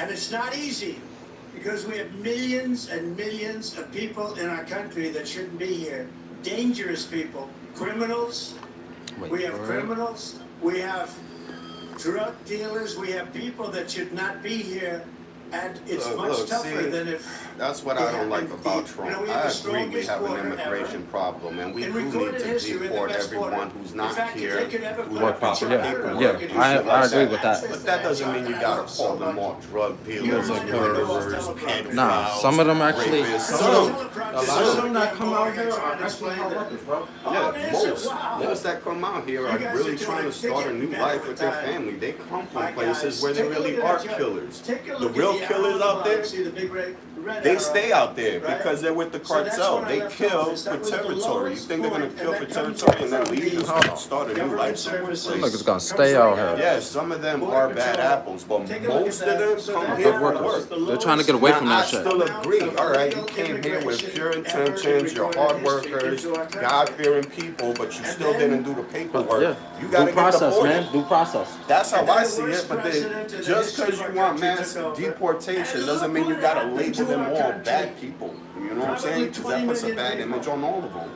And it's not easy because we have millions and millions of people in our country that shouldn't be here. Dangerous people, criminals. We have criminals. We have drug dealers. We have people that should not be here. And it's much tougher than if... That's what I don't like about Trump. I agree we have an immigration problem, and we do need to deport everyone who's not here. Yeah, I agree with that. But that doesn't mean you gotta call them all drug dealers, murderers, pedophiles. Nah, some of them actually... A lot of them that come out here are actually hard workers, bro. Yeah, most that come out here are really trying to start a new life with their family. They come from places where they really are killers. The real killers out there, they stay out there because they're with the cartel. They kill for territory. You think they're gonna kill for territory and then leave and start a new life somewhere? Some niggas gonna stay out here. Yeah, some of them are bad apples, but most of them come here for work. They're trying to get away from that shit. I still agree. All right, you came here with pure intentions. You're hard workers, God-fearing people, but you still didn't do the paperwork. Yeah. You gotta due process, get deported. man. Due process. That's how I see it. But then, just because you want mass deportation doesn't mean you gotta label them all bad people. You know what I'm saying? Because that puts a bad image on all of them.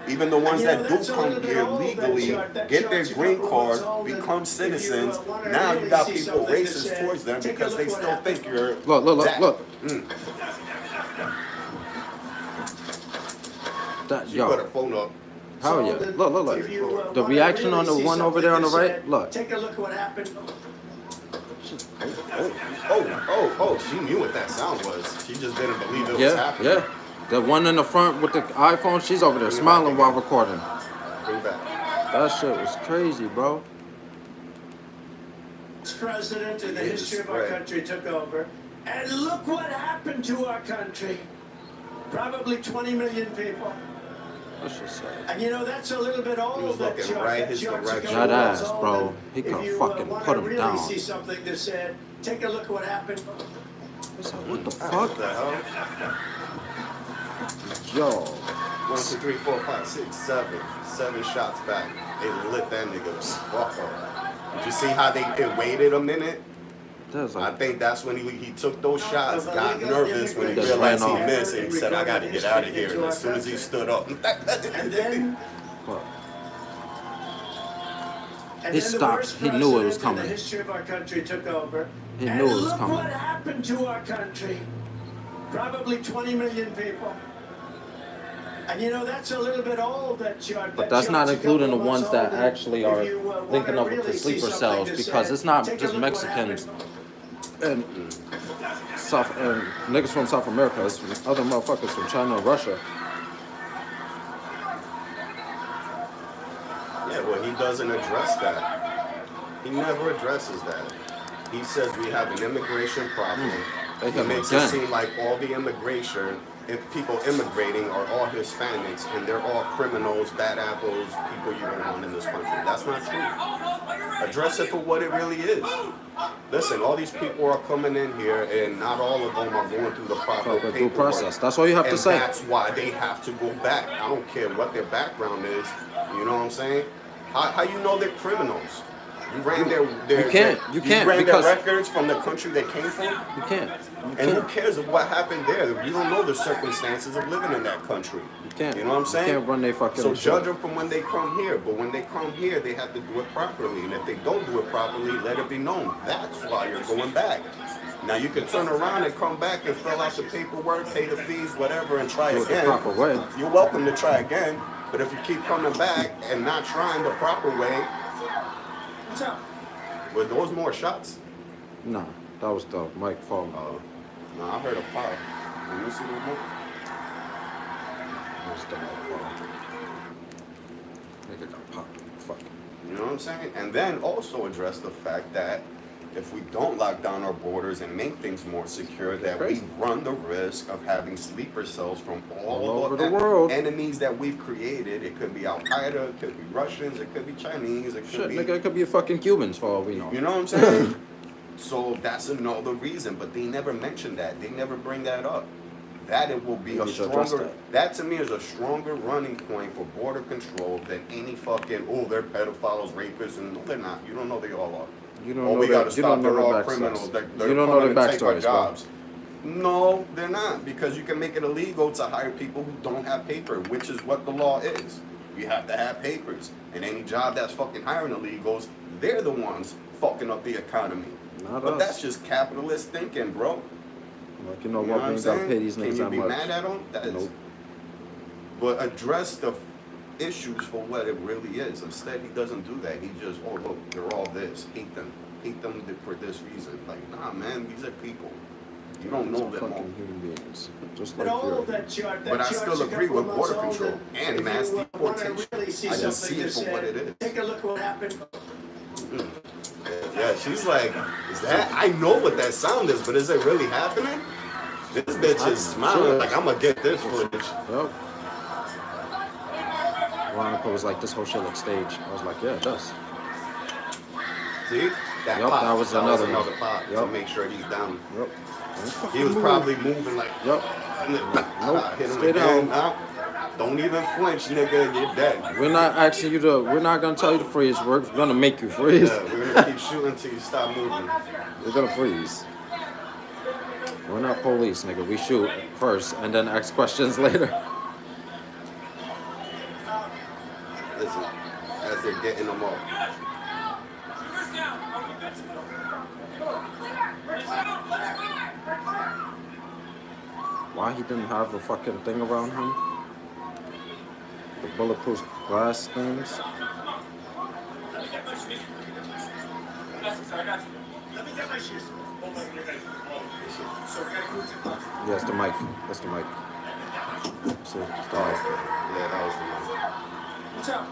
Even the ones that do come here legally, get their green card, become citizens. Now you got people racist towards them because they still think you're Look. That, you put a phone up. Hell yeah. Look. The reaction on the one over there on the right, look. Take a look at what happened. She knew what that sound was. She just didn't believe it was happening. Yeah. The one in the front with the iPhone, she's over there smiling while recording. Bring back. That shit was crazy, bro. President in the history of our country took over. And look what happened to our country. Probably 20 million people. That's just sad. And you know, that's a little bit old. He was looking right his direction. That ass, bro. He could fucking put him down. See something that said, take a look at what happened. What the fuck? What the hell? Yo. 1, 2, 3, 4, 5, 6, 7. 7 shots back. They lit that nigga the fuck up. Did you see how it waited a minute? I think that's when he took those shots, got nervous when he realized he missed, and he said, I gotta get out of here. And as soon as he stood up, he stopped. He knew it was coming. The history of our country took over. He knew it was coming. Look what happened to our country. Probably 20 million people. And you know, that's a little bit old. But that's not including the ones that actually are linking up with the sleeper cells, because it's not just Mexicans and niggas from South America. It's from other motherfuckers from China and Russia. Yeah, well, he doesn't address that. He never addresses that. He says we have an immigration problem. He makes it seem like all the immigration, if people immigrating are all Hispanics and they're all criminals, bad apples, people you don't want in this country. That's not true. Address it for what it really is. Listen, all these people are coming in here and not all of them are going through the proper due process. That's all you have to say. And that's why they have to go back. I don't care what their background is. You know what I'm saying? How you know they're criminals? You ran their you can't ran because their records from the country they came from. You can't. And who cares of what happened there? You don't know the circumstances of living in that country. You can't. You know what I'm saying? You can't run their fucking. So judge them from when they come here. But when they come here, they have to do it properly. And if they don't do it properly, let it be known. That's why you're going back. Now you can turn around and come back and fill out the paperwork, pay the fees, whatever, and try do it again. the proper way. You're welcome to try again. But if you keep coming back and not trying the proper way, what's up? Were those more shots? No, that was the mic falling. No, I heard a pop. Can you see the remote? That was the mic falling. Nigga got popped. Fuck. You know what I'm saying? And then also address the fact that if we don't lock down our borders and make things more secure, that we run the risk of having sleeper cells from all over the world. Enemies that we've created. It could be Al Qaeda, it could be Russians, it could be Chinese, it could be nigga, it could be fucking Cubans for all we know. You know what I'm saying? So that's another reason, but they never mention that. They never bring that up. That it will be a stronger. That to me is a stronger running point for border control than any fucking they're pedophiles, rapists, and no, they're not. You don't know they all are. You don't Oh, know we got to that. You stop. don't know They're all the criminals. backstories. They're You don't know coming the to take our backstories, bro. jobs. No, they're not, because you can make it illegal to hire people who don't have paper, which is what the law is. You have to have papers, and any job that's fucking hiring illegals, they're the ones fucking up the economy. Not But us. that's just capitalist thinking, bro. Like, you know You what? know We what ain't gotta I'm pay saying? these Can niggas you that be much. mad at them? That is. Nope. But address the issues for what it really is. Instead, he doesn't do that. He just, oh look, they're all this. Hate them for this reason. Like, nah, man, these are people. You don't know them all. Fucking human beings. Just But like all you. that chart, But I still agree with border control and mass want to deportation. really see I just something see it that for what said, it is. take a look what happened. Yeah, she's like, is that? I know what that sound is, but is it really happening? This bitch is smiling like, I'm gonna get this footage. Yep. Veronica was like, this whole shit looks staged. I was like, yeah, it does. See? That Yep, pop. that was another one. pop to Yep. make sure he's down. Yep. He was probably moving like, Yep. and then, Nope. hit him Stay again. down. Nah, don't even flinch, nigga. You're dead. We're not asking you to, we're not gonna tell you to freeze. We're gonna make you freeze. Yeah, we're gonna keep shooting until you stop moving. We're gonna freeze. We're not police, nigga. We shoot first and then ask questions later. Listen, as they're getting them up. Why he didn't have a fucking thing around him? The bulletproof glass things. Yeah, it's the mic. That's the mic. See, it's the mic. Yeah, that was the one.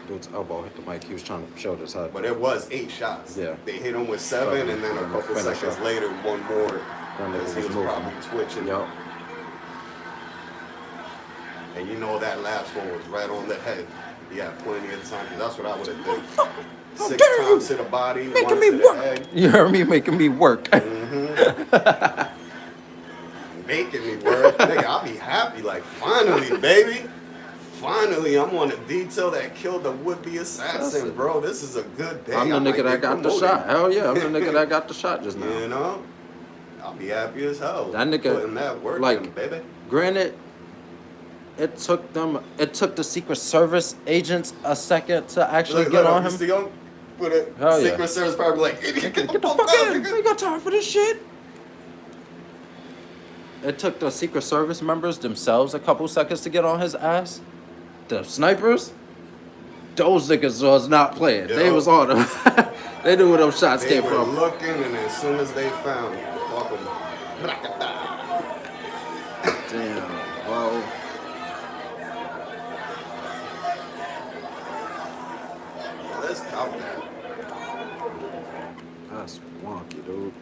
Dude's elbow hit the mic. He was trying to show his head. But it was 8 shots. Yeah. They hit him with 7, and then a couple Finish seconds up. later, one more. That nigga Because he was was moving. probably twitching. Yep. And you know that last one was right on the head. He had plenty of time, because that's what I would have done. 6 times to the body, 1 to the head. You heard me making me work. Making me work. Nigga, I'll be happy. Like, finally, baby. Finally, I'm on a detail that killed a would-be assassin, bro. This is a good day. I'm the nigga that got the shot. Hell yeah, I'm the nigga that got the shot just now. You know? I'll be happy as hell. That nigga, putting that work like, in, baby. Granted, it took the Secret Service agents a second to actually get on him. You see him? Put it. Hell yeah. Secret Service probably like, get the fuck Fuck out, in. nigga. We ain't got time for this shit. It took the Secret Service members themselves a couple seconds to get on his ass. The snipers, those niggas was not playing. Yo. They was on him. They knew where those shots They came were from. looking, and as soon as they found him, fuck him. Damn, well. Let's count that. That's wonky, dude.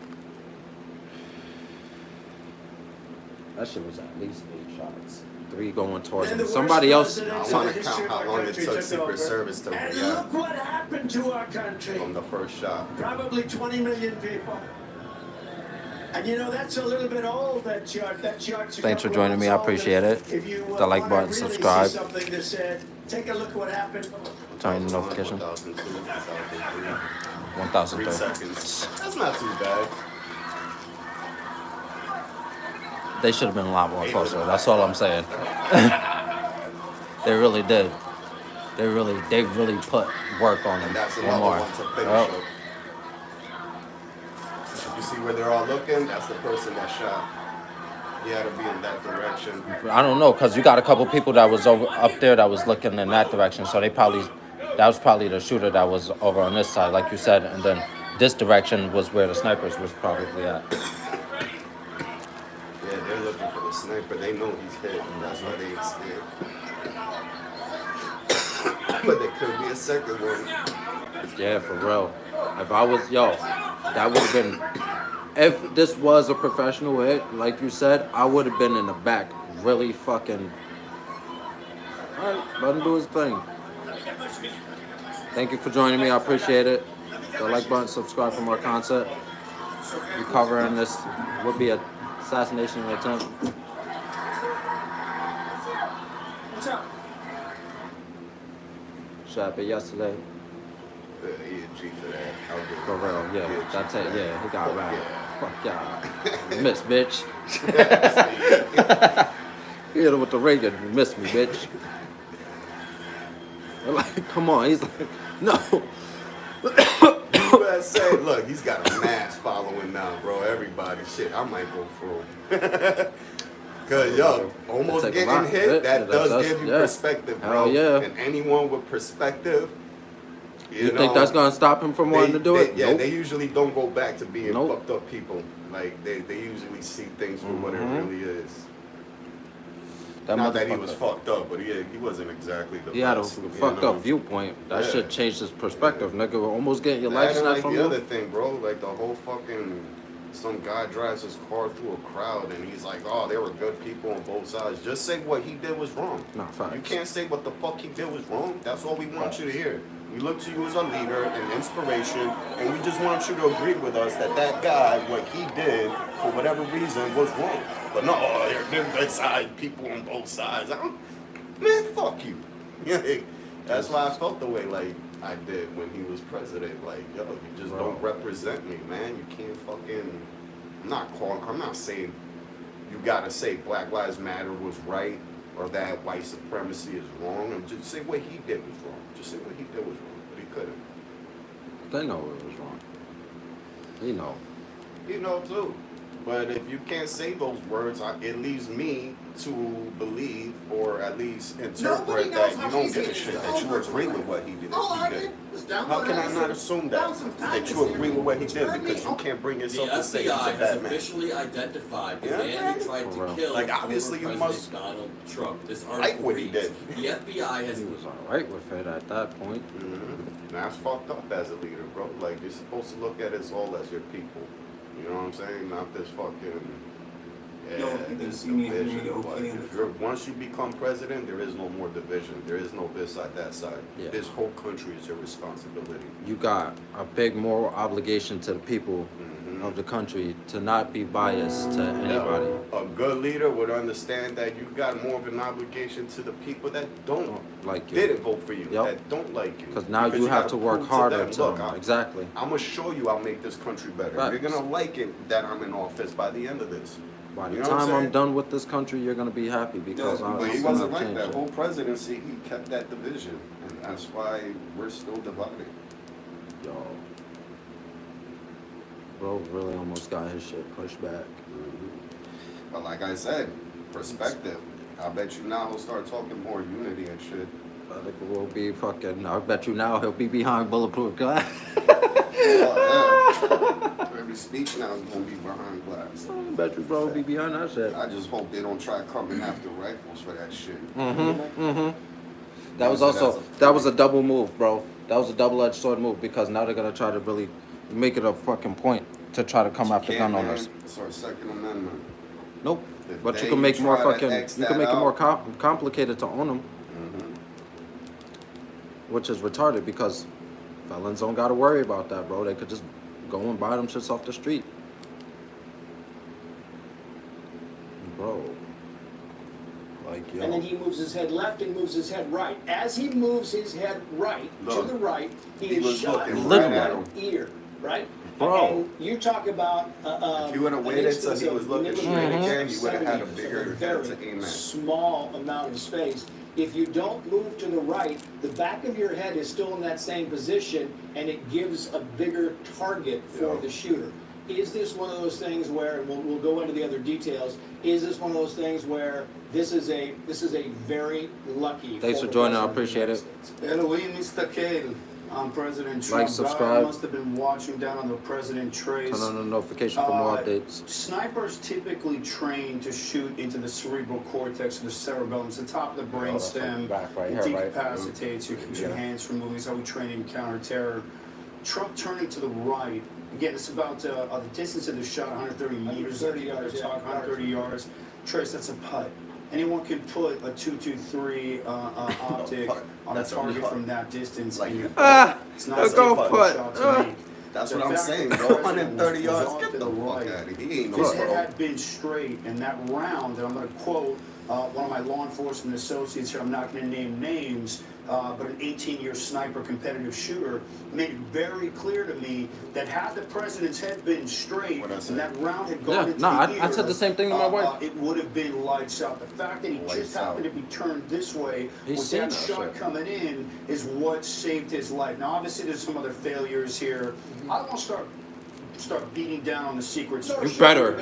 That shit was at least 8 shots. 3 going towards Then him. the Somebody worst else. president I in want the to history count of how our long it country took took Secret over. Service to And react look what happened to our country. from the first shot. Probably 20 million people. And you know, that's a little bit old, that chart. That chart's a Thanks for couple joining me. I months old. appreciate it. If you The like wanna button, really see subscribe. something that said, take a look what happened. Turn the notification. 2002, 2003. 3 1,003. seconds. That's not too bad. They should have been a lot more closer. That's all I'm saying. They really did. They really put work on him. And that's One another more. one to finish Yep. up. You see where they're all looking? That's the person that shot. He had to be in that direction. I don't know, cause you got a couple people that was over up there that was looking in that direction. So that was probably the shooter that was over on this side, like you said, and then this direction was where the snipers was probably at. Yeah, they're looking for the sniper. They know he's hit, and that's why they ain't scared. But there could be a second one. Yeah, for real. If I was, that would have been. If this was a professional hit, like you said, I would have been in the back, really fucking. All right, let him do his thing. Thank you for joining me. I appreciate it. The like button, subscribe for more content. We covering this would be an assassination attempt. What's up? Shot happened yesterday. Yeah, he a G for that. I'll give him For real, that. yeah. He a G That's for it, that. yeah. He got Fuck right. yeah. Fuck y'all. Miss, bitch. He hit him with the Reagan. You missed me, bitch. They're like, come on. He's like, no. You better say, look, he's got a mass following now, bro. Everybody, shit, I might go through him. Cause yo, almost Take a getting lot. hit, Yeah, that does that's- give you yeah. perspective, bro. Hell yeah. And anyone with perspective, You think that's gonna stop him from wanting to do it? Yeah, Nope. they usually don't go back to being Nope. fucked up people. Like they usually see things for what it really is. Not that he was fucked up, but he wasn't exactly the He had a best, you fucked know? up viewpoint. That Yeah. shit changed his perspective. Nigga, almost getting your That life and snatched like from the you. other thing, bro, like the whole fucking some guy drives his car through a crowd and he's like, oh, there were good people on both sides. Just say what he did was wrong. Nah, facts. You can't say what the fuck he did was wrong. That's all we want you to hear. We look to you as a leader and inspiration, and we just want you to agree with us that that guy, what he did, for whatever reason, was wrong. But no, they're good side people on both sides. Man, fuck you. Yeah, that's why I felt the way like I did when he was president. Like, yo, you just don't represent me, man. You can't fucking. I'm not saying you gotta say Black Lives Matter was right or that white supremacy is wrong. And just say what he did was wrong. Just say what he did was wrong, but he couldn't. They know it was wrong. You know. You know too. But if you can't say those words, it leaves me to believe, or at least interpret that you don't give a shit, that you agree with what he did. How can I not assume that you agree with what he did because you can't bring yourself to say he's a FBI has bad man? officially identified the Yeah. man who tried to kill Like, obviously you former must President Donald Trump. This like article what he reads, did. the FBI has He was alright with it at that point. That's fucked up as a leader, bro. Like, you're supposed to look at us all as your people. You know what I'm saying? Not this fucking. This division. Once you become president, there is no more division. There is no this side, that side. Yeah. This whole country is your responsibility. You got a big moral obligation to the people of the country to not be biased to anybody. A good leader would understand that you got more of an obligation to the people that don't like you. didn't vote for you, Yep. that don't like you. Because now you have gotta to work prove harder them, to look, them. Exactly. I'm gonna show you I'll make this country better. Facts. You're gonna like it that I'm in office by the end of this. By the You know what time I'm I'm saying? done with this country, you're gonna be happy because But he I'm wasn't gonna like change that. it. Whole presidency, he kept that division, and that's why we're still divided. Yo. Bro really almost got his shit pushed back. But like I said, perspective. I bet you now he'll start talking more unity and shit. I think we'll be fucking. I bet you now he'll be behind bulletproof glass. Every speech now is gonna be behind glass. I bet you bro will be behind that shit. I just hope they don't try coming after rifles for that shit. That was also that was a double move, bro. That was a double-edged sword move because now they're gonna try to really make it a fucking point to try to come after gun owners. It's our Second Amendment. Nope. The But day you can make you more try to fucking. X You can that make it more out. complicated to own them, which is retarded because felons don't gotta worry about that, bro. They could just go and buy them shits off the street, bro. Like yo. And then he moves his head left and moves his head right. As he moves his head right Look, to the right, he he is was shot looking right right at at an ear, right? Bro. And you talk about If you would have waited till he was looking straight again, you would have had a of bigger head very to aim at. small amount of space. If you don't move to the right, the back of your head is still in that same position, and it gives a bigger target for Yeah. the shooter. Is this one of those things where, and we'll go into the other details, is this one of those things where this is a very lucky Thanks for former joining, I president of appreciate the United States? Elohim Mistaqel. I'm President Trump. Like, subscribe. I must have been watching down on the President trace. Turn on the notification for more updates. Snipers typically train to shoot into the cerebral cortex or the cerebellum. It's the top of the brain stem. Back right It here, right? decapacitates you, keeps your hands from moving. It's how we train in counterterror. Trump turning to the right. Again, it's about the distance of the shot, 130 meters. 130 yards, yeah. 130 yards. Trace, that's a putt. Anyone can put a 223 optic on a That's a target putt. from that distance. Like, and you- Ah, it's not let's a go putt putt. shot to Ah. make. That's The what I'm fact saying, that bro. the president 130 was yards. off Get to the the fuck right. out of here. He ain't no His pro. head had been straight, and that round, and I'm going to quote, one of my law enforcement associates here, I'm not going to name names, but an 18-year sniper competitive shooter made it very clear to me that had the president's head been straight and that round had gone into the ear, I said the same thing to my wife. it would have been lights out. The fact that he just happened to be turned this way with that shot coming in is what saved his life. Now, obviously, there's some other failures here. I don't want to start beating down on the secrets. You better,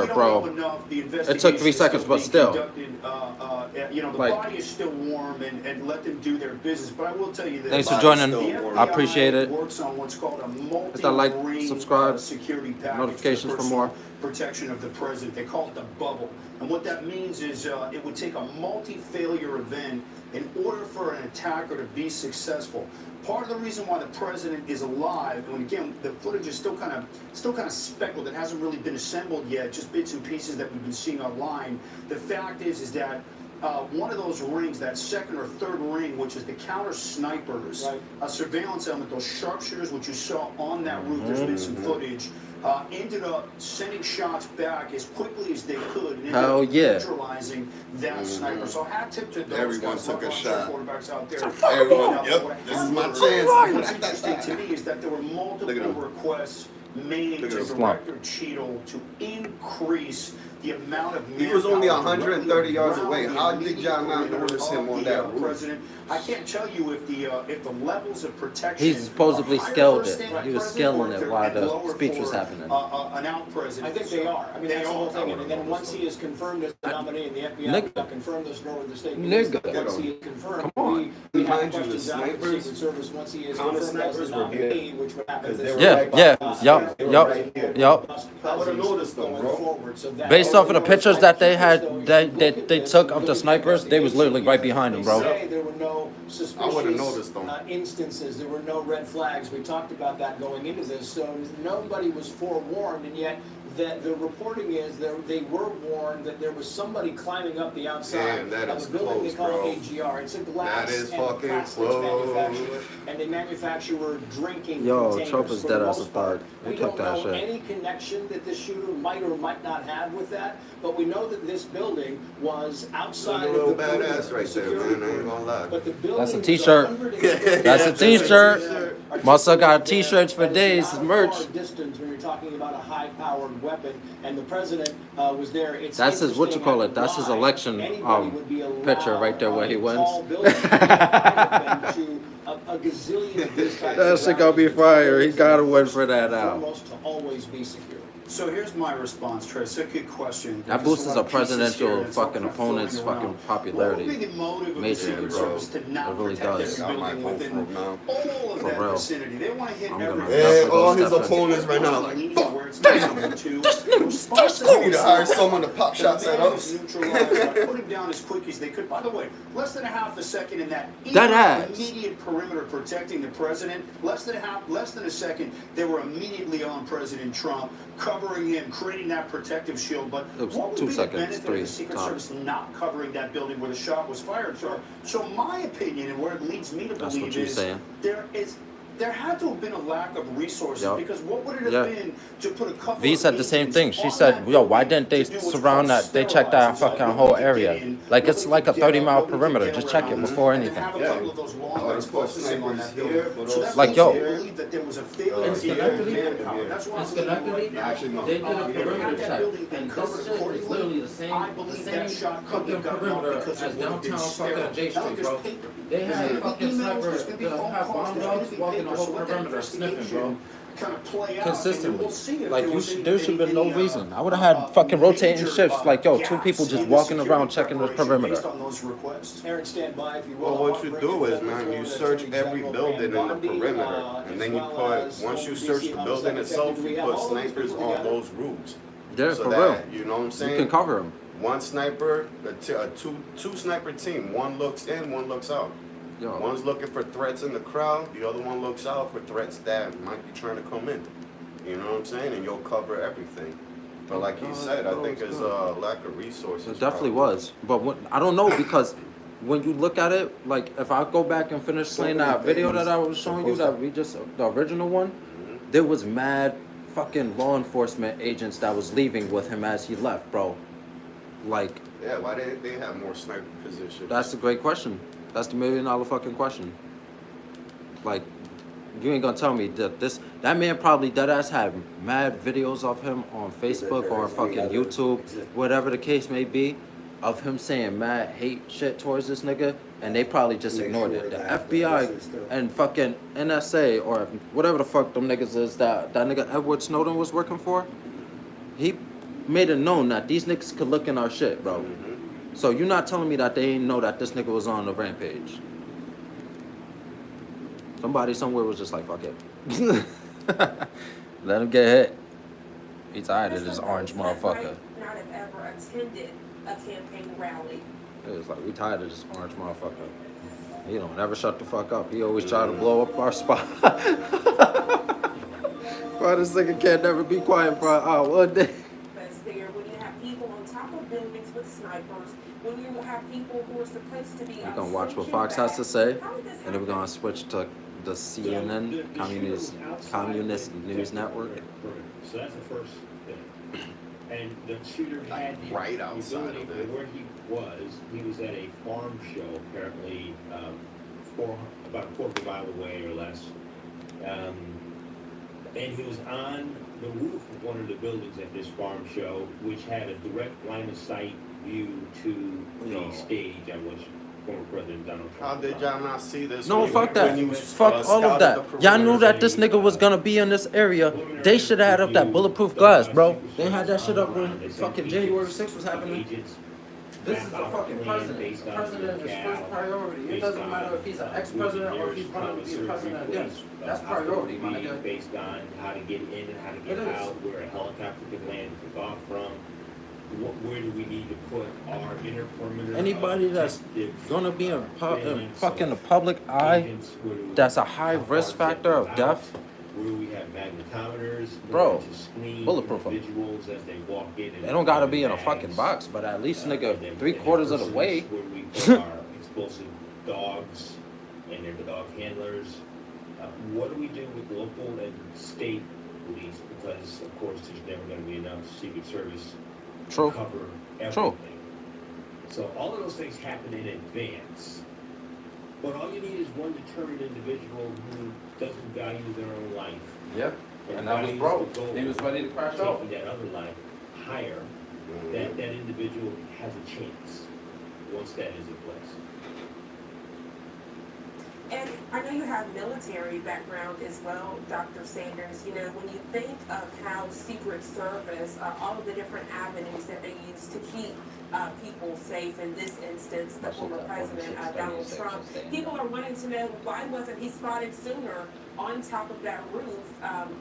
bro. It took 3 seconds, but still. The body is still warm, and let them do their business. But I will tell you this. Thanks for joining. I appreciate it. Works on what's called a Hit that like, subscribe, security package notifications for personal more. protection of the president. They call it the bubble. And what that means is it would take a multi-failure event in order for an attacker to be successful. Part of the reason why the president is alive, and again, the footage is still kind of speckled. It hasn't really been assembled yet, just bits and pieces that we've been seeing online. The fact is that one of those rings, that second or third ring, which is the counter snipers, a surveillance element, those sharpshooters, which you saw on that roof, there's been some footage, ended up sending shots back as quickly as they could and ended up neutralizing that sniper. So hat tip to those Everyone guys. took a shot. Quarterbacks out there. Yep, this is my chance. What's interesting to me is that there were multiple requests made to Director Cheadle to increase the amount of He was only 130 yards away. How did y'all not notice him on that roof? President, I can't tell you if the levels of protection. He supposedly scaled it. He was scaling it while the speech was happening. An out president. I think they are. I mean, that's the whole thing. And then once he is confirmed as the nominee, and the FBI will not confirm this, nor will the state police. Once he is confirmed, we have questions out of the Secret Service. Once he is confirmed as the nominee, which would happen this I would have noticed them, bro. Based off of the pictures that they had, they took of the snipers, they was literally right behind him, bro. There were no suspicious instances. There were no red flags. We talked about that going into this. So nobody was forewarned, and yet the reporting is they were warned that there was somebody climbing up the outside of the building they call AGR. It's a glass and plastics manufacturer, and they manufacture drinking containers. Trump is dead as a third. We don't know any connection that this shooter might or might not have with that, but we know that this building was outside of the badass right there, man. I ain't gonna lie. But the building That's a t-shirt. That's a t-shirt. Muscle got t-shirts for days. It's merch. Distance when you're talking about a high-powered weapon, and the president was there. That's his That's his election picture right there where he wins. That shit gonna be fire. He gotta win for that now. To always be secure. So here's my response, Trey. It's a good question. That boosts a presidential fucking opponent's fucking popularity. Majorly, bro. It really does. I might vote for him now. For real. They want to hit Yeah, all his opponents right now like, fuck. We need to hire someone to pop shots at us. Put him down as quick as they could. By the way, less than a half a second in that immediate perimeter protecting the president. Less than a second, they were immediately on President Trump, covering him, creating that protective shield. But what would be the benefit of the Secret Service not covering that building where the shot was fired? So my opinion, and where it leads me to believe is there had to have been a lack of resources, because what would it have been to put a couple V said the same thing. She said, yo, why didn't they surround that? They checked that fucking whole area. Like, it's like a 30-mile perimeter. Just check it before anything. Like, yo. In Schenectady, they did a perimeter check. And this shit is literally the same fucking perimeter as downtown fucking J Street, bro. They had fucking snipers that have bomb dogs walking the whole perimeter sniffing, bro. Consistently. Like, there should have been no reason. I would have had fucking rotating shifts. Like, yo, 2 people just walking around checking the perimeter. Well, what you do is, man, you search every building in the perimeter. And then you put, once you search the building itself, you put snipers on those roofs. Yeah, for real. You know what I'm saying? You can cover them. One sniper, a two sniper team. One looks in, one looks out. Yo. One's looking for threats in the crowd. The other one looks out for threats that might be trying to come in. You know what I'm saying? And you'll cover everything. But like he said, I think it's a lack of resources. It definitely was. But I don't know, because when you look at it, like, if I go back and finish playing that video that I was showing you, the original one, there was mad fucking law enforcement agents that was leaving with him as he left, bro. Like, Yeah, why didn't they have more sniper positions? that's a great question. That's the $1 million fucking question. Like, you ain't gonna tell me that man probably deadass had mad videos of him on Facebook or fucking YouTube, whatever the case may be, of him saying mad hate shit towards this nigga, and they probably just ignored it. The FBI and fucking NSA or whatever the fuck them niggas is that nigga Edward Snowden was working for, he made it known that these niggas could look in our shit, bro. So you're not telling me that they ain't know that this nigga was on the rampage. Somebody somewhere was just like, fuck it. Let him get hit. He tired of this orange motherfucker. Not have ever attended a campaign rally. It was like, we tired of this orange motherfucker. He don't never shut the fuck up. He always try to blow up our spot. Why this nigga can't never be quiet for an hour one day? That's there when you have people on top of buildings with snipers, when you have people who are supposed to be. We're gonna watch what Fox has to say, and then we're gonna switch to the CNN, Communist News Network. So that's the first thing. And the shooter had Right the outside ability of for it. where he was at a farm show, apparently about a quarter of a mile away or less. And he was on the roof of one of the buildings at this farm show, which had a direct line of sight view to the stage on which former President Donald Trump. How did y'all not see this? No, when fuck you- that. when you, Fuck all scouted of that. the Y'all knew perimeter? that this nigga was gonna be in this area. They should have had up that bulletproof glass, bro. They had that shit up when fucking January 6th was happening. This is the fucking president. The president is first priority. It doesn't matter if he's an ex-president or if he's running to be a president again. That's priority, my nigga. Based on how to get in and how to get out, where a helicopter can land and take off from. Where do we need to put our inner perimeter? Anybody that's gonna be in fucking the public eye, that's a high risk factor of death. Where we have magnetometers, Bro, to screen bulletproof 'em. individuals as they walk in. They don't gotta be in a fucking box, but at least nigga 3/4 of the way. Where we put our explosive dogs and their dog handlers. What do we do with local and state police? Because of course there's never going to be enough Secret Service True. to cover everything. True. So all of those things happen in advance. But all you need is one determined individual who doesn't value their own life. Yep. And that was values bro. the goal He was ready to crash out. taking that other life higher. That individual has a chance once that is in place. And I know you have military background as well, Dr. Sanders. You know, when you think of how Secret Service, all of the different avenues that they use to keep people safe, in this instance, the former president, Donald Trump, people are wanting to know why wasn't he spotted sooner on top of that roof,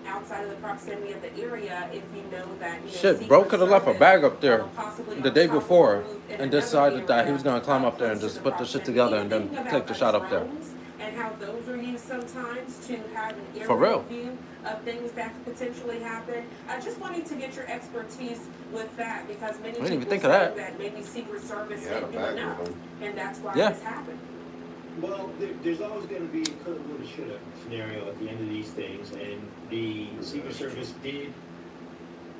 outside of the proximity of the area, if you know that, you know, Shit, bro Secret could have left a Service, bag up there possibly the on day top of the before roof in and another decided that he area, was gonna climb up there and close just to the put the shit proximity. together and then Thinking take about the shot up there. drones and how those are used sometimes to have an For real. aerial view of things that could potentially happen. I just wanted to get your expertise with that, because many I didn't even people think of say that. maybe Secret Service Yeah, didn't do the back enough, of them. and that's why Yeah. this happened. Well, there's always going to be a coulda, woulda, shoulda scenario at the end of these things, and the Secret Service did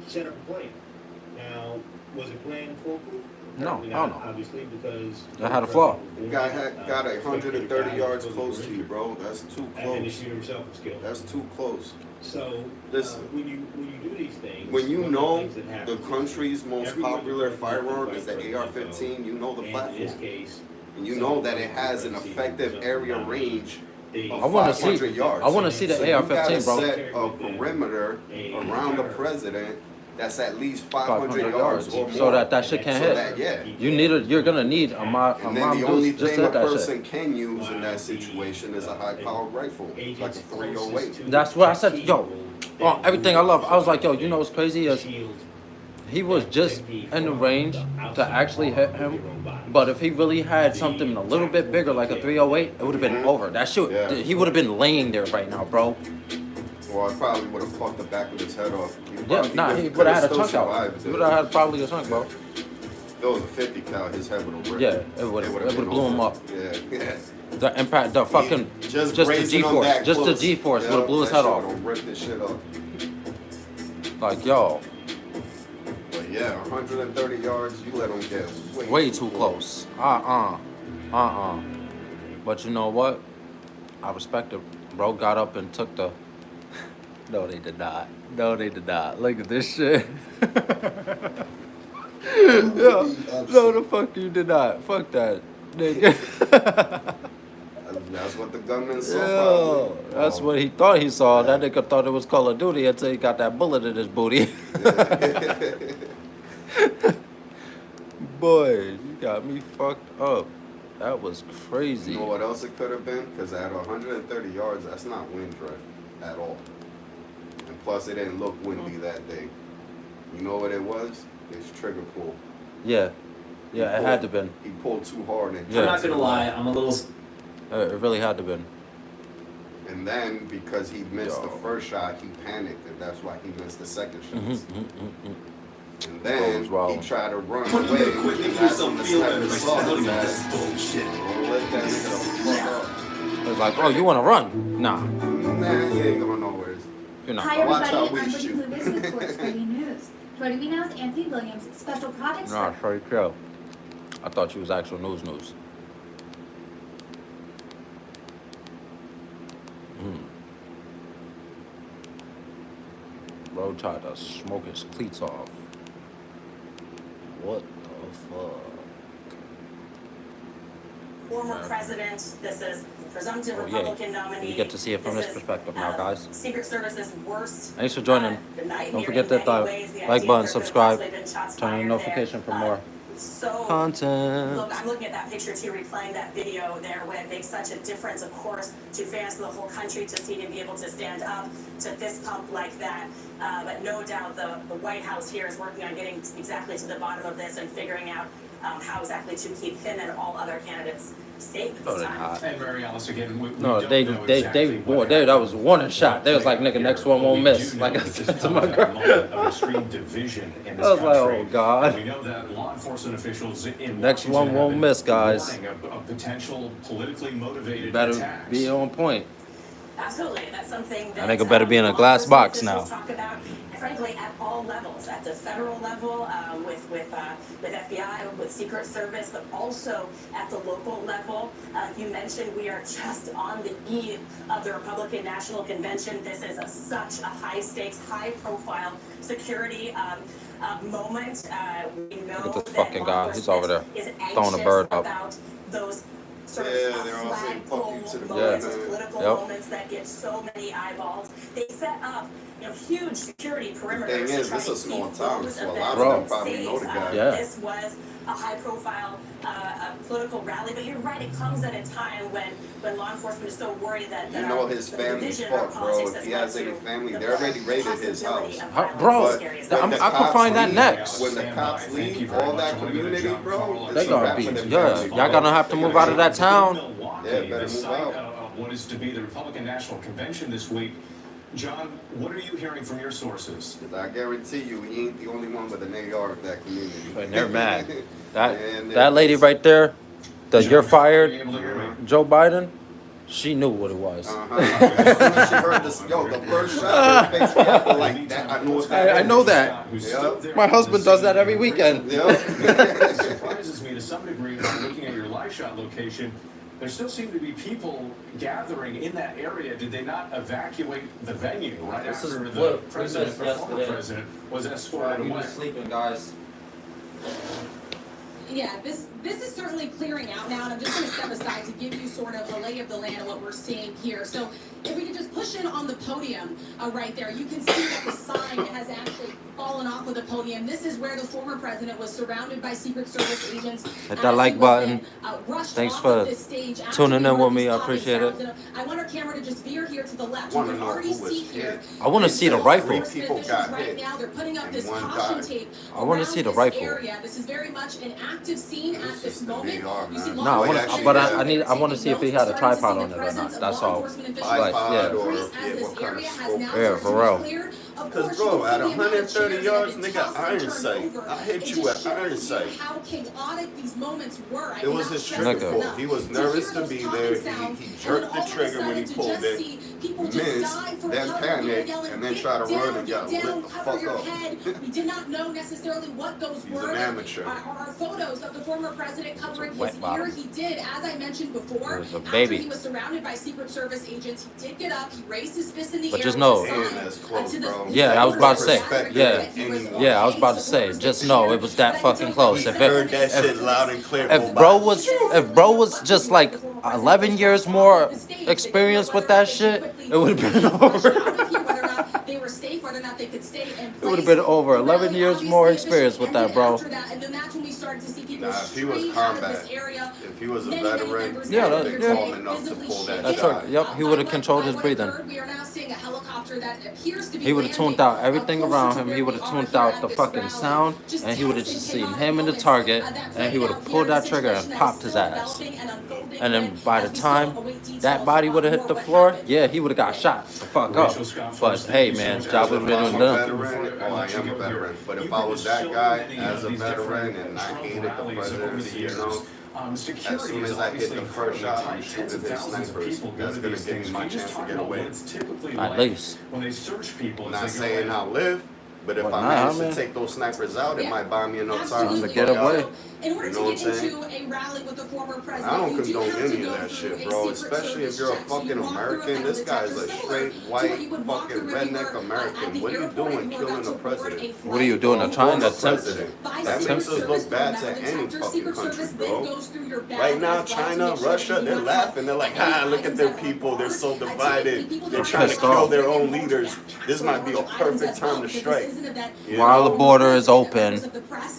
set up a plan. Now, was it planned foolproof? No, Probably hell not, no. obviously, because It had a flaw. The guy got 130 yards close to you, bro. That's too And then the close. shooter himself was killed. That's too close. So, Listen. when you do these things, When you one of the know things that the happens is country's most everyone popular knows firearm the is the right AR-15, you know the and in this platform. case, And you know that it has an effective area range they I of wanna see- 500 yards. I wanna see the So AR-15, you bro. gotta set a perimeter around the president that's at least 500 yards or more. So that shit can't So hit. that, yeah. You're gonna need a mom And then the only just thing a said that person shit. can use in that situation is a high-powered rifle, like a 308. That's what I said, yo. Oh, everything I love. I was like, yo, you know what's crazy is he was just in the range to actually hit him. But if he really had something a little bit bigger, like a 308, it would have been over. That shit, Yeah. he would have been laying there right now, bro. Well, I probably would have fucked the back of his head off. Yeah, nah, he would have had a chunk out. He would have had probably a chunk, bro. If it was a 50 cal, his head would have ripped. Yeah, it would've blew him up. Yeah, yeah. The impact, the fucking, just the grazing on G-force, that just the close. G-force would have Yeah, blew his that head shit off. would've ripped this shit up. Like, yo, But Yeah, 130 yards, you let him get Way too close. But you know what? I respect it. Bro got up and took the. No, they did not. No, they did not. Look at this shit. Yo, no, the fuck you did not. Fuck that, nigga. That's what the gunman saw. Yo, that's what he thought he saw. That nigga thought it was Call of Duty until he got that bullet in his booty. Boy, you got me fucked up. That was crazy. You know what else it could have been? Because at 130 yards, that's not wind drift at all. And plus, it didn't look windy that day. You know what it was? It's trigger pull. Yeah, it had to been. He pulled too hard and Yeah. I'm not gonna lie, I'm a little. It really had to been. And then because he missed the first shot, he panicked, and that's why he missed the second shot. And then he tried to run away. And that's when the sniper saw his ass. Bullshit. Let that nigga the fuck up. It was like, oh, you want to run? Nah. Nah, he ain't going nowhere. You're not. Hi Watch everybody, how we I'm Brittany shoot. Lewis with Sports Breaking News. Joining me now is Anthony Williams, Special Projects. Nah, sorry, chill. I thought you was actual news. Bro tried to smoke his cleats off. What the fuck? Former president, this is presumptive Republican nominee. You get to see it from this perspective now, guys. Secret Service's worst. Thanks for joining. Don't forget that like button, subscribe, turn on the notification for more content. Look, I'm looking at that picture too, replaying that video there, where it makes such a difference, of course, to fans of the whole country to see him be able to stand up to fist pump like that. But no doubt the White House here is working on getting exactly to the bottom of this and figuring out how exactly to keep him and all other candidates safe at this time. And Mary Alice, again, No, they that was a warning shot. They was like, nigga, next one won't miss. Like I said to my girl. of extreme division in this I was like, country. oh God. We know that law enforcement officials in Next one Washington have won't been miss, guys. warning of potential politically motivated Better attacks. be on point. Absolutely, that's something that That nigga better be in a glass box now. Talk about, frankly, at all levels, at the federal level, with FBI, with Secret Service, but also at the local level. You mentioned we are just on the eve of the Republican National Convention. This is such a high stakes, high profile security moment. We know Look at this that fucking guy. He's over there is throwing a bird up. about those sort of they're all saying fuck you to the moments, president. political moments that get so many eyeballs. They set up, huge security perimeters. The thing is, to try this to is a small keep town, those so a lot events of them safe. probably know the guy. Yeah. This was a high-profile political rally, but you're right. It comes at a time when law enforcement is so worried that You know his the family's division of fucked, bro. politics If has he led has to any family, the they already raided his possibility house. of violence Bro, as scary as that. When the I could cops find that leave, next. When the cops leave, all that community, bro, They it's a gonna wrap be, for the yeah. family, Y'all bro. gonna have to move out of that town. Milwaukee, Yeah, better the move site out. of what is to be the Republican National Convention this week. John, what are you hearing from your sources? 'Cause I guarantee you, he ain't the only one with an AR of that community. And they're mad. And That lady right there, the you're Are you fired, able to hear me? Joe Biden, she knew what it was. As soon as she heard this, the first shot, her face reacted like that. I know what that I is. know that. Who's still there My on the husband does scene that every in weekend. It surprises me to some degree when looking at your live shot location. There still seem to be people gathering in that area. Did they not evacuate the venue right This is after what the we president, missed or former yesterday. president, was escorted away? sleeping, guys. Yeah, this is certainly clearing out now, and I'm just going to step aside to give you sort of a lay of the land of what we're seeing here. So if we could just push in on the podium right there, you can see that the sign has actually fallen off of the podium. This is where the former president was surrounded by Secret Service agents. Hit that like button. Thanks for tuning in with me. I appreciate it. I want our camera to just veer here to the left. You Wanna can know already who was see here. hit. I want to see the rifle. Three people got Right hit, now, they're putting up and this one caution died. tape. I wanna see the around rifle. this area. This is very much an active scene at this is the moment. AR, You see man. law No, I wanna- enforcement but officials I wanna see if he had a starting to tripod see on the it or presence not. of That's law all. enforcement officials iPod yeah. or increase as what this kind of area has scope. now Yeah, started for to real. be cleared. Of Because, course, you bro, can at see the amount of 130 chairs yards, that nigga, have been iron tossed and sight. turned over. I hit It you just at iron shows you sight. how chaotic these moments were. I It was cannot his stress trigger this Nigga. pull. enough. He was To nervous hear to those be popping there. sounds, He and jerked then the all of a trigger when he sudden to pulled just it. see people just missed, die for then cover. panic, Yelling, and then "Get try to down, run and get got lit down, the cover fuck your up. head." We did not know necessarily what those He's were. an amateur. Our photos of the former president covering wet his bottom. ear. He did, as I mentioned before, It was a after baby. he was surrounded by Secret Service agents, he did get up, he raised his fist in the But air. just with know- a sign, And that's close, to the- bro. Yeah, I was about to say, yeah. Anyone. Yeah, I was about to say, just know it was that fucking close. He heard that shit loud and clear. If bro was just like 11 years more experienced with that shit, it would have been over. They were safe, whether or not they could stay in It would have been over 11 years more experience with that, bro. And then that's when we started to see people Nah, if he was stream out of this combat, area. if he was a Many veteran, members Yeah, that that- were yeah. calm enough to pull that That's shot. right. Yep, he would have controlled his breathing. We are now seeing a helicopter that appears to be He would have tuned out everything around him. He would have tuned out the fucking sound, and he would have just seen him in the target, and he would have pulled that trigger and popped his ass. And then by the time that body would have hit the floor, yeah, he would have got shot the fuck up. But hey, man, job would have been I'm a done. veteran, oh, I am a veteran. But if I was that guy as a veteran and I hated the presidency, you know, as soon as I hit the first shot, I'm shooting his snipers. That's gonna give me my chance to get away. At least. When they search people, Not saying I'll live, but if Well, I nah, manage man. to take those snipers out, it might buy me enough time To to get fuck out. away. In order You to know get what I'm saying? into a rally with the former president, I don't you do condone have to any go of that through shit, a bro. Secret Especially if Service you're a check. So you fucking walk through a American. metal This guy's a detector straight, similar to white, what you would walk fucking through if you redneck were, at American. the What are you airport doing and you were killing about the to board president? a What are you flight. doing? Trying to Former tempt? president. By That Secret makes us Service look bad metal to any detector. fucking Secret country, Service bro. then goes through your bag Right now, as well to China, make sure Russia, that you they're do not have laughing. They're like, any ah, look at items their that are people. They're so harmed. divided. People They're that trying to pissed kill off. their own leaders. This might be a perfect time to strike. You While the know? border is open.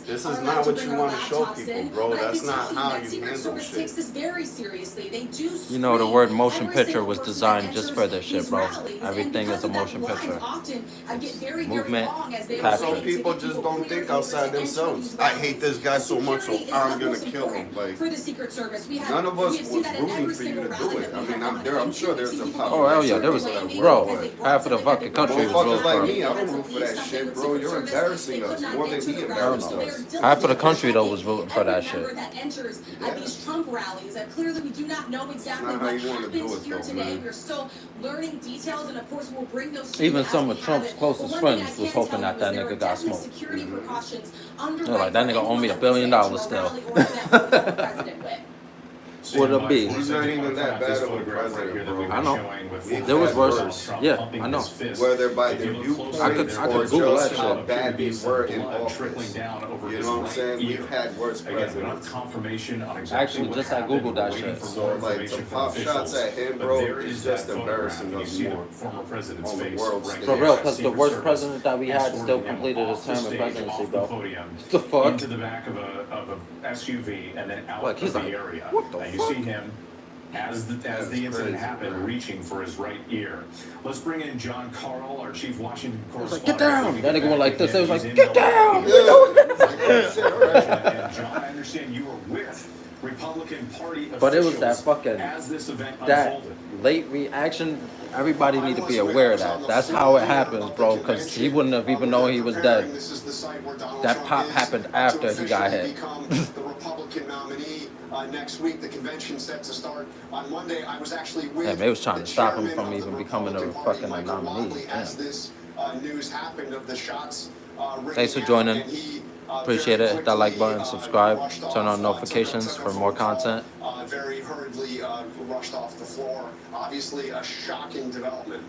This is not what you want to show people, bro. That's not how you handle Takes shit. this very seriously. They do You know, the word motion every picture single was person designed that just enters for this shit, these bro. rallies. And Everything because is a of that, motion lines picture. often get very, Movement, very long as they are capture. waiting Some to people get just people don't cleared think in order outside to enter themselves. these I hate this guy so much, so Security is I'm gonna utmost kill him. important Like, for the Secret Service. We have, none of us we have seen was that in rooting every for you single to rally do that it. I we mean, have I'm gone sure to. there's See a people Oh, hell yeah, there was, complaining bro, as they work half of the together. fucking country was motherfuckers rooting like for me, him. I don't root for that shit, bro. You're embarrassing us more than he embarrassed us. Half of the country, though, was rooting for that Every member shit. that enters Yeah. these Trump rallies, clearly we do not know exactly not how what you wanna do happened it, here though, today. man. We're still learning details, and of course we'll bring those to you Even as some we of have Trump's it. closest But one thing friends I was can hoping tell that you that is there nigga are got definite smoked. security precautions underway They're like, that for nigga owe me anyone $1 billion that goes to a still. rally or that the former president with. Would it be? He's not even that bad of a president, bro. I know. We've There was had worse. Yeah, I know. Whether by their viewpoints I could or Google just that how shit. bad they were in office. You know what I'm saying? We've had worse presidents. Actually, just I Googled that shit. So, like, to pop shots at him, bro, is just embarrassing us more on the world stage. For real, because the worst president that we had still completed his term in presidency, bro. What the fuck? Into the back of a SUV and then out Like, of he's the like, area. what the and you fuck? see him as the incident crazy, happened, man. reaching for his right ear. Let's bring in John Carl, our chief Washington was like, correspondent. get down! That nigga went like this. It was like, He's in get down! And John, I understand you were with Republican Party officials But it was that fucking, as this event that unfolded. late reaction. Everybody need to be aware of that. That's how it happens, bro, because he wouldn't have even known he was dead. That pop happened after he got hit. The Republican nominee next week. The convention set to start on Monday. I was actually with Yeah, they was trying to stop him the from chairman even of the becoming a Republican Party, fucking Michael nominee. Whatley, as this news happened of the shots. Thanks for ringing out, joining. and he, Appreciate very it. Hit that like quickly, button, subscribe, rushed turn on off, notifications took a for more phone call, content. very hurriedly rushed off the floor. Obviously, a shocking development.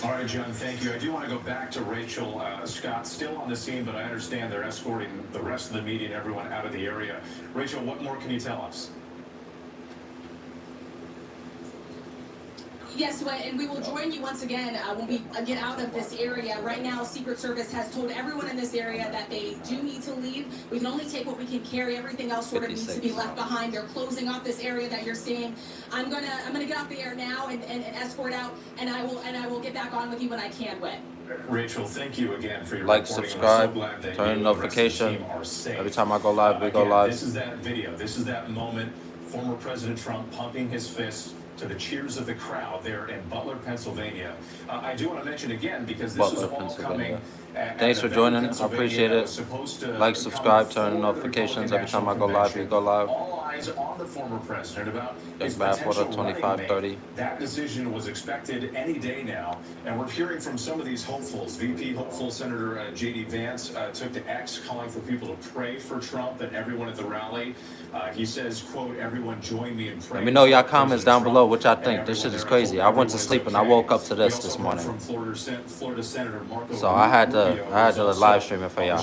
All right, John, thank you. I do want to go back to Rachel Scott, still on the scene, but I understand they're escorting the rest of the media and everyone out of the area. Rachel, what more can you tell us? Yes, and we will join you once again when we get out of this area. Right now, Secret Service has told everyone in this area that they do need to leave. We can only take what we can carry. Everything else sort of needs to be left behind. They're closing off this area that you're seeing. I'm gonna get off the air now and escort out, and I will get back on with you when I can, Whit. Rachel, thank you again for your Like, reporting. I'm subscribe, so glad that turn you and the rest of the notification. team are safe. Every time I go live, we go Again, live. This is that video. This is that moment. Former President Trump pumping his fist to the cheers of the crowd there in Butler, Pennsylvania. I do want to mention again, because this is all coming. Thanks for joining. I appreciate it. Like, subscribe, turn on notifications every time I go live. We go live. All eyes on the former president about his YungBathWater potential 2530. That decision was expected any day now, and we're hearing from some of these hopefuls. VP hopeful Senator J.D. Vance took to X calling for people to pray for Trump and everyone at the rally. He says, quote, "Everyone join me in praying." Let me know y'all comments down below what y'all think. This shit is crazy. I went to sleep and I woke up to this morning. From Florida Senator Marco So I had to live stream it for y'all.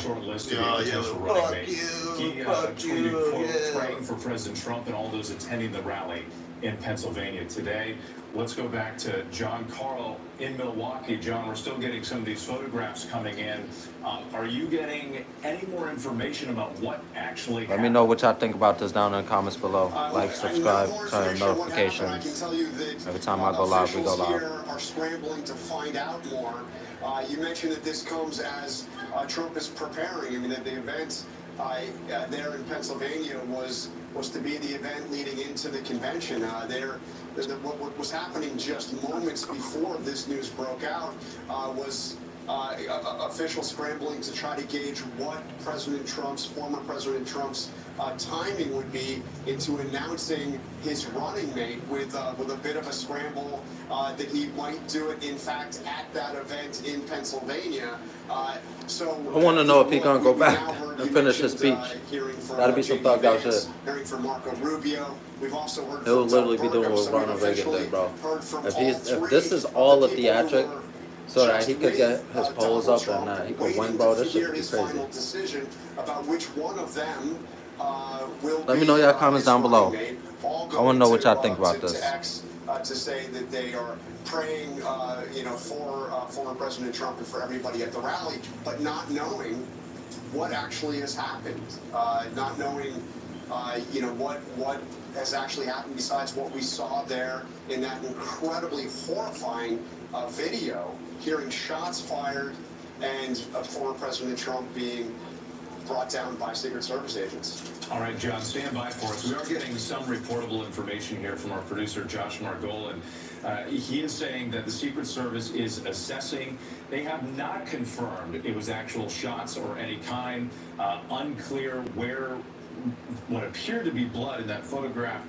He tweeted, quote, "Praying for President Trump and all those attending the rally in Pennsylvania today." Let's go back to John Carl in Milwaukee. John, we're still getting some of these photographs coming in. Are you getting any more information about what actually happened? Let me know what y'all think about this down in the comments below. Like, subscribe, turn on notifications. Every time I go live, we go live. Are scrambling to find out more. You mentioned that this comes as Trump is preparing. I mean, that the event there in Pennsylvania was to be the event leading into the convention. What was happening just moments before this news broke out was officials scrambling to try to gauge what former President Trump's timing would be into announcing his running mate, with a bit of a scramble that he might do it, in fact, at that event in Pennsylvania. So I want to know if he's going to go back and finish his speech. That'd be some thugged out shit. Hearing from Marco Rubio. We've also heard He'll literally be doing what Ronald Reagan did, bro. If this is all a theatric, so that he could get his polls up and he could win, bro, this shit would be crazy. Decision about which one of them Let me know y'all comments down below. I want to know what y'all think about this. To say that they are praying, for former President Trump and for everybody at the rally, but not knowing what actually has happened, not knowing, what has actually happened besides what we saw there in that incredibly horrifying video, hearing shots fired and former President Trump being brought down by Secret Service agents. All right, John, stand by for us. We are getting some reportable information here from our producer, Josh Margolan. He is saying that the Secret Service is assessing. They have not confirmed it was actual shots or any kind. Unclear where what appeared to be blood in that photograph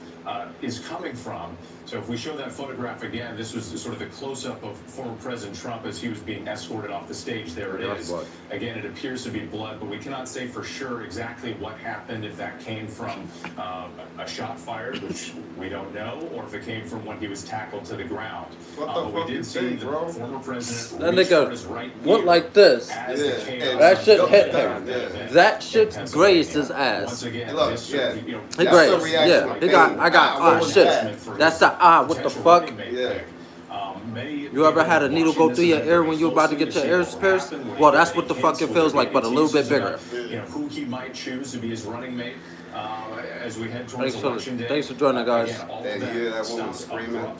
is coming from. So if we show that photograph again, this was sort of the close-up of former President Trump as he was being escorted off the stage. There it is. Again, it appears to be blood, but we cannot say for sure exactly what happened, if that came from a shot fired, which we don't know, or if it came from when he was tackled to the ground. But we did see the former president that nigga went like this. That shit hit him. That shit grazed his ass. He grazed. Yeah. I got shit. That's the what the fuck? You ever had a needle go through your ear when you're about to get your ears pierced? Well, that's what the fuck it feels like, but a little bit bigger. Who he might choose to be his running mate as we head towards election day. Thanks for joining, guys. That woman screaming.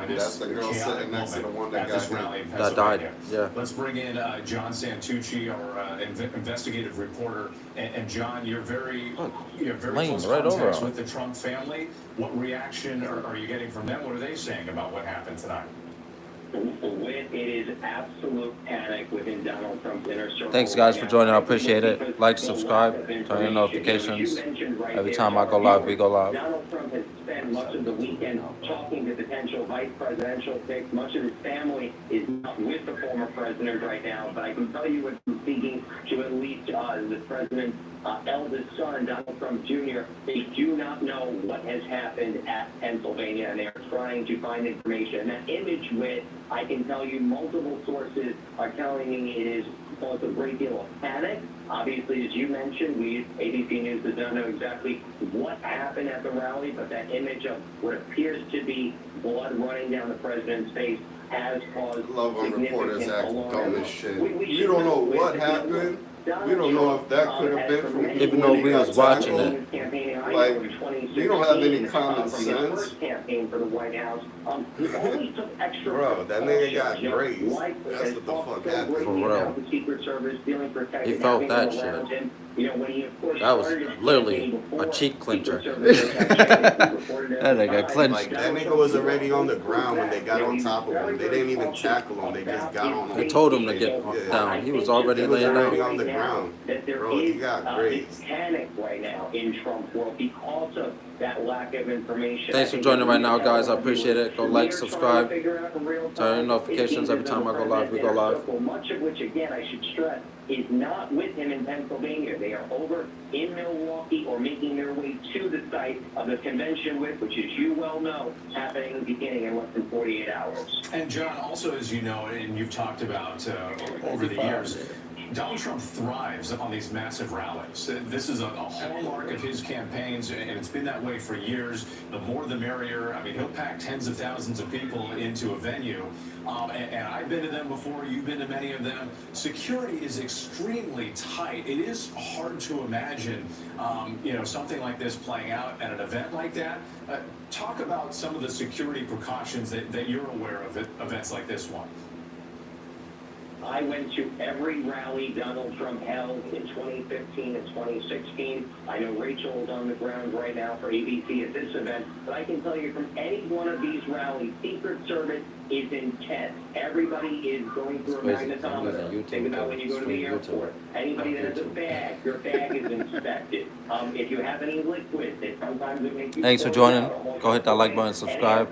That's the girl sitting next to the one that died. Yeah. Let's bring in John Santucci, our investigative reporter. And John, you're very close contacts with the Trump family. What reaction are you getting from them? What are they saying about what happened tonight? It is absolute panic within Donald Trump's inner circle. Thanks, guys, for joining. I appreciate it. Like, subscribe, turn on notifications. Every time I go live, we go live. Donald Trump has spent much of the weekend talking to potential vice presidential picks. Much of his family is not with the former president right now, but I can tell you what I'm speaking to at least the president's eldest son, Donald Trump Jr. They do not know what has happened at Pennsylvania, and they are trying to find information. And that image with, I can tell you, multiple sources are telling me it is caused a great deal of panic. Obviously, as you mentioned, ABC News does not know exactly what happened at the rally, but that image of what appears to be blood running down the president's face has caused reporters act dumb as shit. We don't know what happened. We don't know if that could have been from even though we was watching it. Like, know in 2016, you don't have any common from his sense. first campaign for the White House, he always took extra Bro, that nigga got precautions, grazed. likely That's has what the talked fuck so happened. greatly For real. about the Secret Service feeling protected, He felt having that them around shit. him. You know, when he, of course, That was started his literally campaign a before cheek clincher. Secret Service protection, he reported That at the nigga time, clinched. Like, that nigga was already on the ground when they got on top of him. They didn't even tackle him. They just got on him. They told him to get Yeah. down. He was already He was laying already down. on the ground. That there Bro, he is got this grazed. panic right now in Trump world because of that lack of information. Thanks for joining right now, guys. I appreciate it. Go like, subscribe, turn on notifications every time I go live. We go live. Much of which, again, I should stress, is not with him in Pennsylvania. They are over in Milwaukee or making their way to the site of the convention with, which, as you well know, happening beginning in less than 48 hours. And John, also, as you know, and you've talked about over the years, Donald Trump thrives on these massive rallies. This is a hallmark of his campaigns, and it's been that way for years. The more the merrier. I mean, he'll pack tens of thousands of people into a venue. And I've been to them before. You've been to many of them. Security is extremely tight. It is hard to imagine, something like this playing out at an event like that. Talk about some of the security precautions that you're aware of at events like this one. I went to every rally Donald Trump held in 2015 and 2016. I know Rachel is on the ground right now for ABC at this event, but I can tell you from any one of these rallies, Secret Service is intense. Everybody is going through a magnetometer. Think about when you go to the airport. Anybody that has a bag, your bag is inspected. If you have any liquids, sometimes it makes you. Thanks for joining. Go hit that like button, subscribe,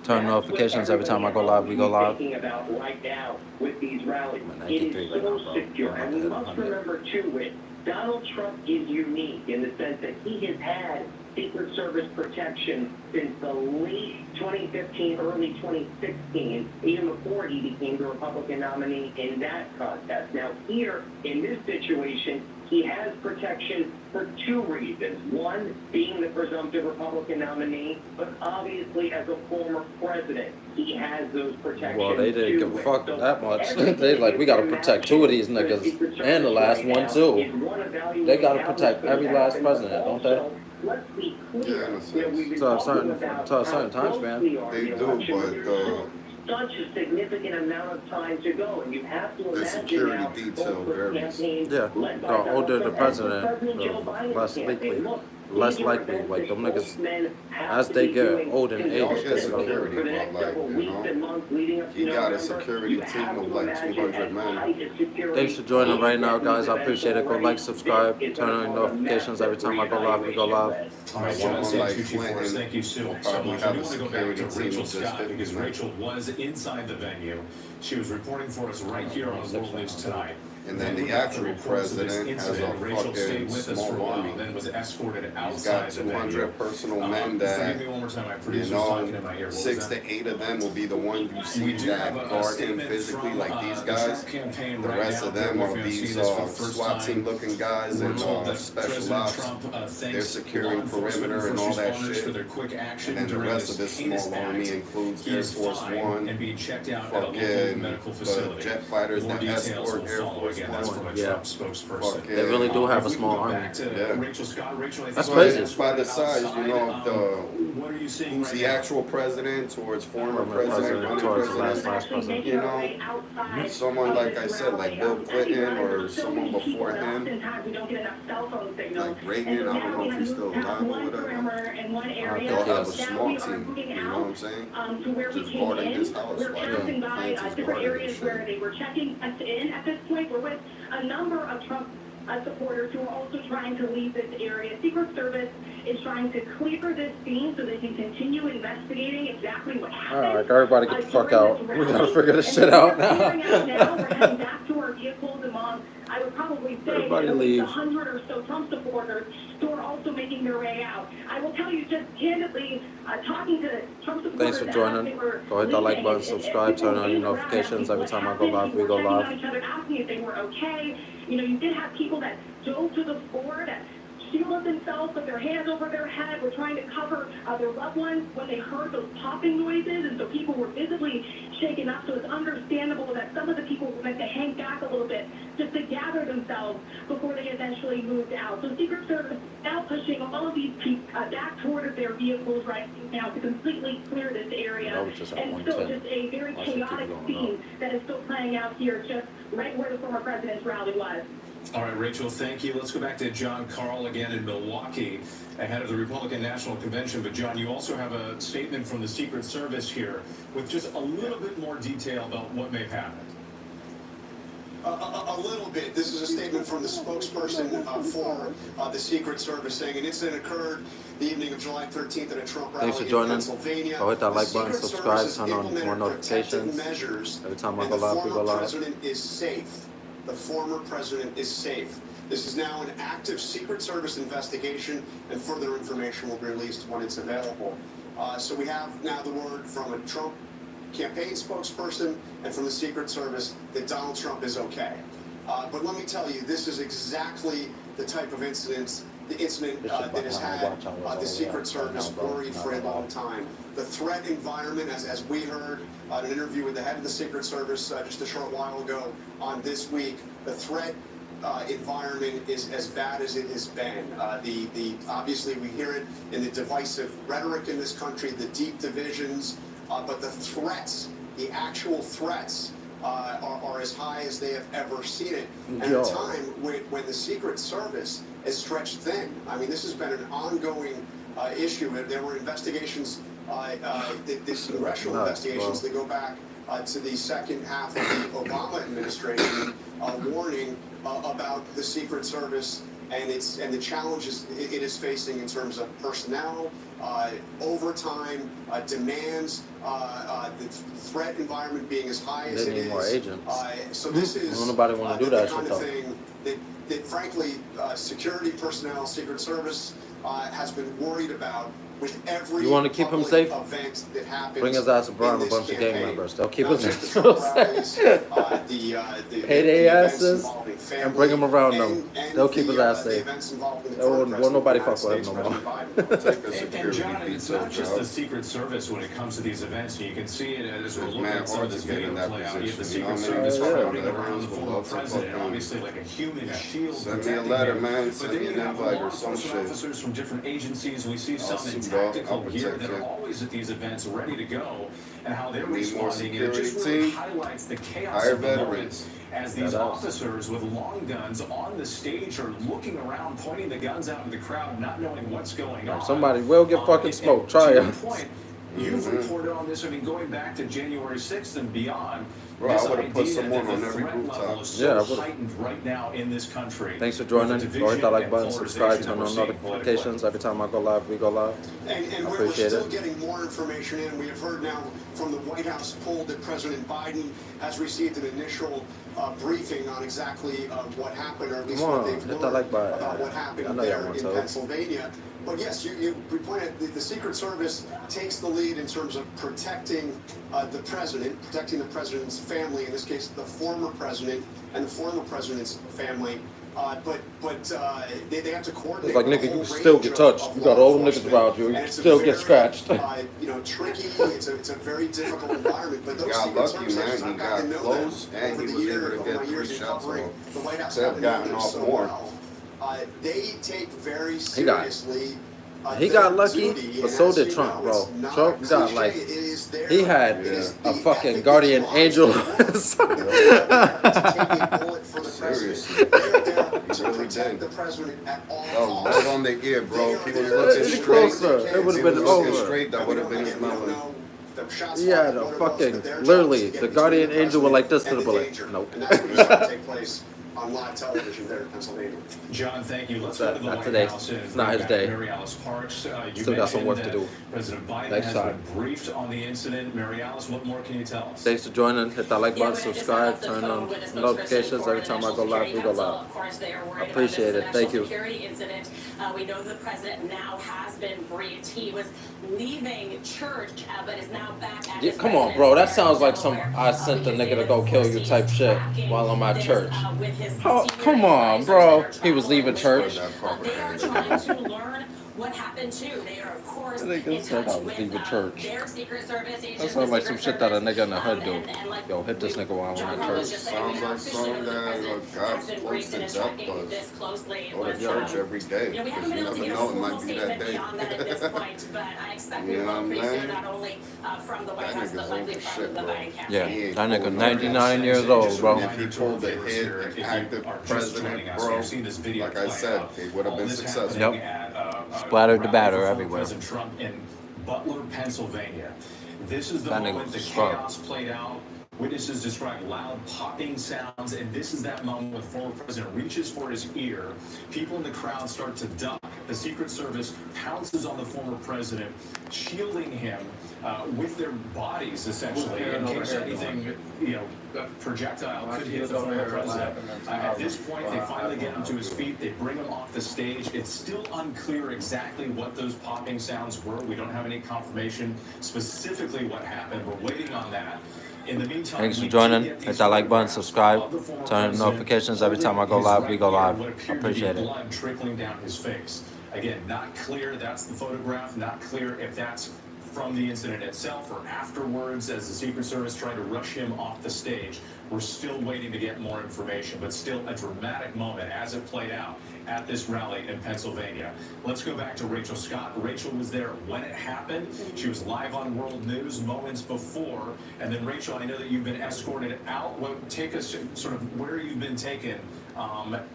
turn notifications every time I go live. We go live. About right now with these rallies, it is so secure, and we must remember too, with Donald Trump is unique in the sense that he has had Secret Service protection since the late 2015, early 2016, even before he became the Republican nominee in that contest. Now here, in this situation, he has protection for two reasons. One, being the presumptive Republican nominee, but obviously as a former president, he has those protections. Well, they didn't give a fuck So that much. They like, we gotta protect two of these niggas and the last one too. They gotta protect every last president, don't they? Let's be Yeah, clear. in a sense. To a certain time span. They do, but such a significant amount of time to go, and you have to the imagine security now, detail both for varies. campaigns Yeah, led by the older Donald the Trump president, and President Joe the Biden's less campaign. likely. Look, Less these are likely, events like them that niggas, men have as to they be get doing old in age, Y'all consistently get they gonna security, for the but next like, several you weeks know, and months leading up to he got a November. security You team have of to like imagine 200 as men. tight as security Thanks for joining right now, is guys. I at these appreciate it. Go events like, subscribe, already, turn on notifications every time I go live. We go live. All right, Someone John, like 224, thank you so will much. probably I have do a want to go back security to team Rachel of just Scott 50 because men. Rachel was inside the venue. She was reporting for us right here on World News Tonight. And then the we got actual reports of this president has a incident. Rachel stayed fucking with us for a small while, army. then was escorted He's outside got the venue. 200 personal men that, Forgive me one more time, my you producer's talking know, in my ear. What was 6 that? to 8 of them will be the ones you We see do that have a guard him statement physically, from, like these the guys. Trump campaign The right rest now. of them We're are gonna see these this for the first SWAT time. team looking guys We're and told that special President ops. Trump They're thanks securing law enforcement perimeter and all that responders shit. for their quick action And then the during rest of this heinous small army act. includes He Air is Force fine One, and being checked out at a local fucking medical the facility. jet fighters More that details escort will Air follow. Force Again, that's from a One. Yeah. Trump spokesperson. Fucking, They really do have a If we small can go army. back to Yeah. Rachel Scott. Rachel, I That's think we're crazy. just By the outside. size, you know, What are you seeing who's right the now? actual president towards former Former president, president running towards the president. last president. You know, someone like I said, like Bill Clinton or someone before him, like Reagan, I don't know if he's still alive or whatever. They'll have a small team, you know what I'm saying? Just guarding his house while passing by Plants is different guarding areas his where shit. they were checking us in. At this point, we're with a number of Trump supporters who are also trying to leave this area. Secret Service is trying to clear this scene so they can continue investigating exactly what happened. Alright, everybody get the fuck out. We gotta figure this shit out now. We're heading back to our vehicles among, I would probably say, Everybody at least leave. 100 or so Trump supporters who are also making their way out. I will tell you just candidly, talking to Trump supporters. Thanks for joining. Go hit that like button, subscribe, turn on your notifications every time I go live. We go live. Asking if they were okay. You know, you did have people that dove to the floor, that shielded themselves with their hands over their head, were trying to cover their loved ones when they heard those popping noises, and so people were visibly shaken up. So it's understandable that some of the people were meant to hang back a little bit just to gather themselves themselves before they eventually moved out. So Secret Service now pushing all of these people back toward their vehicles right now to completely clear this area. And still just a very chaotic scene that is still playing out here just right where the former president's rally was. All right, Rachel, thank you. Let's go back to John Carl again in Milwaukee ahead of the Republican National Convention. But, John, you also have a statement from the Secret Service here with just a little bit more detail about what may have happened. A little bit. This is a statement from the spokesperson for the Secret Service saying an incident occurred the evening of July 13th at a Trump rally in Pennsylvania. Go hit that like button, subscribe, turn on more notifications. Every time I go live, we go live. The former president is safe. The former president is safe. This is now an active Secret Service investigation, and further information will be released when it's available. So we have now the word from a Trump campaign spokesperson and from the Secret Service that Donald Trump is okay. But let me tell you, this is exactly the type of incident that has had the Secret Service worried for a long time. The threat environment, as we heard in an interview with the head of the Secret Service just a short while ago on This Week, the threat environment is as bad as it has been. Obviously we hear it in the divisive rhetoric in this country, the deep divisions, but the threats, the actual threats, are as high as they have ever seen it. And at a time when the Secret Service is stretched thin. I mean, this has been an ongoing issue. There were investigations, the congressional investigations that go back to the second half of the Obama administration, warning about the Secret Service and the challenges it is facing in terms of personnel, overtime, demands, the threat environment being as high as it is. More agents. So this is nobody want to do that the kind of thing that frankly, security personnel, Secret Service has been worried about with every you want to keep him safe? Event that happens. Bring his ass abroad a bunch of gang members. They'll keep us safe. Pay their asses and bring them around them. They'll keep his ass safe. Won't nobody fuck with him no more. And John, it's not just the Secret Service when it comes to these events. You can see it as we're looking at some of this video play out. You have the Secret Service crowding around the former president, obviously like a human shield. Send me a letter, man. But Send then me you an have invite law or some enforcement shit. officers from different agencies. We see some in suit up. tactical I'll gear protect that are you. always at these events ready to go, and how they're Need more responding. And it just security really team. highlights the chaos Hire of the moment veterans. as these officers with long guns on the stage are looking around, pointing the guns out in the crowd, not knowing what's going on. Somebody will get fucking smoked. Try To your it. point, you've reported on this. I mean, going back to January 6th and beyond. Bro, I this would've put idea someone that on the every threat rooftop. level is Yeah, I so would've. heightened right now in this country. Thanks for joining. with the Go hit that like division button, and subscribe, polarization turn that on we're seeing notifications. Every time I go live, we go live. And we're Appreciate still it. getting more information in. We have heard now from the White House poll that President Biden has received an initial briefing on exactly what happened, or at least Come what on, they've hit learned that like button. about what I happened know y'all there want in to. Pennsylvania. But yes, you pointed the Secret Service takes the lead in terms of protecting the president, protecting the president's family, in this case the former president and the former president's family. But they have to coordinate. It's like, with a nigga, you whole can still range get of touched. You got law all them niggas enforcement, around you. You and can it's a still get very, scratched. Tricky. It's a very difficult environment. But those Got Secret lucky, Service man. agents, He I've gotten to got know them close, and over he the was years, able to over get my 3 years in shots covering off. the White House. Could have I've gotten gotten to know off so more. well. They take very He got- seriously. He got lucky, but so did Trump, bro. Trump got like, he had a fucking guardian angel. Seriously. Oh, right on the ear, bro. If he was looking Closer. straight, It would've if he been was looking over. straight, that would have been his melon. He had a fucking, literally, the guardian angel went like this to the bullet. Nope. And that's what's going to take place on live television there in Pennsylvania. John, thank you. Let's Not go to the White today. House. And It's not his back day. Mary Alice Parks. You Still got some work to mentioned do. that President Biden Next has time. been briefed on the incident. Mary Alice, what more can you tell us? Thanks for joining. Hit that like Yeah, button, when I just subscribe, got off the turn phone on with a spokesperson notifications. for Every the time I National go live, we go Security live. Council. Of course, they are worried Appreciate about it. this Thank you. national security incident. We know the president now has been briefed. He was leaving church, but is now back at his Come on, bro. That residence sounds in like some Delaware. I sent the We can nigga say to go that, of kill course, you he's type shit tracking while I'm at this, church. with his Oh, senior come on, advisors bro. that are He was leaving traveling with church. him. They are trying to learn what happened too. They are, of course, I think in it said touch I was with leaving church. their Secret Service agents. That sounds like some shit that a nigga in the hood do. And like Yo, hit this nigga while I'm at church. Sounds like something that a guy close to death does. Go to church every day, we because haven't you been able never to get a know, it formal might be that statement day. beyond that at this point, but I expect we You know will what pretty I'm soon, saying? not only from the White That House, nigga's but likely over from shit, the bro. Biden campaign. Yeah, that nigga 99 years old, bro. If he pulled the hit, an active president, bro, like I said, it would have been successful. Yep. Splattered the batter everywhere. President Trump in Butler, Pennsylvania. This is the That nigga moment was the a scrub. chaos played out. Witnesses describe loud popping sounds, and this is that moment when the former president reaches for his ear. People in the crowd start to duck. The Secret Service pounces on the former president, shielding him with their bodies, essentially, in case anything, projectile could hit the former president. At this point, they finally get him to his feet. They bring him off the stage. It's still unclear exactly what those popping sounds were. We don't have any confirmation specifically what happened. We're waiting on that. In the meantime, Thanks for joining. Hit that like button, subscribe, turn on notifications every time I go live. We go live. I appreciate it. Blood trickling down his face. Again, not clear. That's the photograph. Not clear if that's from the incident itself or afterwards as the Secret Service tried to rush him off the stage. We're still waiting to get more information, but still a dramatic moment as it played out at this rally in Pennsylvania. Let's go back to Rachel Scott. Rachel was there when it happened. She was live on World News moments before. And then, Rachel, I know that you've been escorted out. Well, take us sort of where you've been taken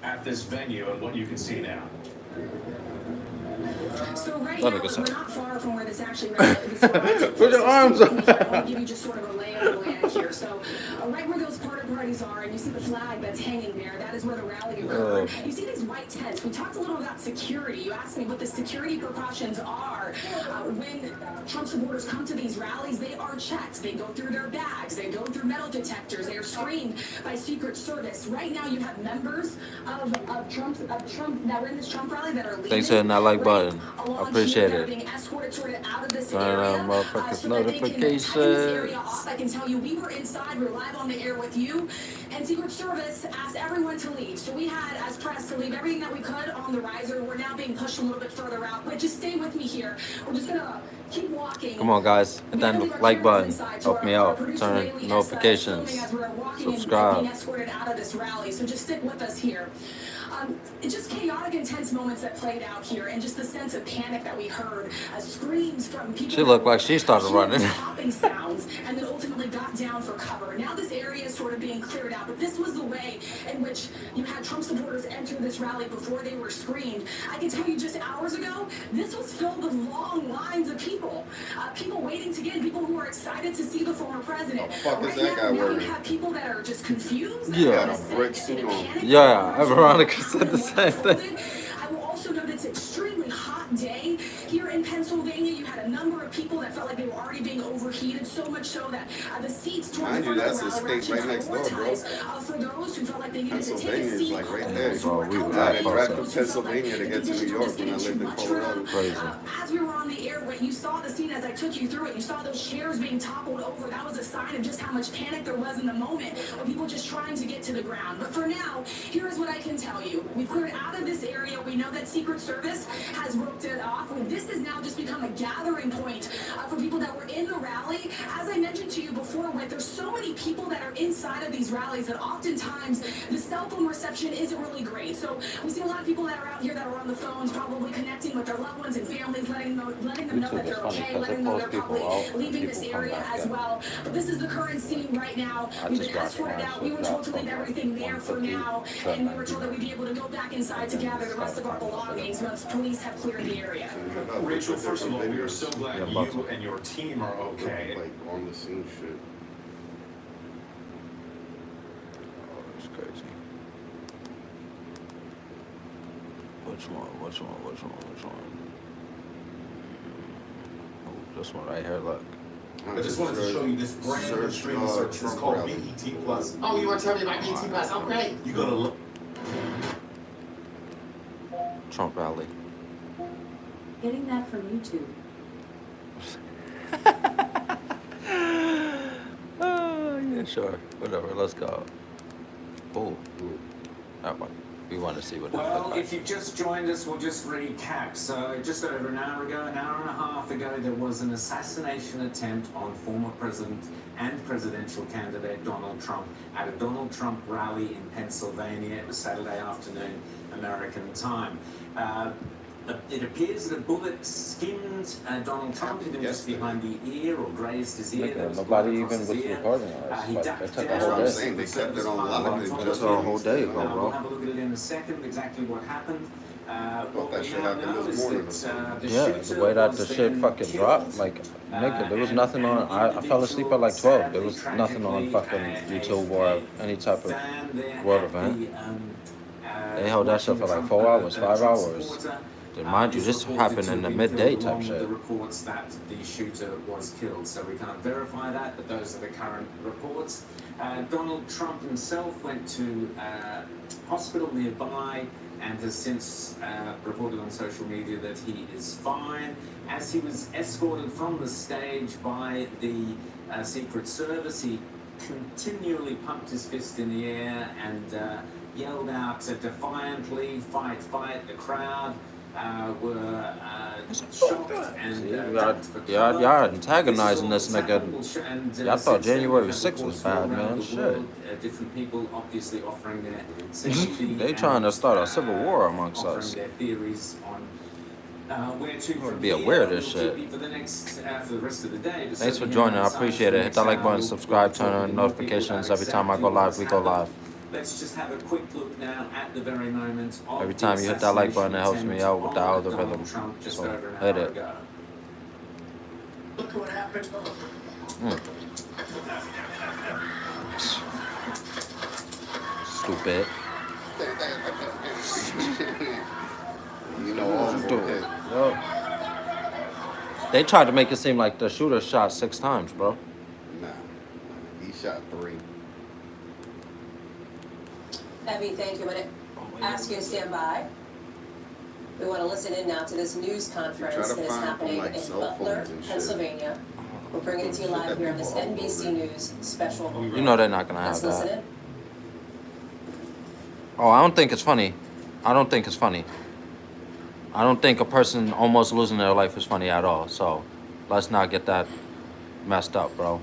at this venue and what you can see now. So right Let now, me go we're not far from where this actually Put your arms up. I'll give you just sort of a lay of the land here. So right where those porta parties are, and you see the flag that's hanging there, that is where the rally occurred. You see these white tents. We talked a little about security. You asked me what the security precautions are. When Trump supporters come to these rallies, they are checked. They go through their bags. They go through metal detectors. They are screened by Secret Service. Right now, you have members of Trump that were in this Trump rally that are leaving. Thanks for hitting that like button. I appreciate it. Being escorted sort of out of this Turn area, on motherfuckers' so that they can tighten this area notifications. off. I can tell you, we were inside, we were live on the air with you, and Secret Service asked everyone to leave. So we had, as press, to leave everything that we could on the riser. We're now being pushed a little bit further out, but just stay with me here. We're just gonna keep walking. Come on, guys. Hit that like button. Help me out. Turn on notifications. Subscribe. Being escorted out of this rally, so just stick with us here. It's just chaotic, intense moments that played out here, and just the sense of panic that we heard, screams from people. She looked like she started running. Popping sounds, and then ultimately got down for cover. Now this area is sort of being cleared out, but this was the way in which you had Trump supporters enter this rally before they were screened. I can tell you, just hours ago, this was filled with long lines of people, people waiting to get in, people who are excited to see the former president. What the fuck is Right that guy now you wearing? have people that are just confused. Yeah. Got a brick suit on. Yeah, Veronica said the same thing. I will also note it's an extremely hot day here in Pennsylvania. You had a number of people that felt like they were already being overheated, so much so that the seats toward Mind the you, front of that's the a rally were state actually right next door, bro. prioritized for those who felt like they needed to take a Pennsylvania is seat. like right there. Bro, we were I that had to close. drive through Pennsylvania to get to New York when I lived in Colorado. Crazy. As we were on the air, you saw the scene as I took you through it. You saw those chairs being toppled over. That was a sign of just how much panic there was in the moment of people just trying to get to the ground. But for now, here is what I can tell you. We've cleared out of this area. We know that Secret Service has roped it off. This has now just become a gathering point for people that were in the rally. As I mentioned to you before, there's so many people that are inside of these rallies that oftentimes the cell phone reception isn't really great. So we see a lot of people that are out here that are on the phones, probably connecting with their loved ones and families, letting them know that they're okay, letting them know they're probably leaving this area as well. But this is the current scene right now. We've been escorted out. We were told to leave everything there for now, and we were told that we'd be able to go back inside to gather the rest of our belongings once police have cleared the area. Rachel, first of all, we are so glad you and your team are okay. Like on the scene shit. Oh, that's crazy. Which one? Oh, this one right here, look. I just wanted to show you this brand new streaming service. It's called BET Plus. Oh, you want to tell me about BET Plus? Okay. You go to look. Trump rally. Getting that from YouTube. Yeah, sure. Whatever. Let's go. Oh, that one. We want to see what that Well, looked like. if you've just joined us, we'll just recap. So, just over an hour ago, an hour and a half ago, there was an assassination attempt on former president and presidential candidate Donald Trump at a Donald Trump rally in Pennsylvania. It was Saturday afternoon, American time. It appears that a bullet skimmed Donald Trump, hit him just behind the ear or grazed his ear. There was Nobody blood even across was his ear. recording us. He Like, ducked they took a down. whole day. Saying they kept it on live. They took a whole day ago, We'll bro. have a look at it in a second, exactly what happened. What that we shit now happened know this is morning or that something. the Yeah, shooter the way that the was shit then fucking killed. dropped, like, nigga, there was nothing on. I fell asleep at like 12. There was nothing on fucking YouTube or any type of world event. They held that shit for like 4 hours, 5 hours. And mind you, this happened in the midday type shit. The reports that the shooter was killed, so we can't verify that, but those are the current reports. Donald Trump himself went to hospital nearby and has since reported on social media that he is fine. As he was escorted from the stage by the Secret Service, he continually pumped his fist in the air and yelled out defiantly, "Fight, fight!" The crowd were shocked and Y'all antagonizing this nigga. Y'all thought January 6th was bad, man. Shit. Different people obviously offering their sympathy. They trying to start a civil war amongst offering us. their theories on where to Would be aware of this shit. for the next for the rest of the day. Thanks for joining. I appreciate it. Hit that like button, subscribe, turn on notifications. Every time I go live, we go live. Let's just have a quick look now at the very moment of Every time you hit that like button, it helps me out with the algorithm. So hit it. Look what happened. Stupid. You know, all Stupid. Yo. They tried to make it seem like the shooter shot 6 times, bro. Nah, he shot 3. Abby, thank you. I'm going to ask you to stand by. We want to listen in now to this news conference that is happening in Butler, Pennsylvania. We're bringing it to you live here on this NBC News special. You know they're not gonna have Let's listen that. in. Oh, I don't think it's funny. I don't think it's funny. I don't think a person almost losing their life is funny at all. So let's not get that messed up, bro.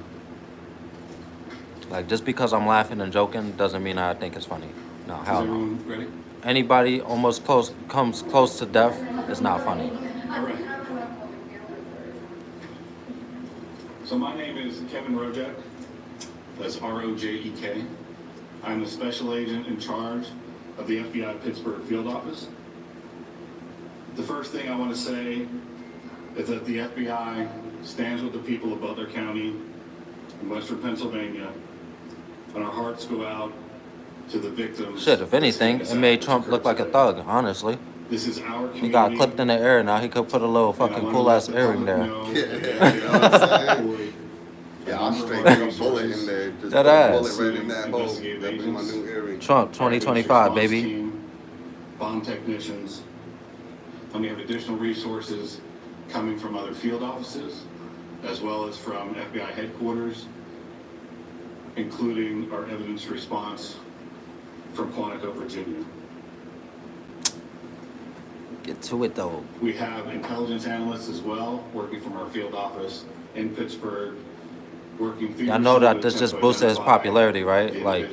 Like, just because I'm laughing and joking doesn't mean I think it's funny. No, hell no. Ready? Anybody comes close to death is not funny. All right. So my name is Kevin Rojek. That's R-O-J-E-K. I'm the special agent in charge of the FBI Pittsburgh field office. The first thing I want to say is that the FBI stands with the people of Butler County in western Pennsylvania, and our hearts go out to the victims. Shit, if anything, it made Trump look like a thug, honestly. This is our community. He got clipped in the air, now he could put a little fucking cool ass earring there. Yeah, I'll straight put a bullet in there. Just That put a ass. bullet right in that hole. That'll be my new earring. Trump 2025, baby. Team, bomb technicians, and we have additional resources coming from other field offices, as well as from FBI headquarters, including our evidence response from Quantico, Virginia. Get to it though. We have intelligence analysts as well, working from our field office in Pittsburgh, working through. Y'all know that this just boosted his popularity, right? Like,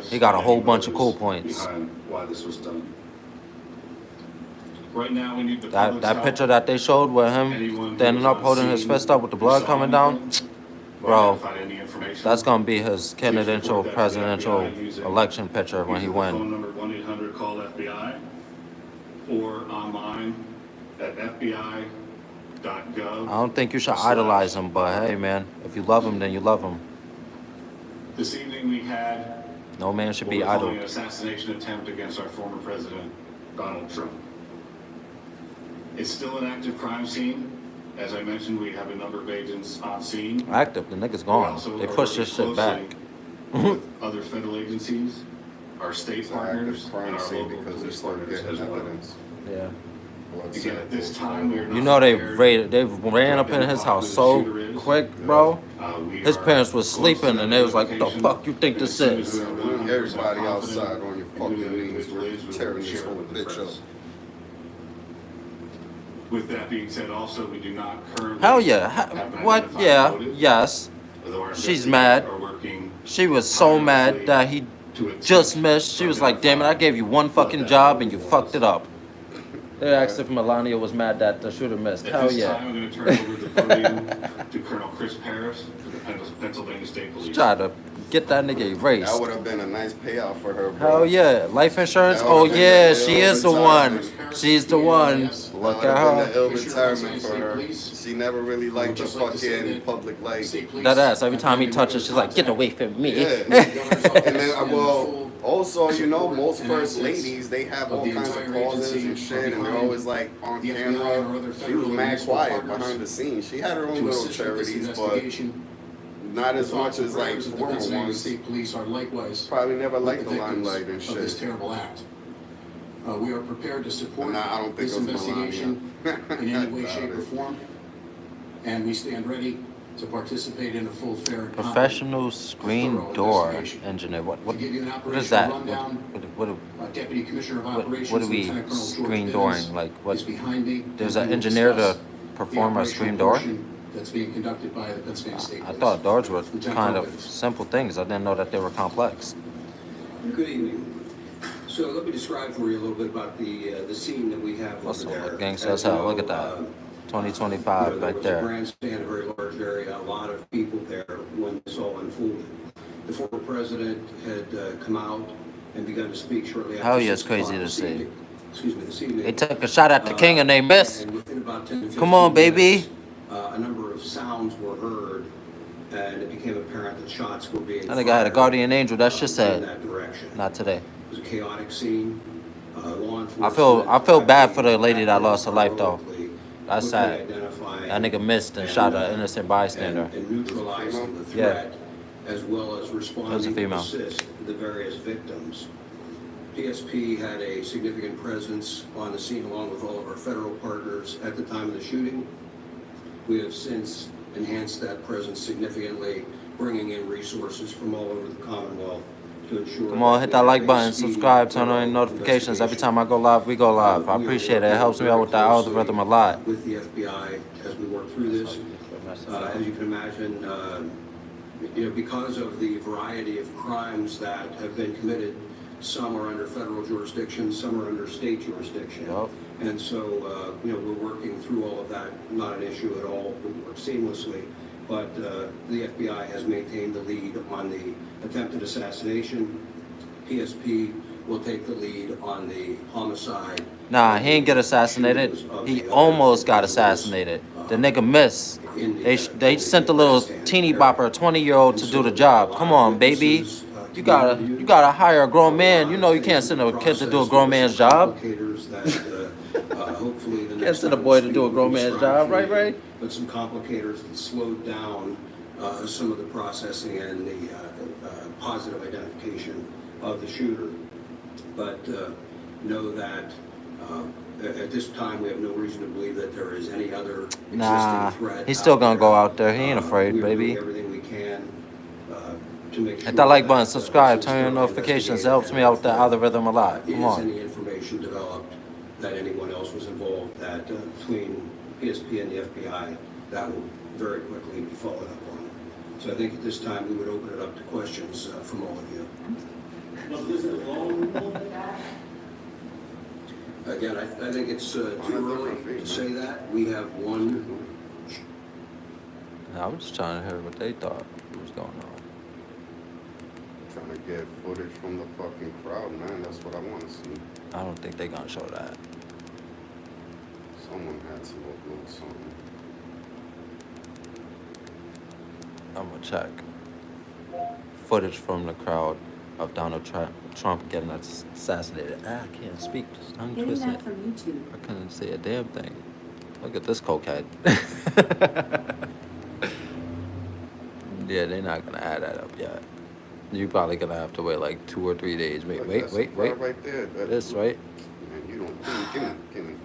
he got a whole bunch of cool points. Behind why this was done. Right now, we need the That picture that they showed with him standing up, holding his fist up with the blood coming down, bro, that's gonna be his presidential election picture when he Phone win. number 1-800-CALL-FBI or online at FBI.gov. I don't think you should idolize him, but hey, man, if you love him, then you love him. This evening we had No man should what be we're calling idle. an assassination attempt against our former president, Donald Trump. It's still an active crime scene. As I mentioned, we have a number of agents on scene. Active, the nigga's gone. They pushed this shit back. With other federal agencies, our state partners, and our local police partners as well. Yeah. Again, at this time, we are not You know they prepared ran up in his house so quick, bro. His parents was sleeping and they was like, "What the fuck you think this is?" Everybody outside on your fucking means we're tearing this whole bitch up. With that being said, also, we do not currently. Hell yeah. have an What? identified Yeah. motive, Yes. although our She's investigators mad. are working She was so mad that he just missed. She was like, damn it, I gave you one fucking job and you fucked it up. They asked if Melania was mad that the shooter missed. At Hell this yeah. time, I'm going to turn over the podium to Colonel Chris Paris for the Pennsylvania State Police. Try to get that nigga erased. That would have been a nice payout for her, bro. Hell yeah. Life insurance? That Oh would've been yeah, the she ill is the one. retirement. She's the one. Look That at would have been the her. ill retirement for her. She never really liked the fucking public life. That ass. Every time he touches, she's like, get away from me. Yeah. And then, well, also, you know, most first ladies, they have all kinds of causes and shit, and they're always like on camera. She was mad quiet behind the scenes. She had her own little charities, but not as much as like former ones. State Police are likewise Probably never liked the limelight and of this shit. terrible act. We are prepared to support Nah, I don't think this it was investigation in any way, Doubt shape, or it. form, and we stand ready to participate in a full, fair, and Professional screen door engineer. What is that? Deputy Commissioner of Operations, What are we Lieutenant Colonel George screen Bivens dooring? Like what? is behind me. There's and an we will engineer to discuss perform the a screen operational door? portion that's being conducted by the Pennsylvania State I Police. thought doors were Lieutenant kind Colonel of Bivens. simple things. I didn't know that they were complex. Good evening. So let me describe for you a little bit about the scene that we have What's over there. gangsta as hell? Look at that. 2025 there right was there. a grandstand, a very large area, a lot of people there when this all unfolded. The former president had come out and begun to speak shortly after. Hell yeah, it's 6 crazy o'clock to this see. evening. Excuse me, this evening. They took a shot at the king and they missed. And within about 10 to 15 Come on, baby. minutes, a number of sounds were heard, and it became apparent that shots were being That nigga had a fired, guardian angel. That shit in said, that direction. not today. It was a chaotic scene. Law I enforcement feel bad for the lady that lost her life though. That's quickly sad. identifying That nigga missed and shot an innocent bystander. and neutralizing the Yeah. threat, as well as responding to female. assist the various victims. PSP had a significant presence on the scene along with all of our federal partners at the time of the shooting. We have since enhanced that presence significantly, bringing in resources from all over the Commonwealth to ensure. Come on, hit that we like have a button, speedy, subscribe, turn thorough on notifications. Every investigation. time I go live, we go live. I appreciate it. It helps me out with the algorithm a lot. With the FBI as we work through this. As you can imagine, because of the variety of crimes that have been committed, some are under federal jurisdiction, some are under state jurisdiction. Yep. And so, we're working through all of that, not an issue at all, we work seamlessly. But the FBI has maintained the lead on the attempted assassination. PSP will take the lead on the homicide. Nah, he ain't get assassinated. He almost got assassinated. The nigga missed. They sent the little teeny bopper, 20-year-old, to do the job. Come on, baby. You gotta hire a grown man. You know you can't send a kid to do a grown man's job. Can't send a boy to do a grown man's job, right, Ray? But some complicators that slowed down some of the processing and the positive identification of the shooter. But know that at this time we have no reason to believe that there is any other existing threat. He's still gonna go out there. He ain't afraid, We are baby. doing everything we can to make sure Hit that like button, that subscribe, this turn your is notifications. It helps me out with the algorithm a lot. Come is on. any information developed that anyone else was involved, that between PSP and the FBI, that will very quickly be followed up on. So I think at this time we would open it up to questions from all of you. Again, I think it's too early to say that. We have one. I was just trying to hear what they thought was going on. Trying to get footage from the fucking crowd, man. That's what I want to see. I don't think they're gonna show that. Someone had to upload something. I'm gonna check footage from the crowd of Donald Trump getting assassinated. I can't speak. I'm Getting twisted. that from YouTube. I couldn't say a damn thing. Look at this cokehead. Yeah, they're not gonna add that up yet. You're probably gonna have to wait like 2 or 3 days. Wait. Right there. This, right? Man, you don't. Give me.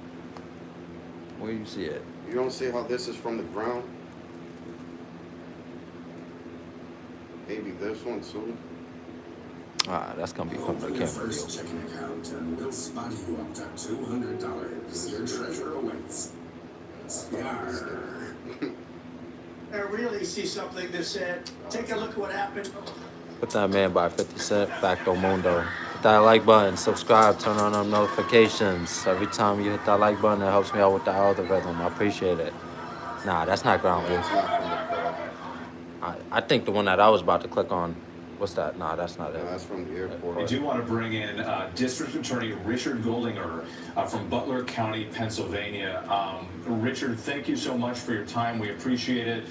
Where you see it? You don't see how this is from the ground? Maybe this one too. That's gonna be put on the camera. First checking account and we'll spot you up to $200. Your treasure awaits. Yarr. I really see something that said, take a look at what happened. Put that man by 50 Cent, Facto Mundo. Hit that like button, subscribe, turn on them notifications. Every time you hit that like button, it helps me out with the algorithm. I appreciate it. Nah, that's not ground rules. I think the one that I was about to click on, what's that? Nah, that's not it. That's from the airport. We do want to bring in District Attorney Richard Goldinger from Butler County, Pennsylvania. Richard, thank you so much for your time. We appreciate it.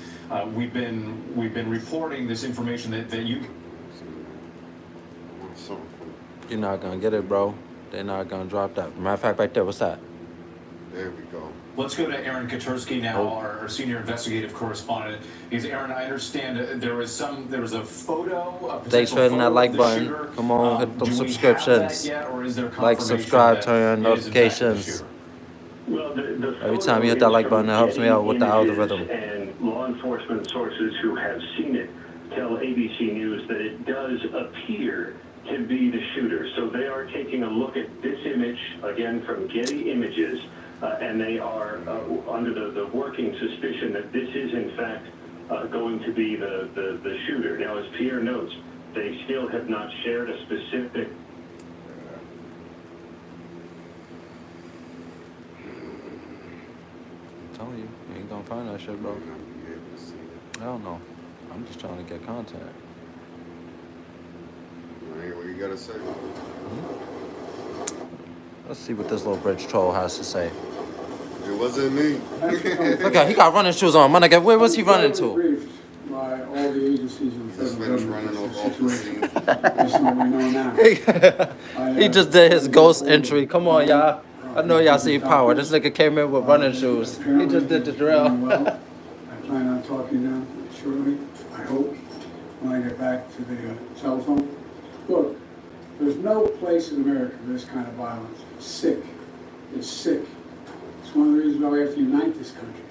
We've been reporting this information that you. You're not gonna get it, bro. They're not gonna drop that. Matter of fact, right there, what's that? There we go. Let's go to Aaron Katursky now, our senior investigative correspondent. Because Aaron, I understand there was a photo. Thanks for hitting that like button. Come on, hit them subscriptions. Like, subscribe, turn on notifications. Well, the Every time you hit that like button, it helps me out with the algorithm. And law enforcement sources who have seen it tell ABC News that it does appear to be the shooter. So they are taking a look at this image, again from Getty Images, and they are under the working suspicion that this is in fact going to be the shooter. Now, as Pierre notes, they still have not shared a specific. I'm telling you, you ain't gonna find that shit, bro. Hell no. I'm just trying to get content. What you gotta say? Let's see what this little bridge troll has to say. It wasn't me. Look at, he got running shoes on. My nigga, where was he running to? By all the agencies in the federal government. He just did his ghost entry. Come on, y'all. I know y'all see power. This nigga came in with running shoes. He just did the drill. I plan on talking to them shortly, I hope, when I get back to the telephone. Look, there's no place in America for this kind of violence. It's sick. It's sick. It's one of the reasons why we have to unite this country.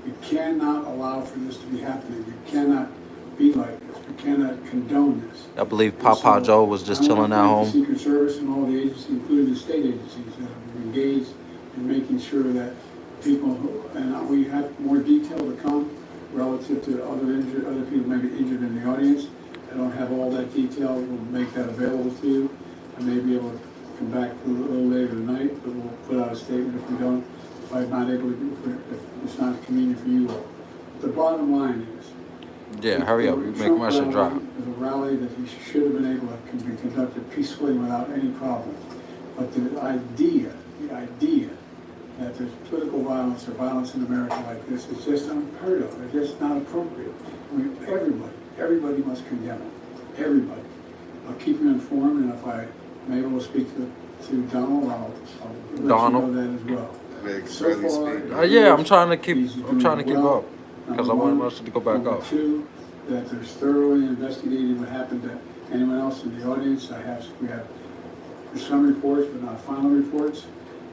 You cannot allow for this to be happening. You cannot be like this. You cannot condone this. I believe Papa Joe was just chilling at home. The Secret Service and all the agencies, including the state agencies, that have engaged in making sure that people, and we have more detail to come relative to other people maybe injured in the audience. I don't have all that detail. We'll make that available to you. I may be able to come back a little later tonight, but we'll put out a statement if we don't. If I'm not able to, if it's not convenient for you all. The bottom line is, yeah, hurry up. You make my shit drop. It was a rally that he should have been able to be conducted peacefully without any problem. But the idea that there's political violence or violence in America like this is just unheard of. It's just not appropriate. I mean, everybody must condemn it. Everybody. I'll keep you informed, and if I'm able to speak to Donald, I'll let Donald. you know that as well. So far, yeah, I'm trying to keep up because I want us to go back Number up. two, that there's thoroughly investigating what happened to anyone else in the audience. We have some reports, but not final reports.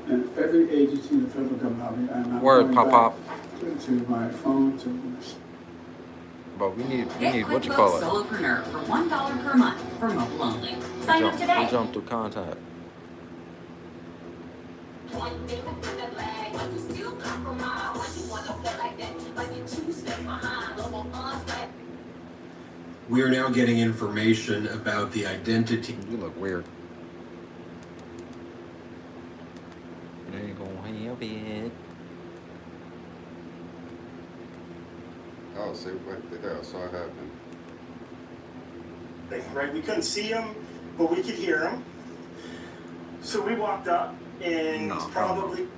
And every agency in the federal government, I'm not Word, going Pop. to my phone to. But we need what you QuickBooks call it? Solopreneur for $1 per month for mobile only. Sign up today. We jump through contact. We are now getting information about the identity. You look weird. You ain't gonna help it. Oh, see, right there, I saw it happen. Right, we couldn't see him, but we could hear him. So we walked up, and it's probably.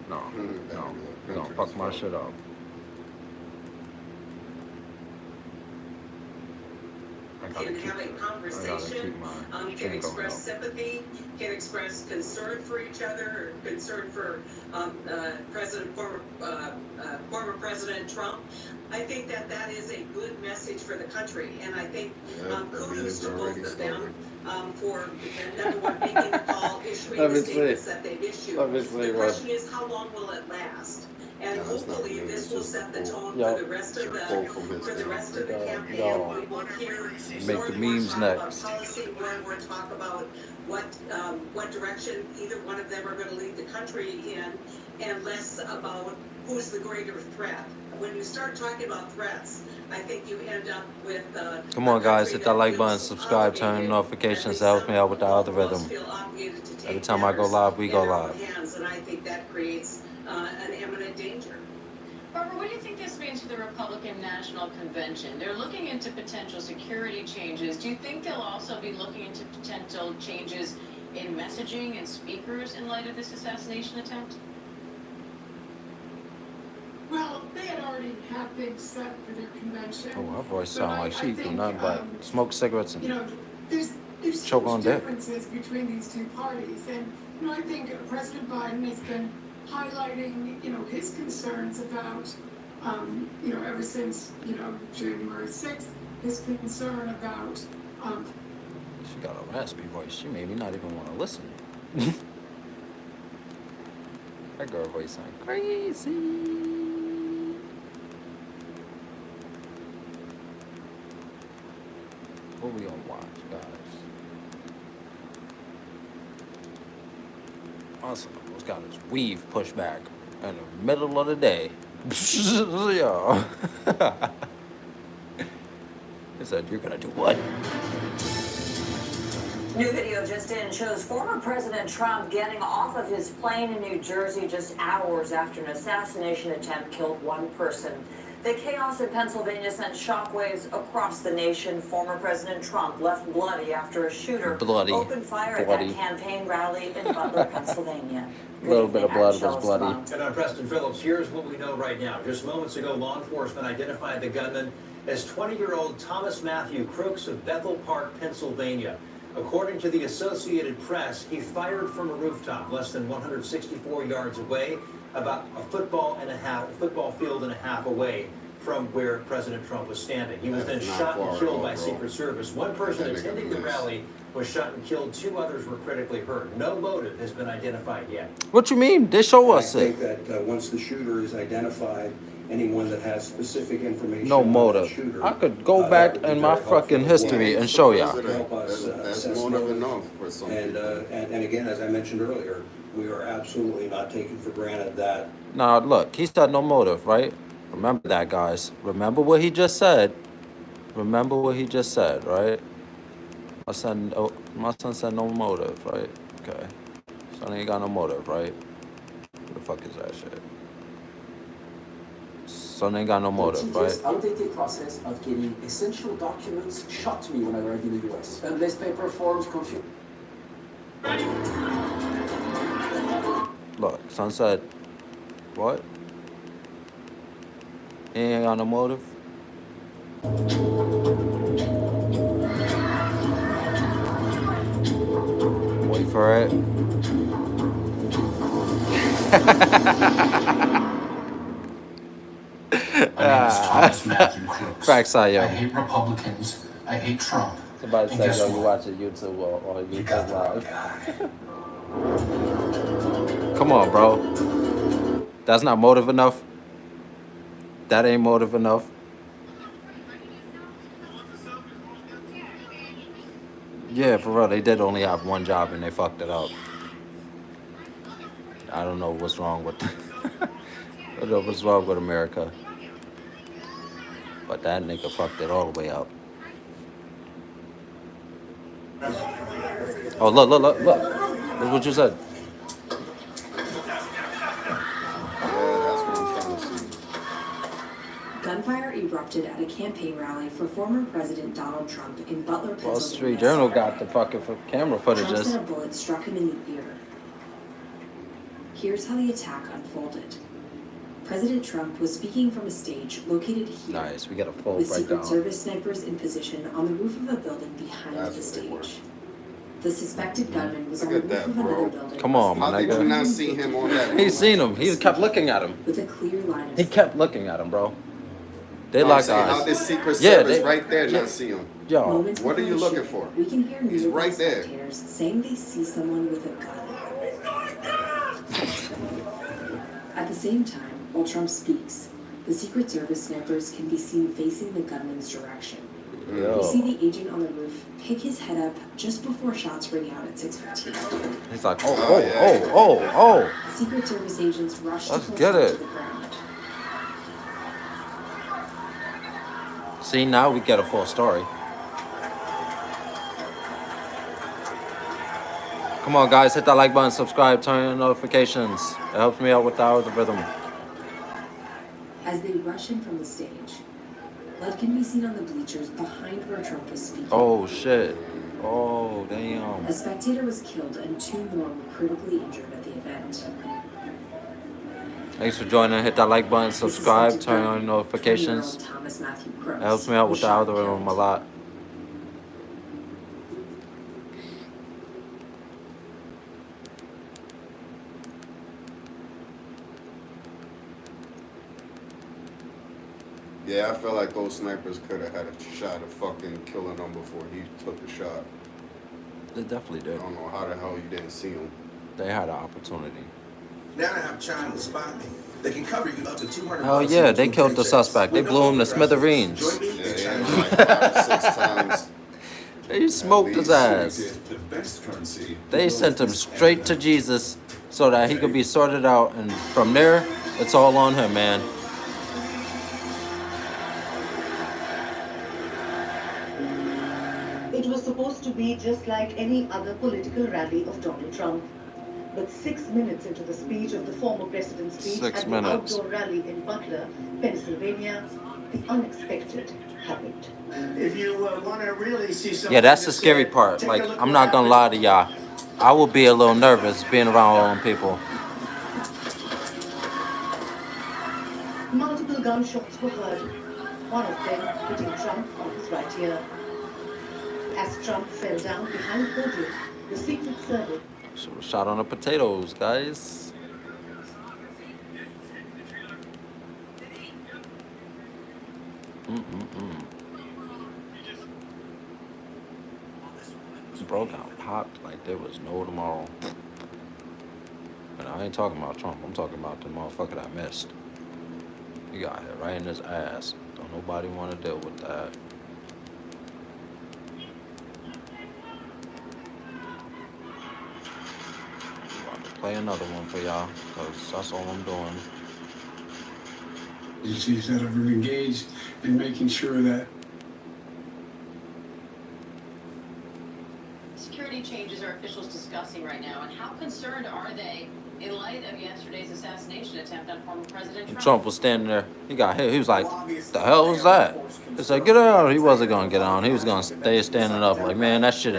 No. You're gonna fuck my shit up. Can have a conversation. You can express sympathy, can express concern for each other, or concern for former President Trump. I think that is a good message for the country, and I think kudos to both of them for number one making the call, issuing the statements that they've issued. The question is, how long will it last? No, that's not hopefully me. this It's will just set the tone Yo. for the rest of the quote from his thing. campaign. Yo. We will hear Make more the and more memes talk next. about policy, more and more talk about what direction either one of them are going to lead the country in, and less about who's the greater threat. When you start talking about threats, I think you end up with Come on, guys, hit that like button, subscribe, turn notifications. That helps me out with the algorithm. Every time I go live, we go live. And I think that creates an imminent danger. Barbara, what do you think this means for the Republican National Convention? They're looking into potential security changes. Do you think they'll also be looking into potential changes in messaging and speakers in light of this assassination attempt? Well, they had already had things set for their convention. Oh, her voice sound like she do think, nothing but smoke cigarettes you know, and there's choke huge on dick. differences between these two parties, and I think President Biden has been highlighting his concerns about ever since January 6th, his concern about She got a raspy voice. She made me not even want to listen. That girl voice sound crazy. What we gonna watch, guys? Awesome. He's got his weave pushed back in the middle of the day. Yo. He said, "You're gonna do what?" New video just in shows former President Trump getting off of his plane in New Jersey just hours after an assassination attempt killed one person. The chaos in Pennsylvania sent shockwaves across the nation. Former President Trump left bloody after a shooter opened fire at that campaign rally in Butler, Pennsylvania. A little bit of blood was bloody. And I'm Preston Phillips. Here's what we know right now. Just moments ago, law enforcement identified the gunman as 20-year-old Thomas Matthew Crooks of Bethel Park, Pennsylvania. According to the Associated Press, he fired from a rooftop less than 164 yards away, about a football field and a half away from where President Trump was standing. He was then shot and killed by Secret Service. One person attending the rally was shot and killed. 2 others were critically hurt. No motive has been identified yet. What you mean? They show us I it. think that once the shooter is identified, anyone that has specific information No on motive. the shooter, I could go back in my fucking history and show y'all. help us That's assess motive motive. enough for some people. And again, as I mentioned earlier, we are absolutely not taking for granted that Now, look, he said no motive, right? Remember that, guys. Remember what he just said. Remember what he just said, right? My son said no motive, right? Okay. Son ain't got no motive, right? What the fuck is that shit? Son ain't got no motive, right? Outdated process of getting essential documents shot to me when I arrived in the US. And this paper forms confusion. Look, son said, what? He ain't got no motive? Wait for it. My name is Thomas Matthew Crooks. Facts I I hate Republicans. I hate Trump. Somebody And said, guess yo, you what? watch it YouTube or YouTube live. Come on, bro. That's not motive enough. That ain't motive enough. Yeah, for real, they did only have one job and they fucked it up. I don't know what's wrong with I don't know what's wrong with America. But that nigga fucked it all the way up. Oh, look. That's what you said. Gunfire erupted at a campaign rally for former President Donald Trump in Butler, Pennsylvania. Wall Street Journal got the fucking camera Trump footages. said a bullet struck him in the ear. Here's how the attack unfolded. President Trump was speaking from a stage located here. Nice, we got a full with breakdown. Secret Service snipers in position on the roof of a building behind the stage. The suspected gunman was on the roof of another building. Come on, my How did nigga. you not see him on that? He seen him. He kept looking at him. With a clear line of He kept looking at him, bro. They No, I'm locked saying, eyes. how did Secret Yeah, Service they- right there yeah. not see him? Yo, Moments What are you before the looking for? shooting, We can hear He's nearby right there. spectators saying they see someone with a gun. At the same time, While Trump speaks, the Secret Service snipers can be seen facing the gunman's direction. Yo. We see the agent on the roof pick his head up just before shots ring out at 6:15. He's like, oh. Secret Service agents rush Let's to pull get Trump it. to the ground. See, now we get a full story. Come on, guys, hit that like button, subscribe, turn on notifications. It helps me out with the algorithm. As they rush in from the stage, blood can be seen on the bleachers behind where Trump was speaking. Oh, shit. Oh, damn. A spectator was killed and 2 more were critically injured at the event. Thanks for joining. Hit that like button, subscribe, turn on notifications. Thomas Matthew It Crooks helps me out with the algorithm a lot. Yeah, I feel like those snipers could have had a shot of fucking killing him before he took the shot. They definitely did. I don't know how the hell you didn't see him. They had an opportunity. Now they have China spot me. They can cover you up to 200. Hell yeah, they killed the suspect. They blew him to smithereens. Yeah, they hit him like 5 or 6 times. They smoked his ass. The best currency. They sent him straight to Jesus so that he could be sorted out. And from there, it's all on him, man. It was supposed to be just like any other political rally of Donald Trump. But 6 minutes into the speech of the former president's speech at the outdoor rally in Butler, Pennsylvania, the unexpected happened. If you want to really see something, Yeah, that's the scary part. Like, I'm not gonna lie to y'all. I will be a little nervous being around all them people. Multiple gunshots were heard, one of them hitting Trump on his right ear. As Trump fell down behind the podium, the Secret Service Shot on the potatoes, guys. Bro got popped like there was no tomorrow. And I ain't talking about Trump. I'm talking about the motherfucker that missed. He got hit right in his ass. Don't nobody want to deal with that. Play another one for y'all, because that's all I'm doing. Agencies that have engaged in making sure that Security changes are officials discussing right now, and how concerned are they in light of yesterday's assassination attempt on former President Trump? Trump was standing there. He got hit. He was like, the hell was that? He said, get out. He wasn't going to get on. He was going to stay standing up. Like, man, that shit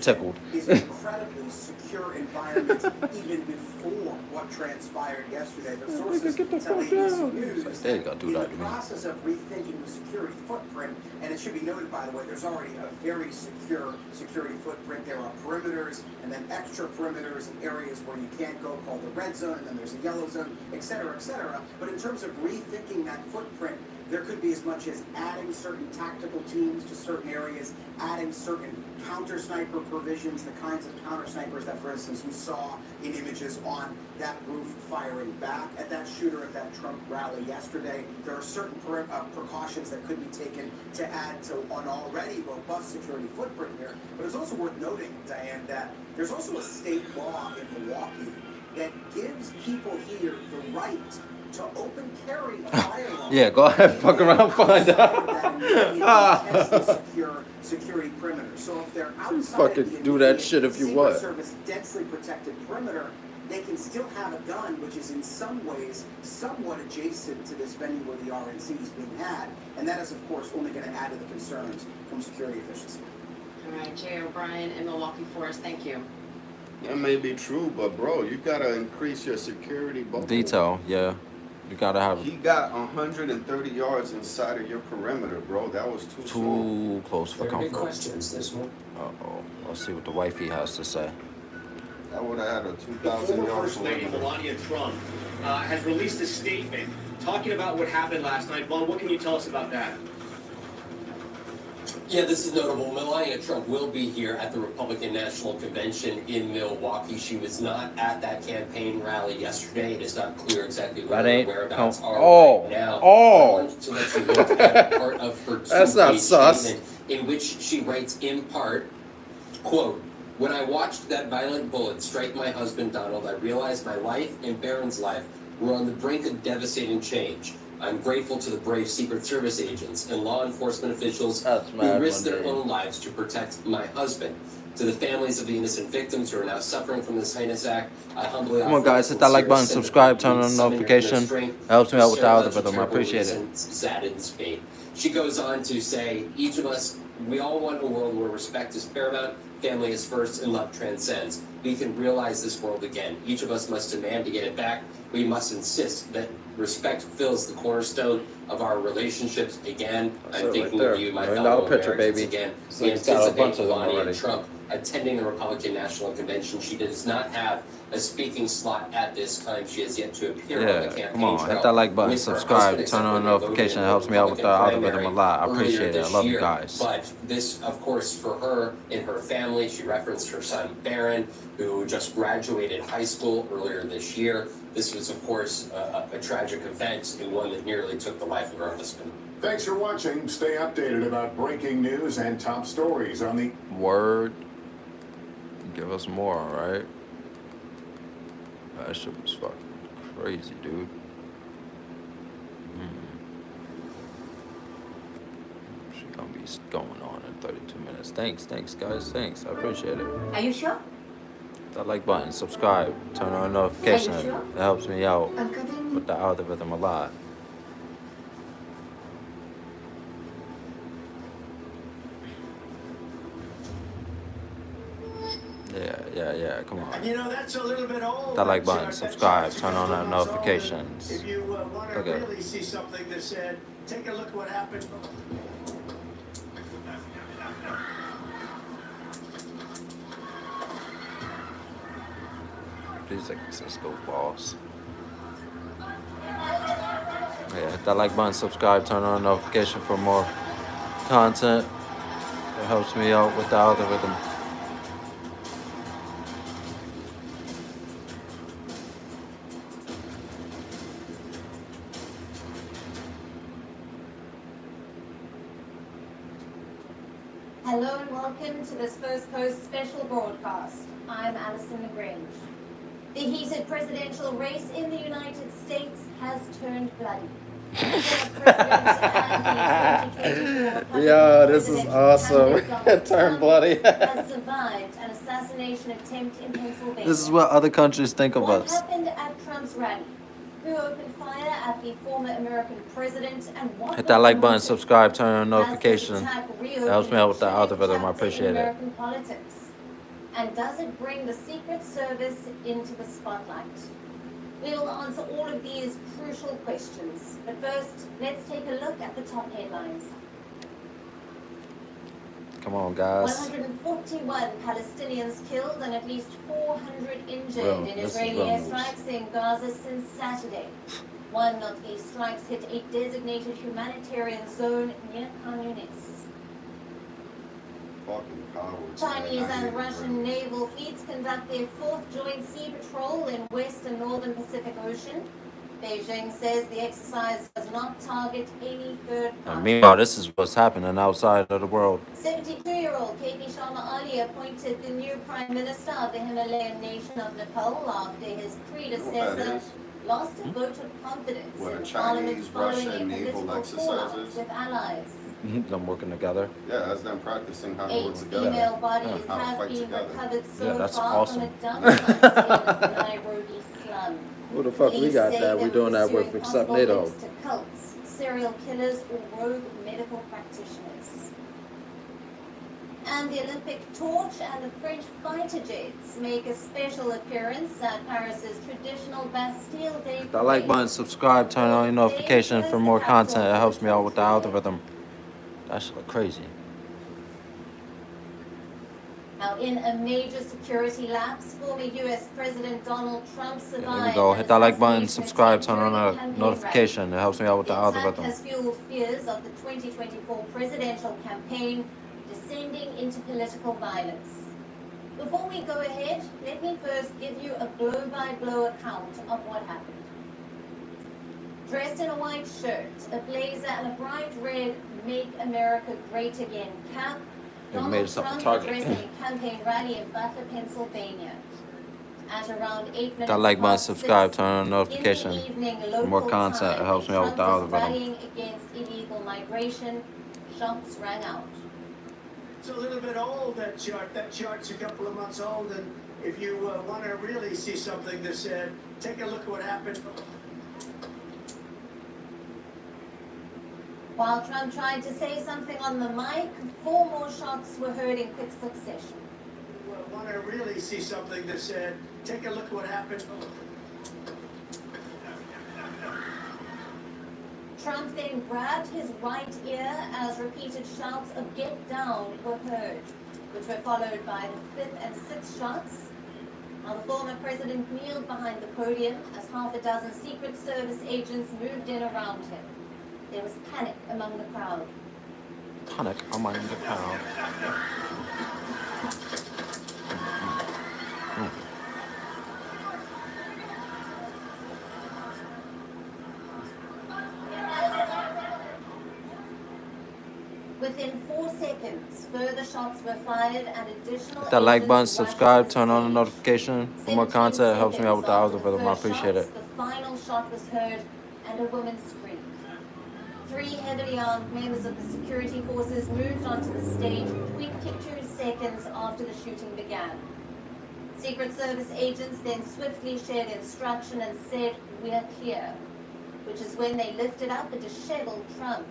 tickled. Is an incredibly secure environment even before what transpired yesterday. The sources tell ABC News They got to do that to in me. the process of rethinking the security footprint, and it should be noted, by the way, there's already a very secure security footprint. There are perimeters and then extra perimeters and areas where you can't go, called the red zone, and then there's a yellow zone, et cetera, et cetera. But in terms of rethinking that footprint, there could be as much as adding certain tactical teams to certain areas, adding certain counter sniper provisions, the kinds of counter snipers that, for instance, you saw in images on that roof firing back at that shooter at that Trump rally yesterday. There are certain precautions that could be taken to add to an already robust security footprint here. But it's also worth noting, Diane, that there's also a state law in Milwaukee that gives people here the right to open carry a firearm. Yeah, go ahead, fuck around, find out. Security perimeter. So if they're outside Fucking do that shit if you Secret want. Service densely protected perimeter, they can still have a gun, which is in some ways somewhat adjacent to this venue where the RNC is being had, and that is, of course, only going to add to the concerns from security officials. All right, Jay O'Brien in Milwaukee for us. Thank you. That may be true, but bro, you gotta increase your security bubble. Detail, yeah. You gotta have He got 130 yards inside of your perimeter, bro. That was too close for Very big comfort. questions, this one. Uh-oh. Let's see what the wifey has to say. That would have had a The 2,000 former yard First Lady perimeter. Melania Trump has released a statement talking about what happened last night. Vaughn, what can you tell us about that? Yeah, this is notable. Melania Trump will be here at the Republican National Convention in Milwaukee. She was not at that campaign rally yesterday. It is not clear exactly where her whereabouts are right now. I wanted to let you look at part of her two-page statement in which she writes in part, quote, "When I watched that violent bullet strike my husband Donald, I realized my life and Barron's life were on the brink of devastating change. I'm grateful to the brave Secret Service agents and law enforcement officials who risked their own lives to protect my husband. To the families of the innocent victims who are now suffering from this heinous act, I humbly Come on, guys, hit that like button, subscribe, turn on notification. It helps me out with the algorithm. I appreciate it. Zadin's fate." She goes on to say, "Each of us, we all want a world where respect is paramount, family is first, and love transcends. We can realize this world again. Each of us must demand to get it back. We must insist that respect fills the cornerstone of our relationships again." I'm thinking of you, my fellow Americans, again. We anticipate Melania Trump attending the Republican National Convention. She does not have a speaking slot at this time. She has yet to appear on the campaign come on, trail hit that like button, with her subscribe, husband, turn on except when they notification. It voted in helps the me out with the Republican algorithm a primary lot. I earlier appreciate it. I this love you year. guys. But this, of course, for her and her family, she referenced her son Barron, who just graduated high school earlier this year. This was, of course, a tragic event and one that nearly took the life of her husband. Thanks for watching. Stay updated about breaking news and top stories on the Word. Give us more, alright? That shit was fucking crazy, dude. She gonna be going on in 32 minutes. Thanks, guys. Thanks. I appreciate it. Are you sure? That like button, subscribe, turn on notification. Are you sure? It helps me out with the algorithm a lot. Yeah, come on. And you know, that's a little bit old. That like button, subscribe, turn on that notifications. If you want to Okay. really see something that said, take a look what happened. These like Cisco balls. Yeah, hit that like button, subscribe, turn on notification for more content. It helps me out with the algorithm. Hello and welcome to this First Post special broadcast. I'm Alison LaGrange. The heated presidential race in the United States has turned bloody. Yo, this is awesome. Turn bloody. has survived an assassination attempt in Pennsylvania. This is what other countries think of What us. happened at Trump's rally? Who opened fire at the former American president, and what Hit that like button, motive? subscribe, turn on Has this notification. attack It helps me out with the algorithm. I appreciate it. American politics? And does it bring the Secret Service into the spotlight? We will answer all of these crucial questions. But first, let's take a look at the top headlines. Come on, guys. 141 Palestinians killed and at least 400 injured Bro, in this is Israeli real news. airstrikes in Gaza since Saturday. One of these strikes hit a designated humanitarian zone near Khan Yunis. Fucking cowards. Chinese man. I and hate Russian naval fleets conduct their fourth joint sea patrol in West and Northern Pacific Ocean. Beijing says the exercise does not target any third And party. meanwhile, this is what's happening outside of the world. 72-year-old KP Sharma Ali appointed the new Prime Minister of the Himalayan nation of Nepal after his predecessor lost a vote of confidence What, in a Parliament Chinese, following a Russian naval political fallout exercises? with allies. Them working together. Yeah, that's them practicing how to 8 work together. female bodies How to have fight been together. recovered so Yeah, that's far awesome. from a dump site in the Nairobi slum. Who the fuck we Police got say that we they doing were that with pursuing except possible NATO? links to cults, serial killers, or rogue medical practitioners. And the Olympic torch and the French fighter jets make a special appearance at Paris's traditional Bastille Day. That like button, subscribe, turn on your notification for more content. It helps me out with the algorithm. That shit look crazy. Now, in a major security lapse, former U.S. President Donald Trump survived. There we go. Hit that like button, assassination subscribe, attempt turn on during a the campaign notification. It helps me out with the rally. The attack algorithm. has fueled fears of the 2024 presidential campaign descending into political violence. Before we go ahead, let me first give you a blow-by-blow account of what happened. Dressed in a white shirt, a blazer, and a bright red Make America Great Again cap, Donald Trump addressing a campaign rally in Butler, Pennsylvania. At around 8 minutes That like button, past subscribe, 6 turn on in notification. the evening, For local more content, it time, helps me out with the Trump was algorithm. rallying against illegal migration. Shots rang out. It's a little bit old, that chart. That chart's a couple of months old, and if you want to really see something that said, take a look at what happened. While Trump tried to say something on the mic, 4 more shots were heard in quick succession. Want to really see something that said, take a look at what happened. Trump then grabbed his right ear as repeated shouts of "get down" were heard, which were followed by the 5th and 6th shots. Now the former president kneeled behind the podium as half a dozen Secret Service agents moved in around him. There was panic among the crowd. Panic among the crowd. Within 4 seconds, further shots were fired and additional Hit that like button, agents rushed subscribe, to turn the on the stage. notification. For more content, it helps me out with the algorithm. I appreciate it. The final shot was heard and a woman screamed. 3 heavily armed members of the security forces moved onto the stage 22 seconds after the shooting began. Secret Service agents then swiftly shared instruction and said, "We're clear," which is when they lifted up a disheveled Trump.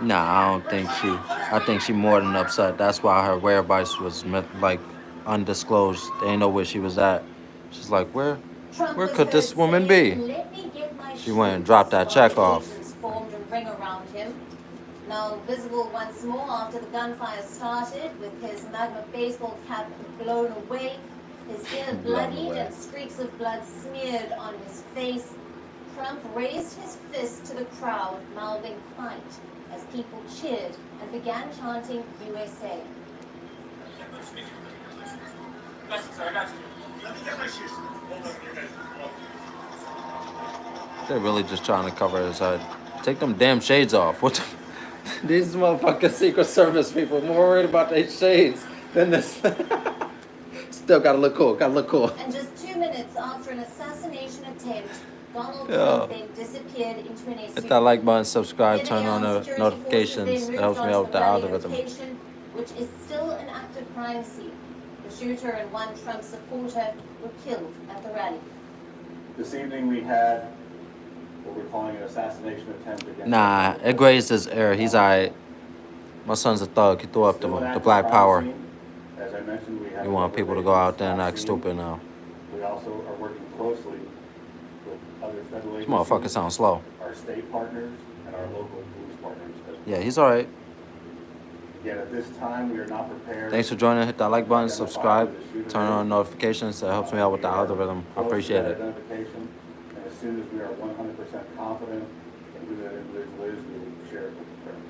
Nah, I think she more than upset. That's why her whereabouts was like undisclosed. They ain't know where she was at. She's like, where could this woman be? She went and dropped that check off. Agents formed a ring around him. Now visible once more after the gunfire started, with his magma baseball cap blown away, his ear bloodied and streaks of blood smeared on his face. Trump raised his fist to the crowd, mouthing "fight," as people cheered and began chanting "USA." They're really just trying to cover his head. Take them damn shades off. What the these motherfucking Secret Service people more worried about their shades than this. Still gotta look cool, And just 2 minutes after an assassination attempt, Donald Trump then disappeared into an SUV. Hit that like button, subscribe, turn on the notifications. It helps me out with the algorithm. Which is still an active crime scene. The shooter and one Trump supporter were killed at the rally. This evening we had what we're calling an assassination attempt against... Nah, it grazed his ear. He's alright. My son's a thug. He threw up the black power. As I mentioned, we have... You want people to go out there and act stupid now. We also are working closely with other federal agencies. This motherfucker sounds slow. Our state partners and our local police partners. Yeah, he's alright. Again, at this time, we are not prepared... Thanks for joining. Hit that like button, subscribe, turn on notifications. That helps me out with the algorithm. I appreciate it. And as soon as we are 100% confident in who that individual is, we will share it with the press.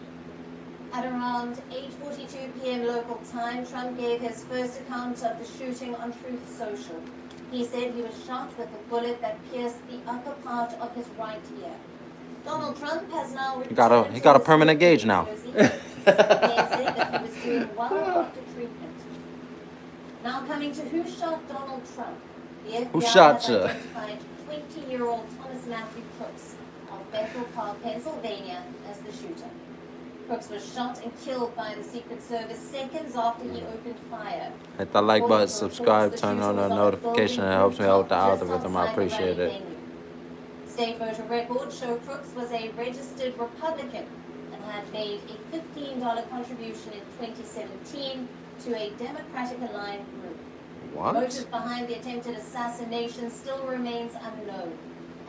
At around 8:42 p.m. local time, Trump gave his first account of the shooting on Truth Social. He said he was shot with a bullet that pierced the upper part of his right ear. Donald Trump has now He got a permanent gauge now. He said that he was doing well after treatment. Now coming to who shot Donald Trump. The FBI Who shot has you? identified 20-year-old Thomas Matthew Crooks of Bethel Park, Pennsylvania, as the shooter. Crooks was shot and killed by the Secret Service seconds after he opened fire. Hit that like button, subscribe, turn on the notification. It helps me out with the algorithm. I appreciate it. State voter records show Crooks was a registered Republican and had made a $15 contribution in 2017 to a Democratic-aligned group. What? Motive behind the attempted assassination still remains unknown,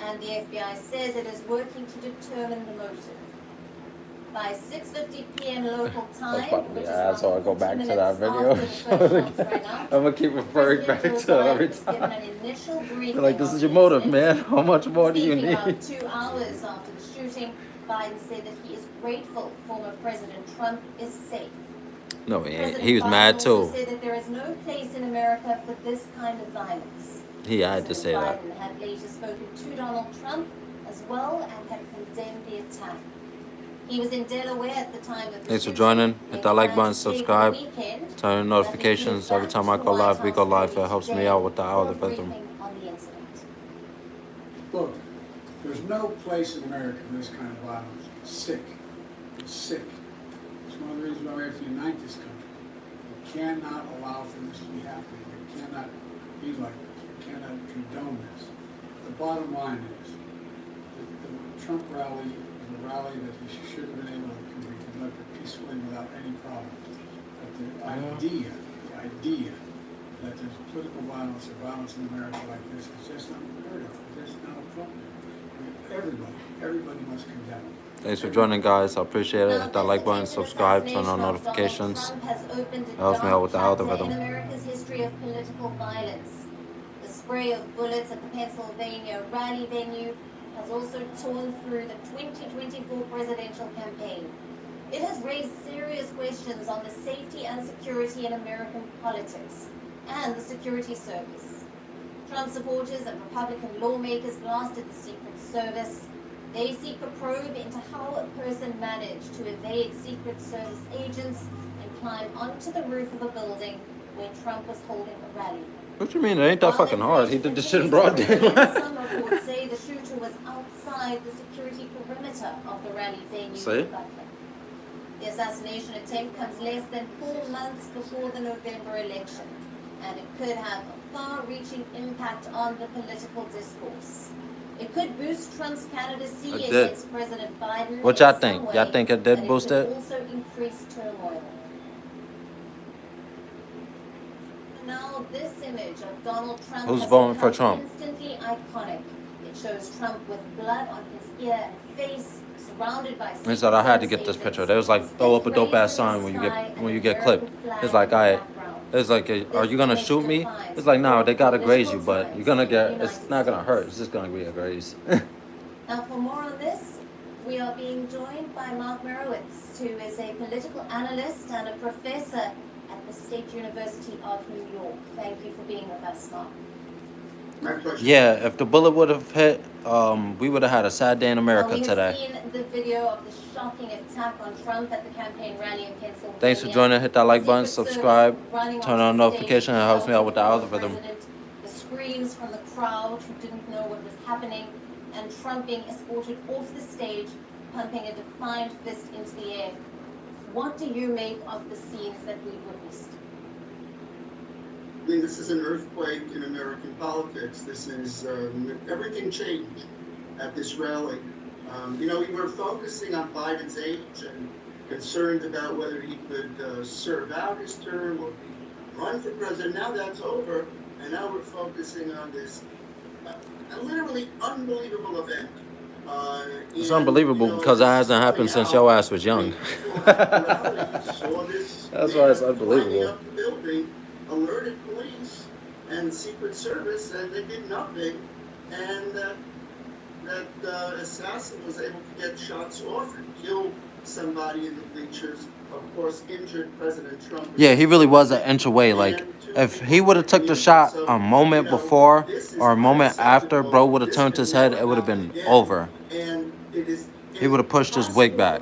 and the FBI says it is working to determine the motive. By 6:50 p.m. local time, which is I go back to that video. I'm gonna keep referring back to it every time. They're like, this is your motive, man. How much more do you need? About 2 hours after the shooting, Biden said that he is grateful former President Trump is safe. No, he ain't. President He was Biden mad also too. said that there is no place in America for this kind of violence. He had to say that. President Biden had later spoken to Donald Trump as well and had condemned the attack. He was in Delaware at the time of the Thanks for shooting. joining. Hit that like button, Planned to stay for the subscribe, weekend, turn on notifications every time I go live. We go live. It helps me out with the for a algorithm. briefing on the incident. Look, there's no place in America for this kind of violence. It's sick. It's sick. It's one of the reasons why we have to unite this country. We cannot allow for this to be happening. We cannot be like this. We cannot condone this. The bottom line is, the Trump rally is a rally that he should have been able to be conducted peacefully without any problem. But the idea that there's political violence or violence in America like this is just unheard of. It's just not appropriate. I mean, everybody must condemn it. Thanks for joining, guys. I appreciate it. Hit that like button, subscribe, turn on notifications. It helps me out with the algorithm. In America's history of political violence, the spray of bullets at the Pennsylvania rally venue has also torn through the 2024 presidential campaign. It has raised serious questions on the safety and security in American politics and the security service. Trump supporters and Republican lawmakers blasted the Secret Service. They seek a probe into how a person managed to evade Secret Service agents and climb onto the roof of a building where Trump was holding a rally. What you mean? It ain't that fucking hard. He did this shit in broad daylight. Some reports say the shooter was outside the security perimeter of the rally venue. See? The assassination attempt comes less than 4 months before the November election, and it could have a far-reaching impact on the political discourse. It could boost Trump's candidacy against President Biden. What y'all think? Y'all think it did boost it? Also increase turmoil. Now this image of Donald Trump Who's has voting for become Trump? instantly iconic. It shows Trump with blood on his ear and face, surrounded by He said I had to get this picture. They was like, throw up a dope ass sign when you get clipped. It's like, it's like, are you gonna shoot me? It's like, no, they gotta graze you, but you're gonna get. It's not gonna hurt. It's just gonna be a graze. Now, for more on this, we are being joined by Mark Merowitz, who is a political analyst and a professor at the State University of New York. Thank you for being with us, Mark. My pleasure. Yeah, if the bullet would have hit, we would have had a sad day in America We have today. seen the video of the shocking attack on Trump at the campaign rally in Pennsylvania. Thanks for joining. Hit that like button, Secret subscribe, Service running turn onto on the notification. It stage helps me out with the to algorithm. President, the screams from the crowd who didn't know what was happening, and Trump being escorted off the stage, pumping a defiant fist into the air. What do you make of the scenes that we witnessed? I mean, this is an earthquake in American politics. This is, everything changed at this rally. You know, we were focusing on Biden's age and concerned about whether he could serve out his term or run for president. Now that's over, and now we're focusing on this literally unbelievable event. It's unbelievable because it hasn't happened since your ass was young. That's why it's unbelievable. Alerted police and Secret Service, and they did nothing, and that assassin was able to get shots off and kill somebody in the bleachers. Of course, injured President Trump. Yeah, he really was an inch away. Like, if he would have took the shot a moment before or a moment after, bro would have turned his head, it would have been over. He would have pushed his wig back.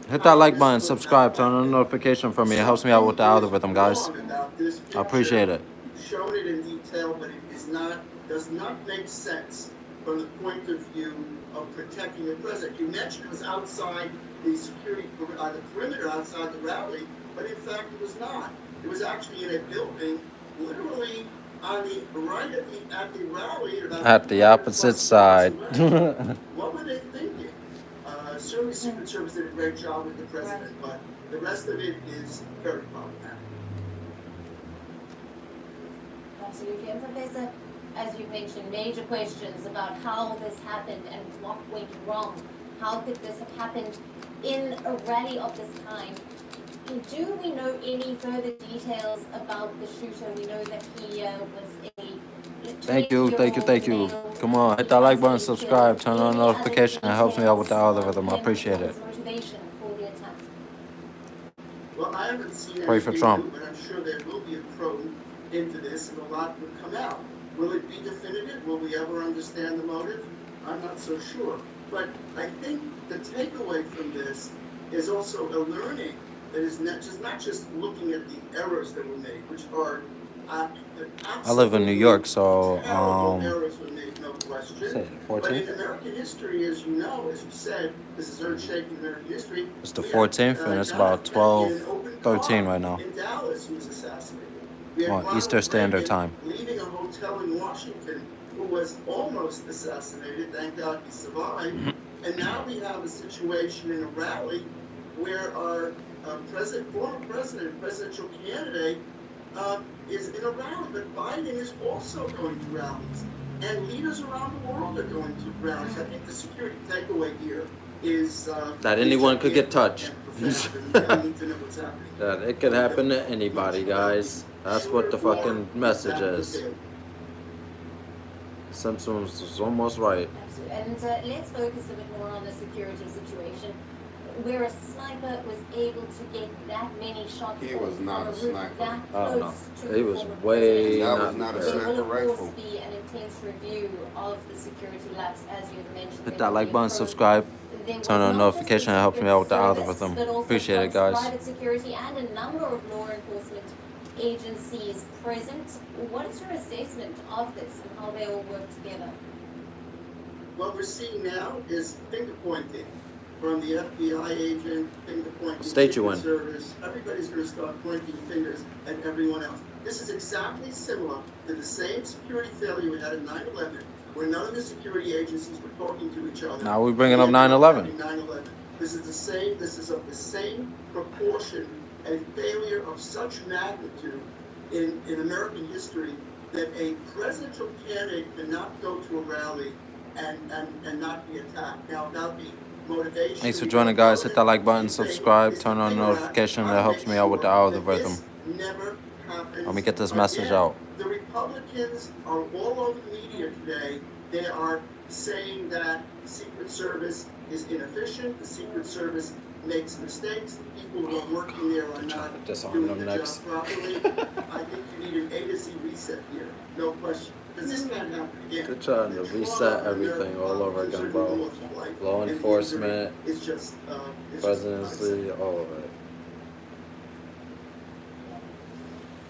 Hit that like button, subscribe, turn on the notification for me. It helps me out with the algorithm, guys. I appreciate it. Shown it in detail, but it is not, does not make sense from the point of view of protecting the president. You mentioned it was outside the security, the perimeter outside the rally, but in fact it was not. It was actually in a building, literally on the right at the rally. At the opposite side. What were they thinking? Certainly Secret Service did a great job with the president, but the rest of it is very problematic. Absolutely. And Professor, as you mentioned, major questions about how this happened and what went wrong. How could this have happened in a rally of this kind? And do we know any further details about the shooter? We know that he was a Thank you. Come on, hit that like button, subscribe, turn on notification. It helps me out with the algorithm. I appreciate it. Well, I haven't seen Pray for anything Trump. new, but I'm sure there will be a probe into this and a lot will come out. Will it be definitive? Will we ever understand the motive? I'm not so sure. But I think the takeaway from this is also a learning that is not just looking at the errors that were made, which are I live in New York, so errors were made, no question. But in American history, as you know, as you said, this is earth-shaking American history. it's the 14th, and it's about 12:13 right now. In Dallas, who was assassinated. On Eastern Standard Time. Leaving a hotel in Washington, who was almost assassinated. Thank God he survived. And now we have a situation in a rally where our former presidential candidate, is in a rally. But Biden is also going to rallies, and leaders around the world are going to rallies. I think the security takeaway here is that anyone could get touched. That it could happen to anybody, guys. That's what the fucking message is. Simpsons is almost right. And let's focus a bit more on the security situation, where a sniper was able to get that many shots. He was not a sniper. Oh no, he was way that was not a sniper There will, of rifle. course, be an intense review of the security lapse, as you have mentioned. Hit that like button, subscribe, turn on notification. It helps me out with the algorithm. Appreciate it, guys. Private security and a number of law enforcement agencies present. What is your assessment of this and how they all work together? What we're seeing now is finger pointing from the FBI agent, finger pointing. State you in. Service. Everybody's going to start pointing fingers at everyone else. This is exactly similar to the same security failure we had in 9/11, where none of the security agencies were talking to each other. Now we're bringing up 9/11. 9/11. This is the same. This is of the same proportion. A failure of such magnitude in American history that a presidential candidate cannot go to a rally and not be attacked. Now, about the motivation. Thanks for joining, guys. Hit that like button, subscribe, turn on notification. That helps me out with the algorithm. Never happens. Let me get this message out. The Republicans are all over the media today. They are saying that the Secret Service is inefficient. The Secret Service makes mistakes. The people who are working there are not doing the job properly. I think you need an A to Z reset here. No question. Because this can't happen again. They're trying to reset everything all over again, bro. Law enforcement, presidency, all of it.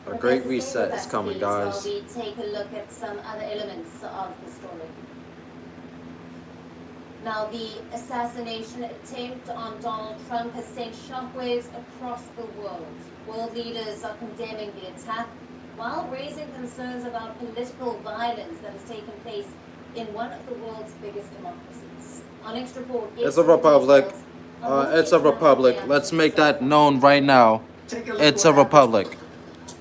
A great reset is coming, guys. We take a look at some other elements of the story. Now, the assassination attempt on Donald Trump has sent shockwaves across the world. World leaders are condemning the attack while raising concerns about political violence that has taken place in one of the world's biggest democracies. Our next report is It's a republic. It's a republic. Let's make that known right now. It's a republic.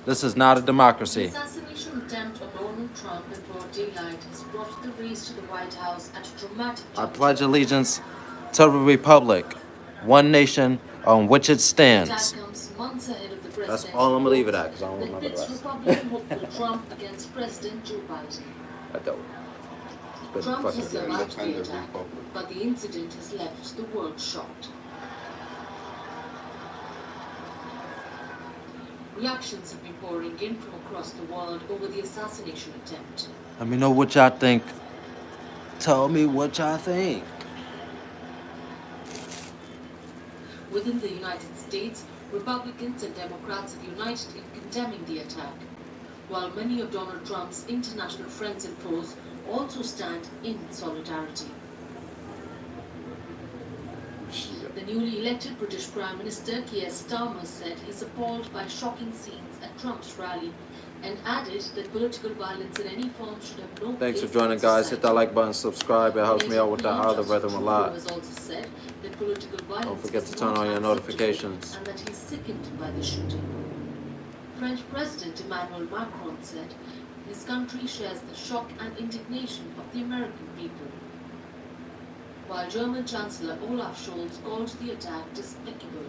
This is not a democracy. The assassination attempt on Donald Trump in broad daylight has brought the race to the White House at a dramatic I pledge allegiance to the republic, one nation on which it stands. months ahead of the That's all I'm gonna leave it at, because I don't remember the pits rest. Republican hopeful Trump against President Joe Biden. I don't. It's been Trump has fucking survived the independent attack, republic. but the incident has left the world shocked. Reactions have been pouring in from across the world over the assassination attempt. Let me know what y'all think. Tell me what y'all think. Within the United States, Republicans and Democrats have united in condemning the attack, while many of Donald Trump's international friends and foes also stand in solidarity. The newly elected British Prime Minister Keir Starmer said he's appalled by shocking scenes at Trump's rally and added that political violence in any form should have no Thanks for place joining, in guys. Hit that society. like button, subscribe. It helps me out with the algorithm a lot. Has also said that political violence Don't forget is to turn not on your acceptable notifications. and that he's sickened by the shooting. French President Emmanuel Macron said his country shares the shock and indignation of the American people, while German Chancellor Olaf Scholz called the attack despicable.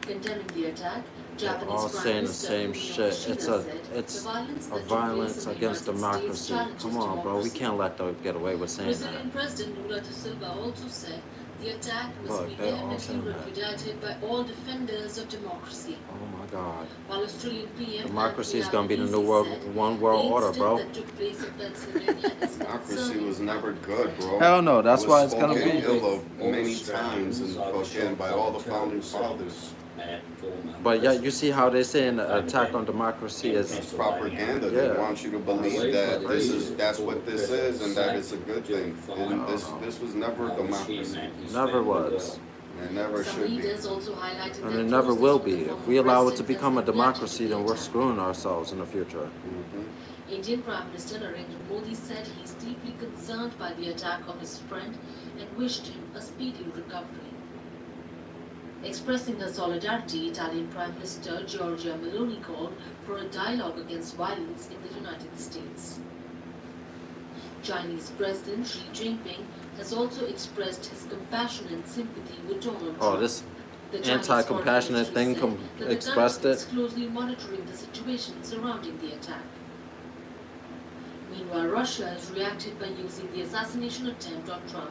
Condemning the attack, They're all saying the same shit. It's a violence against democracy. Come on, bro. We can't let them get away with saying that. Brazilian President Lula da Silva also said the attack must Look, be they're all vehemently saying that. repudiated by all defenders of democracy. Oh my God. While Australian PM Democracy is gonna be the new one world order, bro. Democracy was never good, bro. Hell no, that's It was why it's gonna spoken be. ill of many times and fucking by all the founding fathers. But yeah, you see how they're saying the attack on democracy is It's propaganda. Yeah. They want you to believe that that's what this is and that it's a good thing. And this was never a democracy. Never was. It never Some should be. leaders also highlighted And that it never closeness will with be. the If former we allow it to president become a has been democracy, then we're reacted. screwing ourselves in the future. Indian Prime Minister Narendra Modi said he is deeply concerned by the attack on his friend and wished him a speedy recovery. Expressing her solidarity, Italian Prime Minister Giorgia Meloni called for a dialogue against violence in the United States. Chinese President Xi Jinping has also expressed his compassion and sympathy with Donald Trump. Oh, this The Chinese anti-compassionate Foreign thing Ministry said that the expressed country is it. closely monitoring the situation surrounding the attack. Meanwhile, Russia has reacted by using the assassination attempt on Trump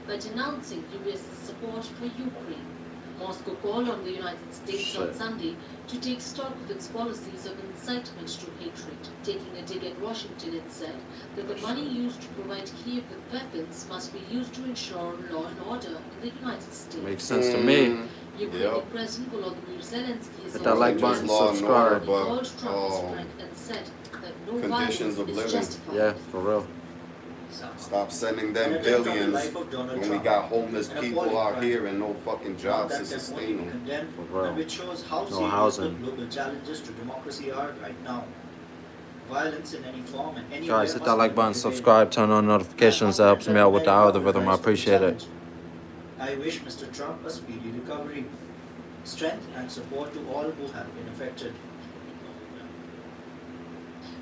by denouncing US's support for Ukraine. Moscow called on the United States on Shit. Sunday to take stock of its policies of incitement to hatred. Taking a dig at Washington, it said that the money used to provide Kiev with weapons must be used to ensure law and order in the United States. Makes sense to me. Ukrainian President Volodymyr Zelensky has Hit that like button, subscribe. called Trump his friend and said that no Conditions violence of is living. justified. Yeah, for real. Stop sending them billions when we got homeless people out here and no fucking jobs to sustain them. For real. Which shows how No serious housing. the global challenges to democracy are right now. Violence in any form and any Guys, way hit must that like be button, prevailed. subscribe, turn on notifications. That helps me out with the algorithm. I appreciate it. I wish Mr. Trump a speedy recovery, strength and support to all who have been affected.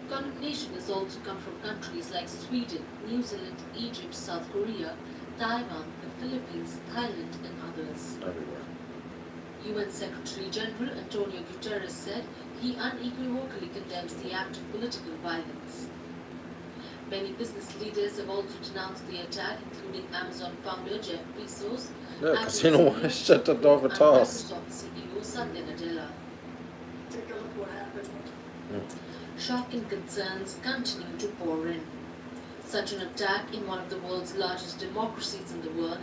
Condemnation has also come from countries like Sweden, New Zealand, Egypt, South Korea, Taiwan, the Philippines, Thailand, and others. Everywhere. UN Secretary General Antonio Guterres said he unequivocally condemns the act of political violence. Many business leaders have also denounced the attack, including Amazon founder Jeff Bezos, Yeah, Apple because you don't want to shut the door for and toss. Microsoft CEO Satya Nadella. Take a look what happened. Shock and concerns continue to pour in. Such an attack in one of the world's largest democracies in the world,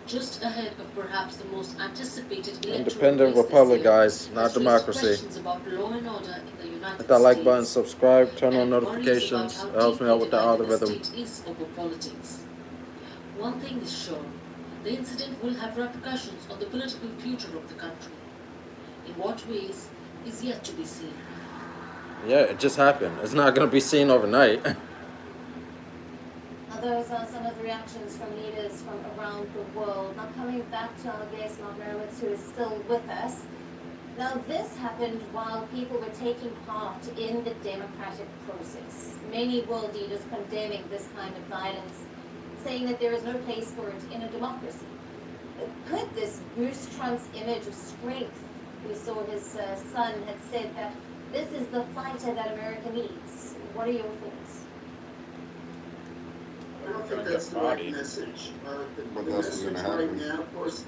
just ahead of perhaps the most anticipated electoral Independent race republic, this year, guys, not has raised democracy. questions about law and order in the United Hit that like States. button, subscribe, turn on And worries notifications. about It how helps me out with the deeply divided algorithm. state is over politics. One thing is sure, the incident will have repercussions on the political future of the country. In what ways is yet to be seen. Yeah, it just happened. It's not going to be seen overnight. Those are some of the reactions from leaders from around the world. Now coming back to our guest, Mark Merowitz, who is still with us. Now this happened while people were taking part in the democratic process. Many world leaders condemning this kind of violence, saying that there is no place for it in a democracy. Could this boost Trump's image of strength? We saw his son had said that this is the fighter that America needs. What are your thoughts? I don't think that's the right message. The message right now, of course,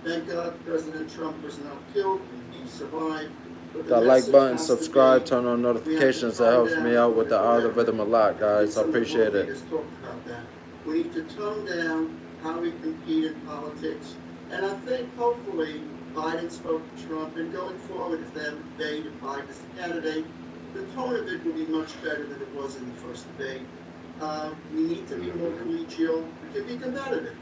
thank God President Trump was not killed and he survived. But the That like message button, has to subscribe, be, turn on we have to notifications. That find helps out me out with the whatever- algorithm a lot, guys. I Some of the appreciate it. leaders talked about that. We need to tone down how we compete in politics. And I think hopefully Biden spoke to Trump, and going forward, if they have a debate of Biden as a candidate, the tone of it will be much better than it was in the first debate. We need to be more collegial. We can be competitive,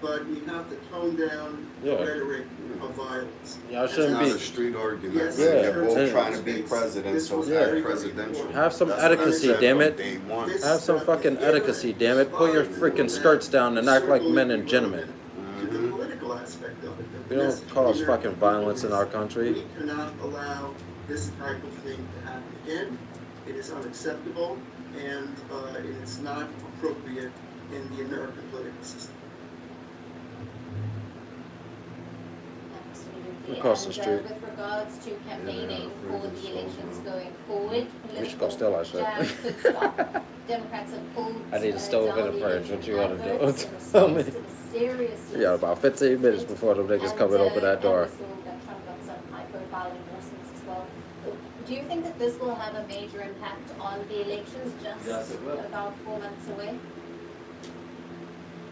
but we have to tone down the rhetoric of violence. Y'all It's shouldn't not be. a street argument. Yes, They're sure. both trying to be president, so Yeah. they're presidential. Have some That's what I etiquette, said damn from it. day one. Have some fucking etiquette, damn it. Pull your freaking skirts down and act like men and gentlemen. To the political aspect of it. We don't cause fucking violence in our country. We cannot allow this type of thing to happen again. It is unacceptable, and it is not appropriate in the American political system. Across the And street. with regards to campaigning for the elections going We forward, should go political steal our shit. jams could stop. Democrats have pulled I need a stove and a down the fridge. What you election want to do? adverts in Tell me. response to the seriousness. We got about 15 minutes before the niggas come and open that door. And we saw that Trump got some high-profile endorsements as well. Do you think that this will have a major impact on the elections just Yes, it will. about 4 months away?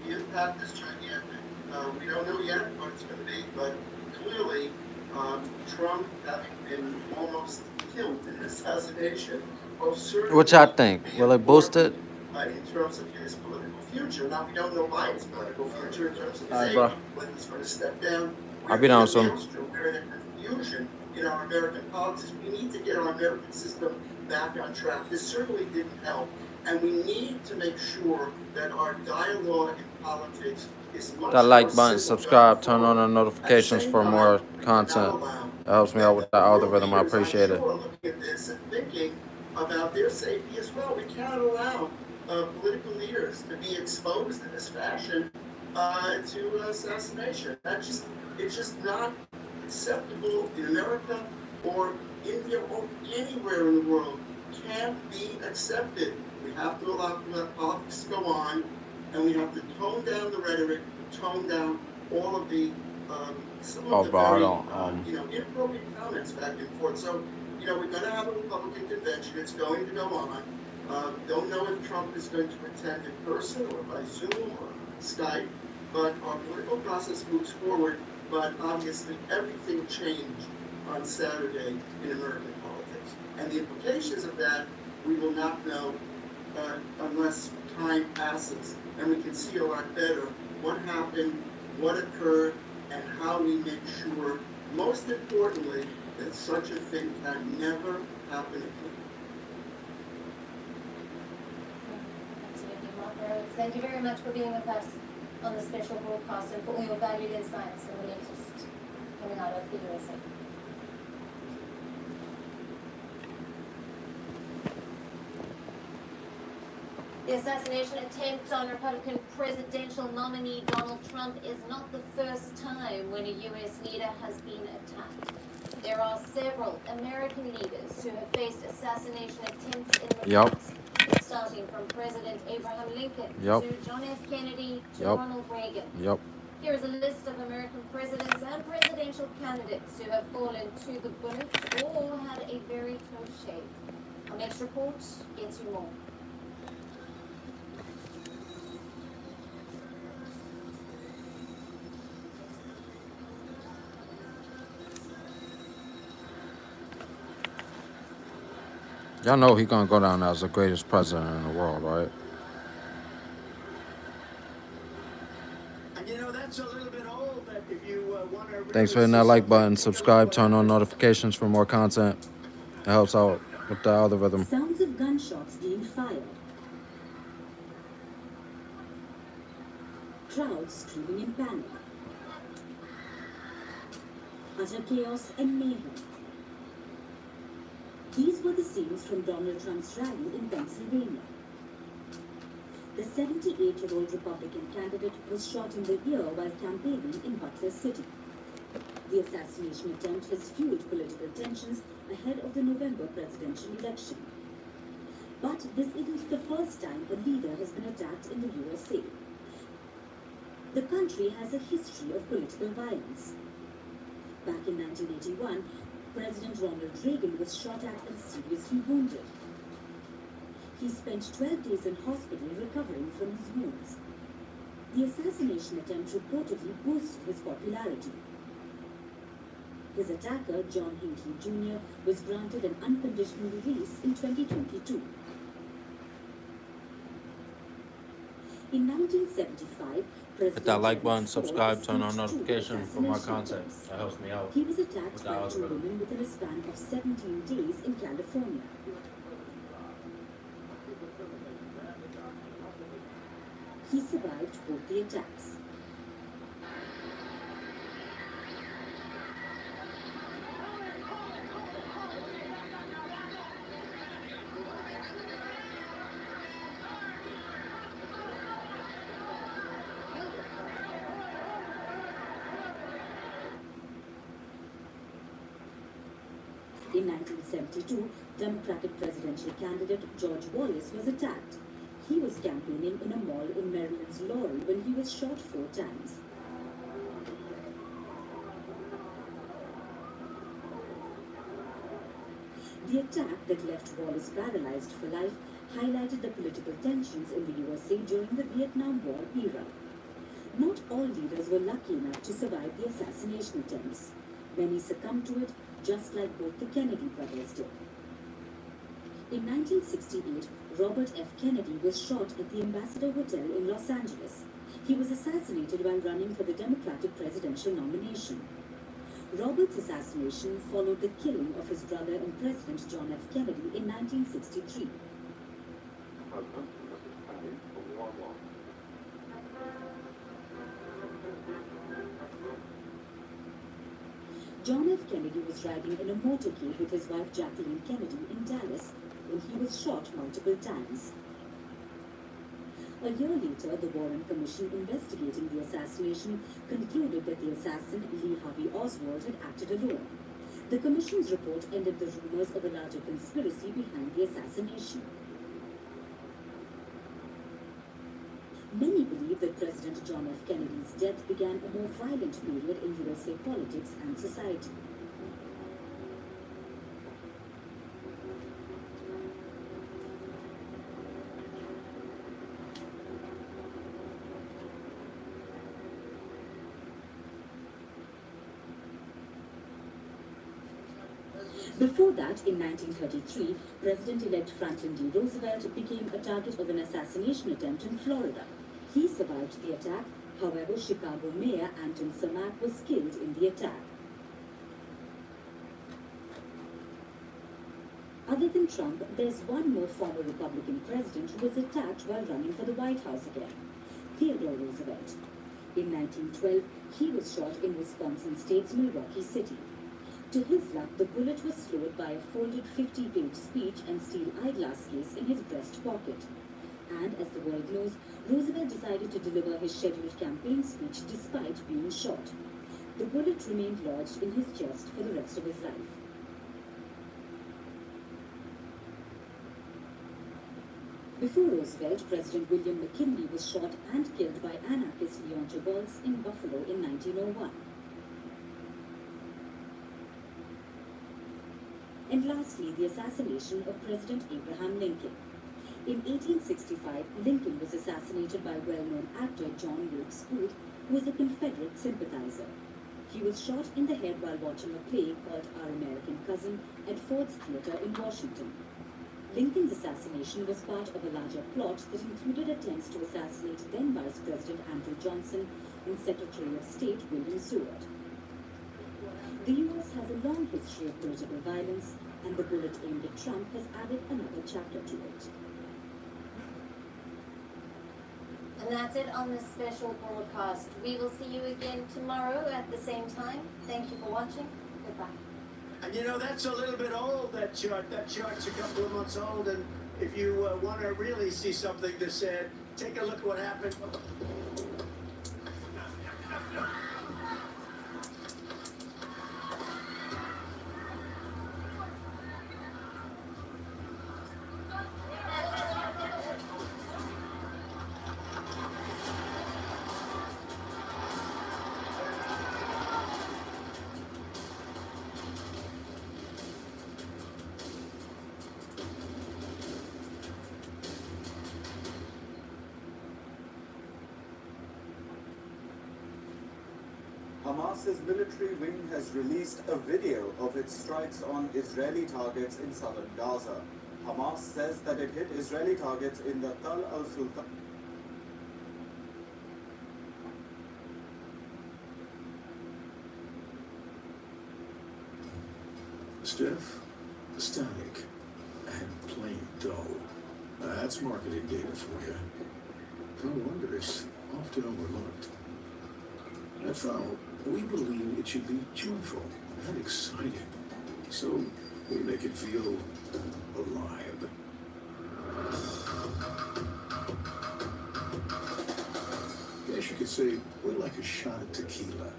The impact is gigantic. We don't know yet what it's going to be, but clearly, Trump having been almost killed in an assassination will certainly. What y'all think? Will it boost it? In terms of his political future. Now, we don't know Biden's political future in terms of his Alright, age, bro. whether he's going to step down. I'll be down soon. We're in a confusion in our American politics. We need to get our American system back on track. This certainly didn't help. And we need to make sure that our dialogue in politics is much That like more button, civil subscribe, going turn on the forward. notifications for more content. That helps me out with the algorithm. I appreciate it. Looking at this and thinking about their safety as well. We cannot allow political leaders to be exposed in this fashion to assassination. It's just not acceptable in America or India or anywhere in the world. Can't be accepted. We have to allow politics to go on, and we have to tone down the rhetoric, tone down all of the some of the very inappropriate comments back and forth. So, we're going to have a Republican convention. It's going to go on. Don't know if Trump is going to attend in person or by Zoom or Skype, but our political process moves forward. But obviously, everything changed on Saturday in American politics, and the implications of that we will not know unless time passes, and we can see a lot better what happened, what occurred, and how we make sure, most importantly, that such a thing can never happen again. Absolutely, Mark. Thank you very much for being with us on the special broadcast and for all your valued insights and the latest coming out of the USA. The assassination attempt on Republican presidential nominee Donald Trump is not the first time when a U.S. leader has been attacked. There are several American leaders who have faced assassination attempts in the past, starting from President Abraham Lincoln to John F. Kennedy to Ronald Reagan. Here is a list of American presidents and presidential candidates who have fallen to the bullet or had a very close shave. Our next report gets you more. Y'all know he gonna go down as the greatest president in the world, right? And that's a little bit old, but if you want to. Thanks for hitting that like button, subscribe, turn on notifications for more content. It helps out with the algorithm. Sounds of gunshots being fired. Crowds screaming in panic. Utter chaos and mayhem. These were the scenes from Donald Trump's rally in Pennsylvania. The 78-year-old Republican candidate was shot in the ear while campaigning in Butler City. The assassination attempt has fueled political tensions ahead of the November presidential election. But this isn't the first time a leader has been attacked in the USA. The country has a history of political violence. Back in 1981, President Ronald Reagan was shot at and seriously wounded. He spent 12 days in hospital recovering from his wounds. The assassination attempt reportedly boosted his popularity. His attacker, John Hinckley Jr., was granted an unconditional release in 2022. In 1975, Hit that like button, subscribe, turn on notifications for more content. That helps me out. He was attacked by two women within a span of 17 days in California. He survived both the attacks. In 1972, Democratic presidential candidate George Wallace was attacked. He was campaigning in a mall in Maryland's Laurel when he was shot 4 times. The attack that left Wallace paralyzed for life highlighted the political tensions in the USA during the Vietnam War era. Not all leaders were lucky enough to survive the assassination attempts. Many succumbed to it, just like both the Kennedy brothers did. In 1968, Robert F. Kennedy was shot at the Ambassador Hotel in Los Angeles. He was assassinated while running for the Democratic presidential nomination. Robert's assassination followed the killing of his brother and President John F. Kennedy in 1963. John F. Kennedy was riding in a motorcade with his wife Jacqueline Kennedy in Dallas when he was shot multiple times. A year later, the Warren Commission investigating the assassination concluded that the assassin, Lee Harvey Oswald, had acted alone. The Commission's report ended the rumors of a larger conspiracy behind the assassination. Many believe that President John F. Kennedy's death began a more violent period in USA politics and society. Before that, in 1933, President-elect Franklin D. Roosevelt became a target of an assassination attempt in Florida. He survived the attack. However, Chicago Mayor Anton Cermak was killed in the attack. Other than Trump, there's one more former Republican president who was attacked while running for the White House again, Theodore Roosevelt. In 1912, he was shot in Wisconsin State's Milwaukee City. To his luck, the bullet was slowed by a folded 50-page speech and steel eyeglass case in his breast pocket. And as the world knows, Roosevelt decided to deliver his scheduled campaign speech despite being shot. The bullet remained lodged in his chest for the rest of his life. Before Roosevelt, President William McKinley was shot and killed by anarchist Leon Togolse in Buffalo in 1901. And lastly, the assassination of President Abraham Lincoln. In 1865, Lincoln was assassinated by well-known actor John Wilkes Booth, who was a Confederate sympathizer. He was shot in the head while watching a play called Our American Cousin at Ford's Theater in Washington. Lincoln's assassination was part of a larger plot that included attempts to assassinate then Vice President Andrew Johnson and Secretary of State William Seward. The U.S. has a long history of political violence, and the bullet aimed at Trump has added another chapter to it. And that's it on this special broadcast. We will see you again tomorrow at the same time. Thank you for watching. Goodbye. And you know, that's a little bit old, that chart. That chart's a couple of months old, and if you want to really see something that's said, take a look at what happened. Hamas's military wing has released a video of its strikes on Israeli targets in southern Gaza. Hamas says that it hit Israeli targets in the Tal al-Sultan. Stiff, static, and plain dull. That's marketing data for you. No wonder it's often overlooked. At FOW, we believe it should be joyful and exciting, so we make it feel alive. Guess you could say we're like a shot of tequila.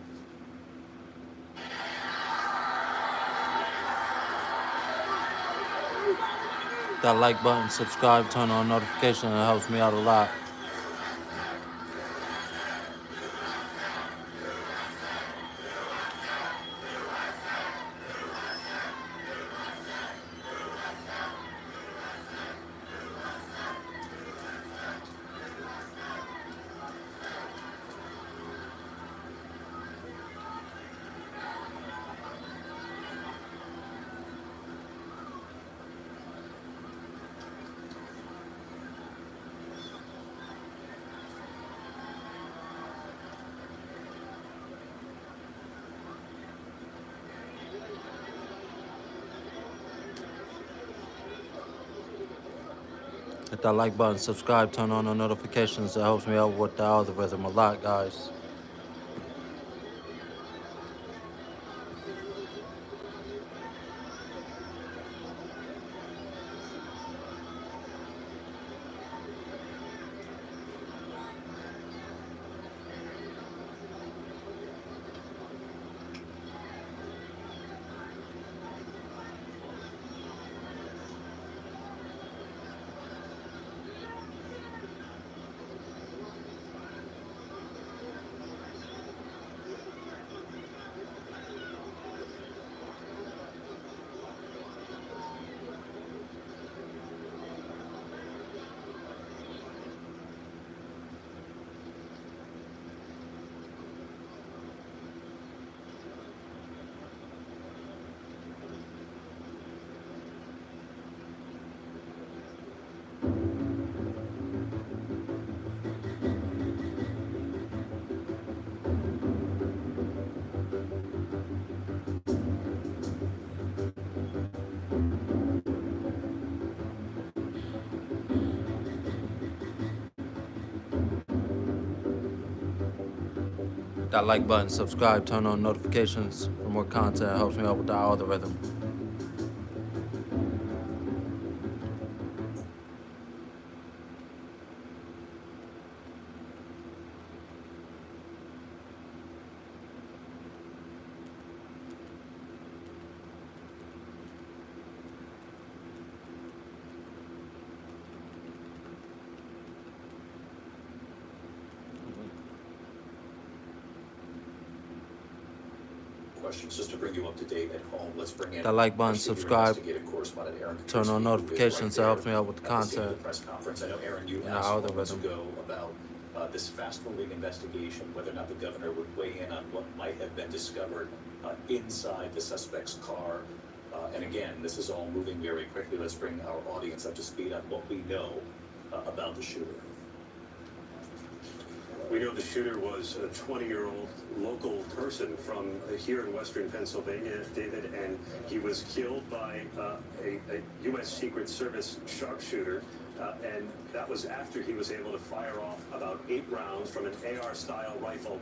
that like button, subscribe, turn on notifications. It helps me out a lot. Hit that like button, subscribe, turn on the notifications. It helps me out with the algorithm a lot, guys. That like button, subscribe, turn on notifications for more content. It helps me out with the algorithm. Questions just to bring you up to date at home. Let's bring in That like button, our senior subscribe, investigative correspondent Aaron turn on Kaczynski, notifications. who It is helps me out with the at the scene of content the press conference. I know, Aaron, you and the asked moments algorithm. ago about this fast-moving investigation, whether or not the governor would weigh in on what might have been discovered inside the suspect's car. And again, this is all moving very quickly. Let's bring our audience up to speed on what we know about the shooter. We know the shooter was a 20-year-old local person from here in western Pennsylvania, David, and he was killed by a U.S. Secret Service sharpshooter, and that was after he was able to fire off about 8 rounds from an AR-style rifle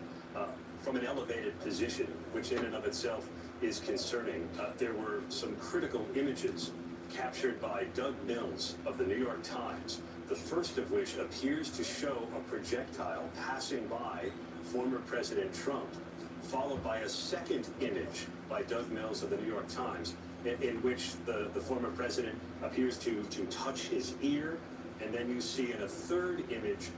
from an elevated position, which in and of itself is concerning. There were some critical images captured by Doug Mills of the New York Times, the first of which appears to show a projectile passing by former President Trump, followed by a second image by Doug Mills of the New York Times, in which the former president appears to touch his ear, and then you see in a third image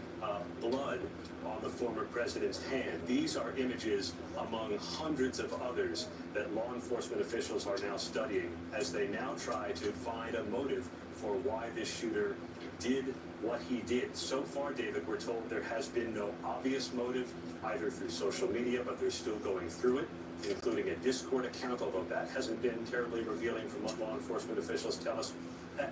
blood on the former president's hand. These are images among hundreds of others that law enforcement officials are now studying as they now try to find a motive for why this shooter did what he did. So far, David, we're told there has been no obvious motive, either through social media, but they're still going through it, including a Discord account, although that hasn't been terribly revealing from what law enforcement officials tell us.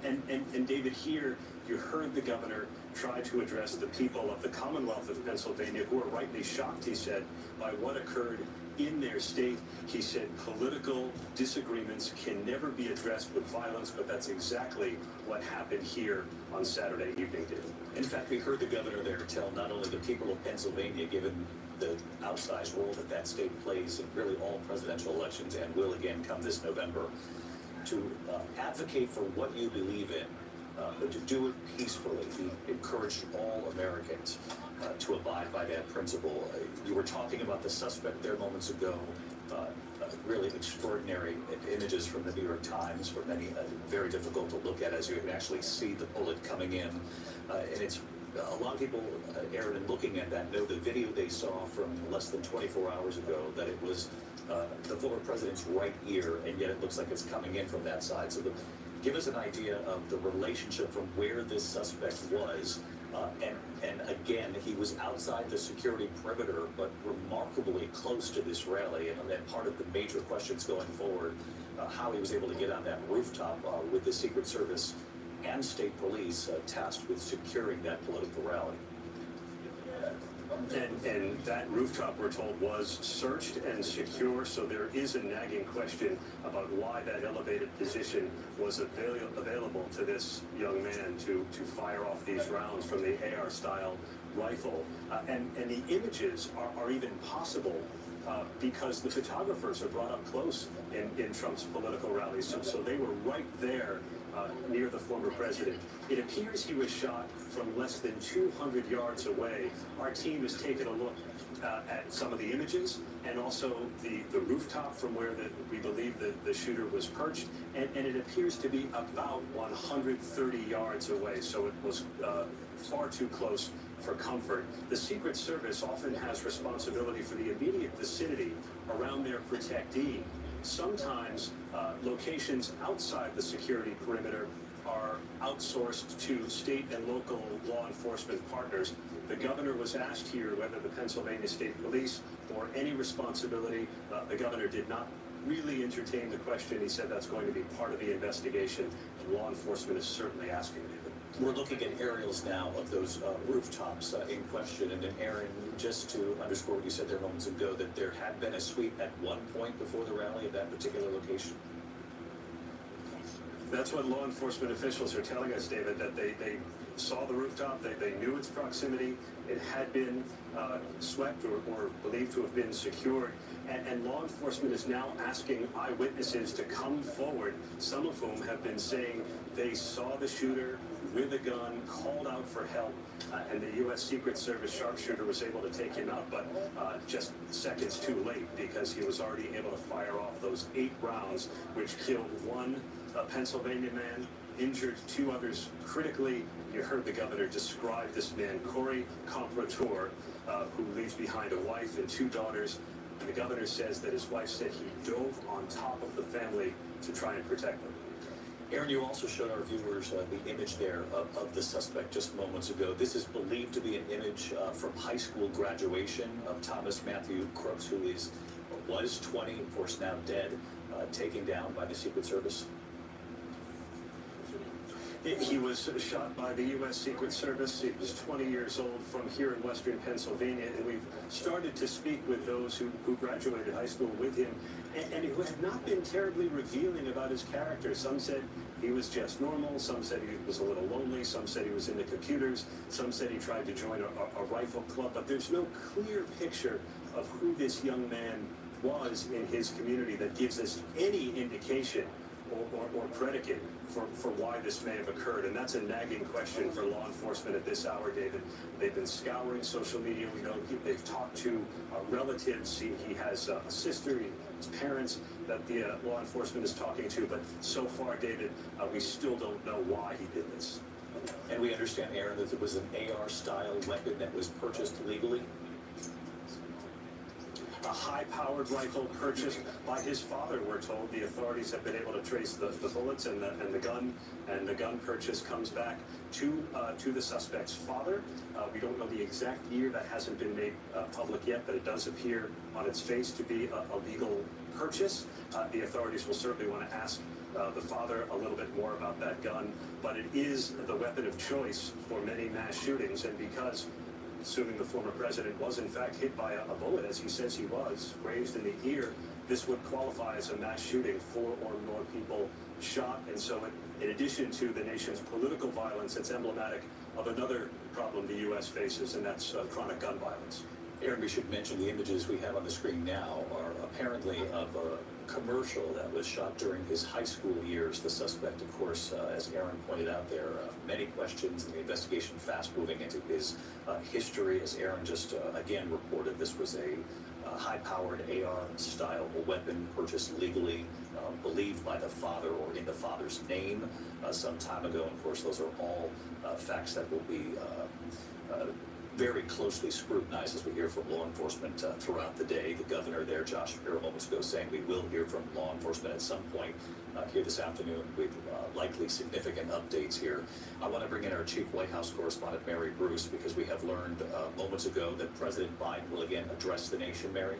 And David, here, you heard the governor try to address the people of the Commonwealth of Pennsylvania, who are rightly shocked, he said, by what occurred in their state. He said political disagreements can never be addressed with violence, but that's exactly what happened here on Saturday evening, David. In fact, we heard the governor there tell not only the people of Pennsylvania, given the outsized role that that state plays in really all presidential elections and will again come this November, to advocate for what you believe in, but to do it peacefully. He encouraged all Americans to abide by that principle. You were talking about the suspect there moments ago, really extraordinary images from the New York Times, for many very difficult to look at, as you can actually see the bullet coming in. And it's a lot of people, Aaron, in looking at that, know the video they saw from less than 24 hours ago, that it was the former president's right ear, and yet it looks like it's coming in from that side. So give us an idea of the relationship from where this suspect was. And again, he was outside the security perimeter, but remarkably close to this rally. And then part of the major questions going forward, how he was able to get on that rooftop with the Secret Service and state police tasked with securing that political rally. And that rooftop, we're told, was searched and secure, so there is a nagging question about why that elevated position was available to this young man to fire off these rounds from the AR-style rifle. And the images are even possible because the photographers are brought up close in Trump's political rallies, so they were right there near the former president. It appears he was shot from less than 200 yards away. Our team has taken a look at some of the images and also the rooftop from where we believe the shooter was perched, and it appears to be about 130 yards away, so it was far too close for comfort. The Secret Service often has responsibility for the immediate vicinity around their protectee. Sometimes locations outside the security perimeter are outsourced to state and local law enforcement partners. The governor was asked here whether the Pennsylvania State Police bore any responsibility. The governor did not really entertain the question. He said that's going to be part of the investigation. Law enforcement is certainly asking it. We're looking at aerials now of those rooftops in question. And then, Aaron, just to underscore what you said there moments ago, that there had been a sweep at one point before the rally of that particular location. That's what law enforcement officials are telling us, David, that they saw the rooftop, they knew its proximity, it had been swept or believed to have been secured, and law enforcement is now asking eyewitnesses to come forward, some of whom have been saying they saw the shooter with a gun, called out for help, and the U.S. Secret Service sharpshooter was able to take him out, but just seconds too late because he was already able to fire off those 8 rounds, which killed one Pennsylvania man, injured 2 others critically. You heard the governor describe this man, Corey Comparator, who leaves behind a wife and 2 daughters. And the governor says that his wife said he dove on top of the family to try and protect them. Aaron, you also showed our viewers the image there of the suspect just moments ago. This is believed to be an image from high school graduation of Thomas Matthew Crooks, who was 20, of course now dead, taken down by the Secret Service. He was shot by the U.S. Secret Service. He was 20 years old from here in western Pennsylvania, and we've started to speak with those who graduated high school with him and who have not been terribly revealing about his character. Some said he was just normal, some said he was a little lonely, some said he was into computers, some said he tried to join a rifle club, but there's no clear picture of who this young man was in his community that gives us any indication or predicate for why this may have occurred. And that's a nagging question for law enforcement at this hour, David. They've been scouring social media. We know they've talked to relatives. He has a sister, his parents that the law enforcement is talking to. But so far, David, we still don't know why he did this. And we understand, Aaron, that there was an AR-style weapon that was purchased legally. A high-powered rifle purchased by his father, we're told. The authorities have been able to trace the bullets and the gun, and the gun purchase comes back to the suspect's father. We don't know the exact year. That hasn't been made public yet, but it does appear on its face to be a legal purchase. The authorities will certainly want to ask the father a little bit more about that gun, but it is the weapon of choice for many mass shootings, and because assuming the former president was in fact hit by a bullet, as he says he was, grazed in the ear, this would qualify as a mass shooting, 4 or more people shot. And so in addition to the nation's political violence, it's emblematic of another problem the U.S. faces, and that's chronic gun violence. Aaron, we should mention the images we have on the screen now are apparently of a commercial that was shot during his high school years. The suspect, of course, as Aaron pointed out, there are many questions in the investigation fast moving into his history. As Aaron just again reported, this was a high-powered AR-style weapon purchased legally, believed by the father or in the father's name some time ago. And of course, those are all facts that will be very closely scrutinized as we hear from law enforcement throughout the day. The governor there, Josh Shapiro, moments ago saying we will hear from law enforcement at some point here this afternoon with likely significant updates here. I want to bring in our chief White House correspondent, Mary Bruce, because we have learned moments ago that President Biden will again address the nation. Mary?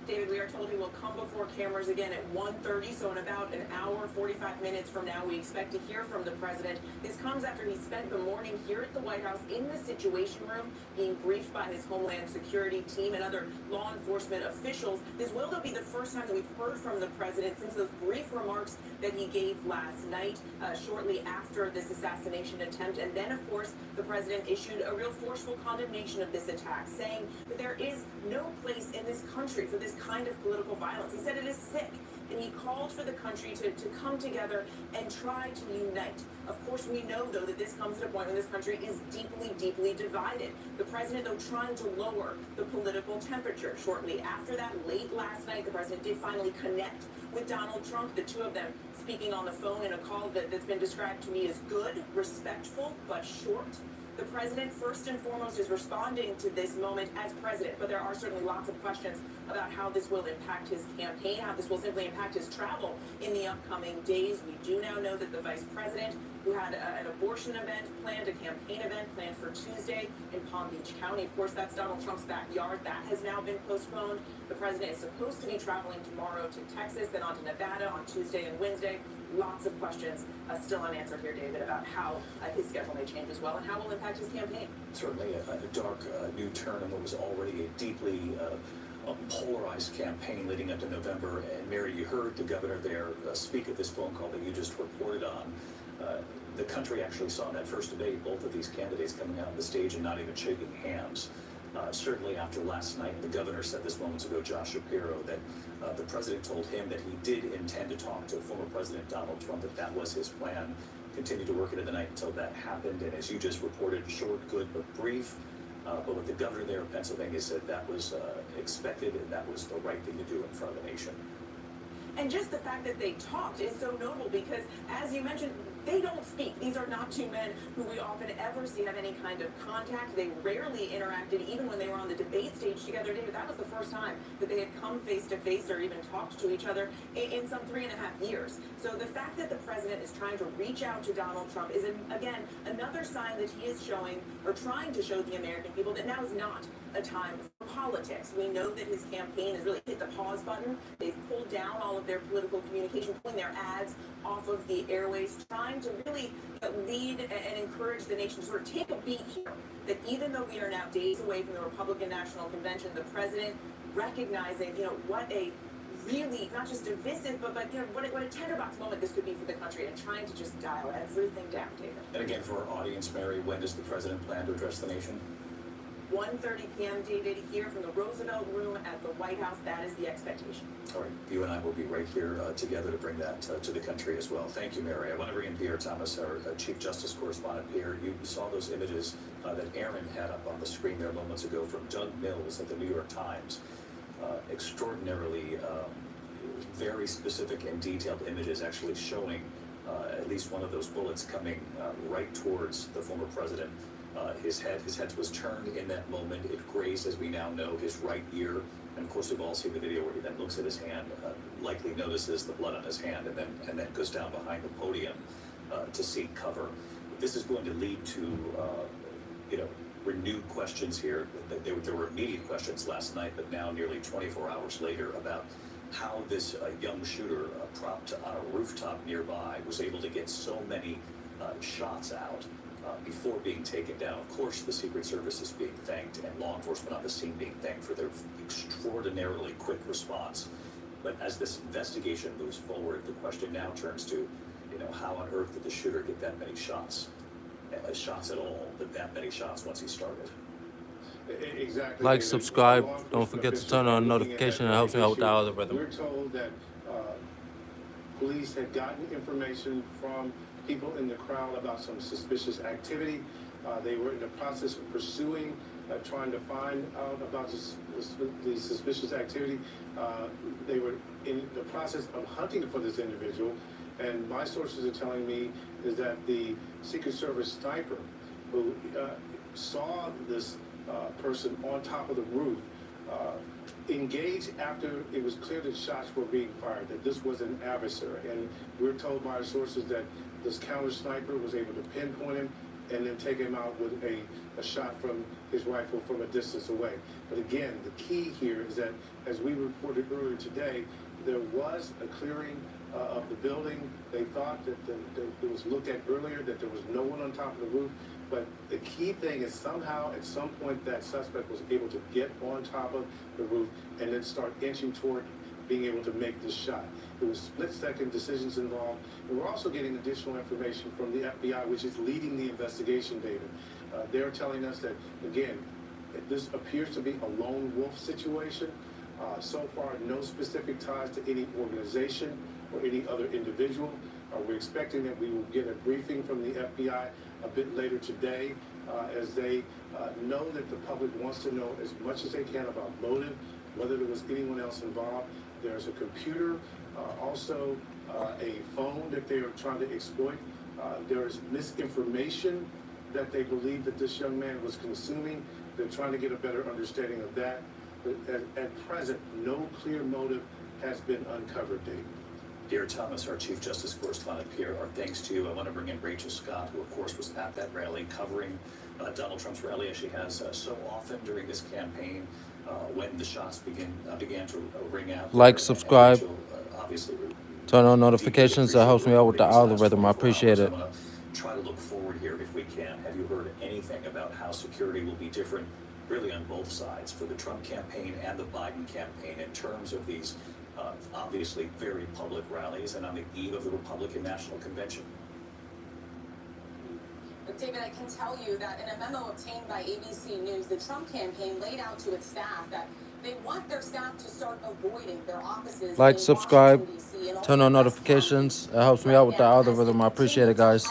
David, we are told he will come before cameras again at 1:30, so in about an hour, 45 minutes from now, we expect to hear from the president. This comes after he spent the morning here at the White House in the Situation Room, being briefed by his Homeland Security team and other law enforcement officials. This will, though, be the first time that we've heard from the president since those brief remarks that he gave last night, shortly after this assassination attempt. And then, of course, the president issued a real forceful condemnation of this attack, saying that there is no place in this country for this kind of political violence. He said it is sick, and he called for the country to come together and try to unite. Of course, we know, though, that this comes at a point when this country is deeply, deeply divided. The president, though, trying to lower the political temperature. Shortly after that, late last night, the president did finally connect with Donald Trump, the two of them speaking on the phone in a call that's been described to me as good, respectful, but short. The president, first and foremost, is responding to this moment as president, but there are certainly lots of questions about how this will impact his campaign, how this will simply impact his travel in the upcoming days. We do now know that the vice president, who had an abortion event planned, a campaign event planned for Tuesday in Palm Beach County. Of course, that's Donald Trump's backyard. That has now been postponed. The president is supposed to be traveling tomorrow to Texas, then on to Nevada on Tuesday and Wednesday. Lots of questions still unanswered here, David, about how his schedule may change as well and how it will impact his campaign. Certainly a dark new turn in what was already a deeply polarized campaign leading up to November. And Mary, you heard the governor there speak at this phone call that you just reported on. The country actually saw in that first debate both of these candidates coming out on the stage and not even shaking hands. Certainly after last night, the governor said this moments ago, Josh Shapiro, that the president told him that he did intend to talk to former President Donald Trump, that was his plan. Continued to work into the night until that happened. And as you just reported, short, good, but brief. But what the governor there of Pennsylvania said, that was expected and that was the right thing to do in front of the nation. And just the fact that they talked is so notable because, as you mentioned, they don't speak. These are not two men who we often ever see have any kind of contact. They rarely interacted, even when they were on the debate stage together. David, that was the first time that they had come face to face or even talked to each other in some 3.5 years. So the fact that the president is trying to reach out to Donald Trump is, again, another sign that he is showing or trying to show the American people that now is not a time for politics. We know that his campaign has really hit the pause button. They've pulled down all of their political communication, pulling their ads off of the airways, trying to really lead and encourage the nation to sort of take a beat here. That even though we are now days away from the Republican National Convention, the president recognizing, what a really not just divisive, but what a tinderbox moment this could be for the country, and trying to just dial everything down, David. And again, for our audience, Mary, when does the president plan to address the nation? 1:30 p.m., David, here from the Roosevelt Room at the White House. That is the expectation. All right, you and I will be right here together to bring that to the country as well. Thank you, Mary. I want to bring in Pierre Thomas, our Chief Justice Correspondent. Pierre, you saw those images that Aaron had up on the screen there moments ago from Doug Mills at the New York Times. Extraordinarily very specific and detailed images actually showing at least one of those bullets coming right towards the former president. His head was turned in that moment. It grazed, as we now know, his right ear. And of course, we've all seen the video where he then looks at his hand, likely notices the blood on his hand, and then goes down behind the podium to seek cover. This is going to lead to, renewed questions here. There were immediate questions last night, but now nearly 24 hours later about how this young shooter propped on a rooftop nearby was able to get so many shots out before being taken down. Of course, the Secret Service is being thanked and law enforcement on the scene being thanked for their extraordinarily quick response. But as this investigation moves forward, the question now turns to, how on earth did the shooter get that many shots? Shots at all, but that many shots once he started. Exactly. Like, subscribe. Don't forget to turn on notification. It helps me out with the algorithm. We're told that police had gotten information from people in the crowd about some suspicious activity. They were in the process of pursuing, trying to find out about the suspicious activity. They were in the process of hunting for this individual, and my sources are telling me is that the Secret Service sniper who saw this person on top of the roof engaged after it was clear that shots were being fired, that this was an adversary. And we're told by our sources that this counter sniper was able to pinpoint him and then take him out with a shot from his rifle from a distance away. But again, the key here is that, as we reported earlier today, there was a clearing of the building. They thought that it was looked at earlier that there was no one on top of the roof. But the key thing is somehow at some point that suspect was able to get on top of the roof and then start inching toward being able to make this shot. There was split-second decisions involved. And we're also getting additional information from the FBI, which is leading the investigation, David. They're telling us that, again, this appears to be a lone wolf situation. So far, no specific ties to any organization or any other individual. We're expecting that we will get a briefing from the FBI a bit later today, as they know that the public wants to know as much as they can about motive, whether there was anyone else involved. There's a computer, also a phone that they are trying to exploit. There is misinformation that they believe that this young man was consuming. They're trying to get a better understanding of that. But at present, no clear motive has been uncovered, Dave. Pierre Thomas, our Chief Justice Correspondent. Pierre, our thanks to you. I want to bring in Rachel Scott, who of course was at that rally covering Donald Trump's rally, as she has so often during this campaign when the shots began to ring out. Like, subscribe, Rachel, obviously, turn on notifications. That helps me out with the algorithm. I appreciate it. I want to try to look forward here if we can. Have you heard anything about how security will be different, really on both sides, for the Trump campaign and the Biden campaign in terms of these obviously very public rallies and on the eve of the Republican National Convention? David, I can tell you that in a memo obtained by ABC News, the Trump campaign laid out to its staff that they want their staff to start avoiding their offices. Like, in subscribe, Washington, D.C. turn on notifications. It helps me out with the algorithm. I appreciate it, guys.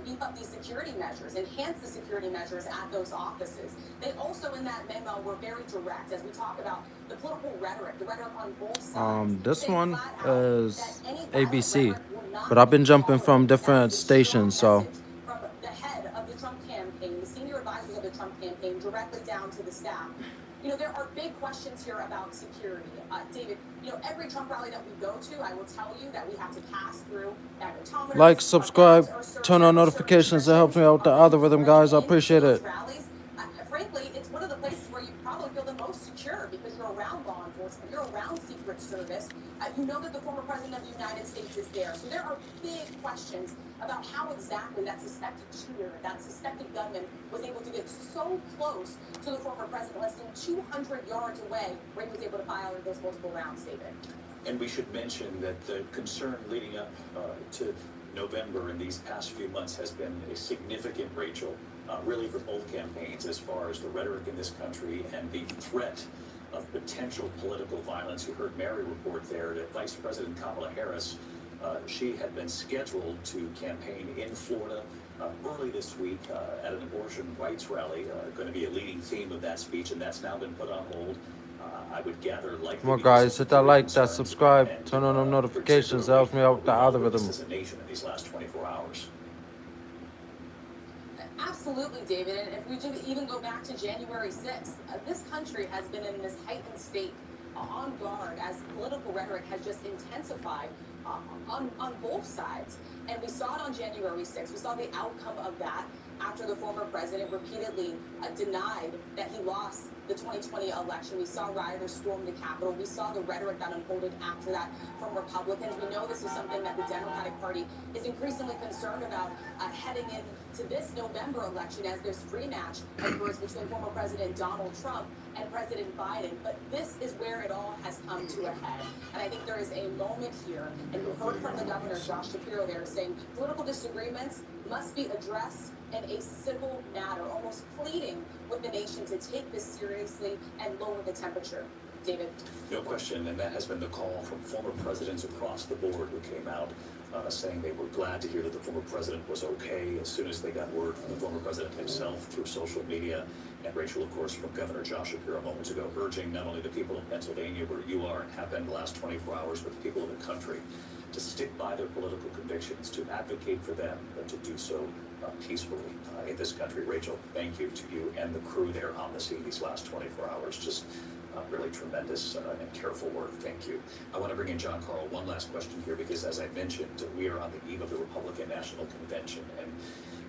Beef up these security measures, enhance the security measures at those offices. They also, in that memo, were very direct as we talk about the political rhetoric, the rhetoric on both sides. This one is ABC, but I've been jumping from different stations, so. From the head of the Trump campaign, the senior advisors of the Trump campaign, directly down to the staff. You know, there are big questions here about security. David, you know, every Trump rally that we go to, I will tell you that we have to pass through magnetometers. Like, subscribe, turn on notifications. It helps me out with the algorithm, guys. I appreciate it. Frankly, it's one of the places where you probably feel the most secure because you're around law enforcement, you're around Secret Service. You know that the former president of the United States is there. So there are big questions about how exactly that suspected shooter, that suspected gunman, was able to get so close to the former president, less than 200 yards away, where he was able to fire those multiple rounds, David. And we should mention that the concern leading up to November in these past few months has been a significant, Rachel, really for both campaigns, as far as the rhetoric in this country and the threat of potential political violence. You heard Mary report there that Vice President Kamala Harris, she had been scheduled to campaign in Florida early this week at an abortion rights rally, going to be a leading theme of that speech, and that's now been put on hold. I would gather likely. Come on, guys, hit that like, that subscribe, turn on them notifications. It helps me out with the algorithm. Assassination in these last 24 hours. Absolutely, David. And if we even go back to January 6th, this country has been in this heightened state, on guard, as political rhetoric has just intensified on both sides. And we saw it on January 6th. We saw the outcome of that after the former president repeatedly denied that he lost the 2020 election. We saw rioters storm the Capitol. We saw the rhetoric that unfolded after that from Republicans. We know this is something that the Democratic Party is increasingly concerned about heading into this November election, as this rematch occurs between former President Donald Trump and President Biden. But this is where it all has come to a head. And I think there is a moment here, and you heard from the governor, Josh Shapiro, there saying political disagreements must be addressed in a civil manner, almost pleading with the nation to take this seriously and lower the temperature. David? No question, and that has been the call from former presidents across the board who came out saying they were glad to hear that the former president was okay as soon as they got word from the former president himself through social media. And Rachel, of course, from Governor Josh Shapiro moments ago, urging not only the people of Pennsylvania, where you are and have been the last 24 hours, but the people of the country to stick by their political convictions, to advocate for them, but to do so peacefully in this country. Rachel, thank you to you and the crew there on the scene these last 24 hours. Just really tremendous and careful work. Thank you. I want to bring in John Carl. One last question here, because as I mentioned, we are on the eve of the Republican National Convention.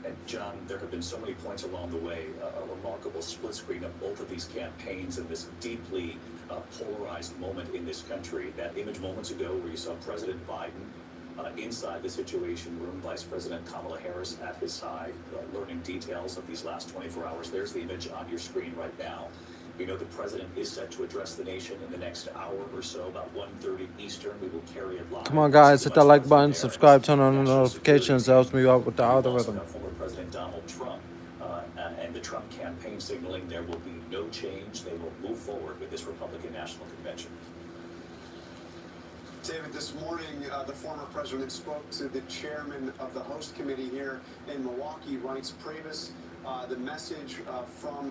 And John, there have been so many points along the way, a remarkable split screen of both of these campaigns and this deeply polarized moment in this country. That image moments ago where you saw President Biden inside the Situation Room, Vice President Kamala Harris at his side, learning details of these last 24 hours. There's the image on your screen right now. We know the president is set to address the nation in the next hour or so, about 1:30 Eastern. We will carry it live. Come on, guys, hit that like button, subscribe, turn on the notifications. It helps me out with the algorithm. Former President Donald Trump and the Trump campaign signaling there will be no change. They will move forward with this Republican National Convention. David, this morning, the former president spoke to the chairman of the host committee here in Milwaukee, Reince Priebus. The message from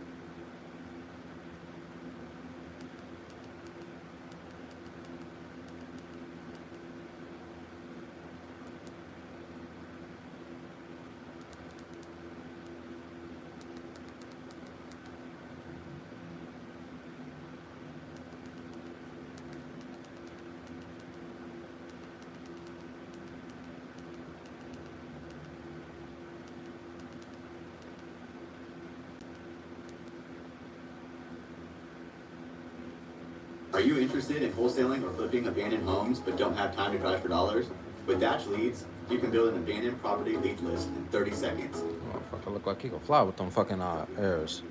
Are you interested in wholesaling or flipping abandoned homes but don't have time to drive for dollars? With Dash Leads, you can build an abandoned property lead list in 30 seconds. Motherfucker look like he gonna fly with them fucking airs.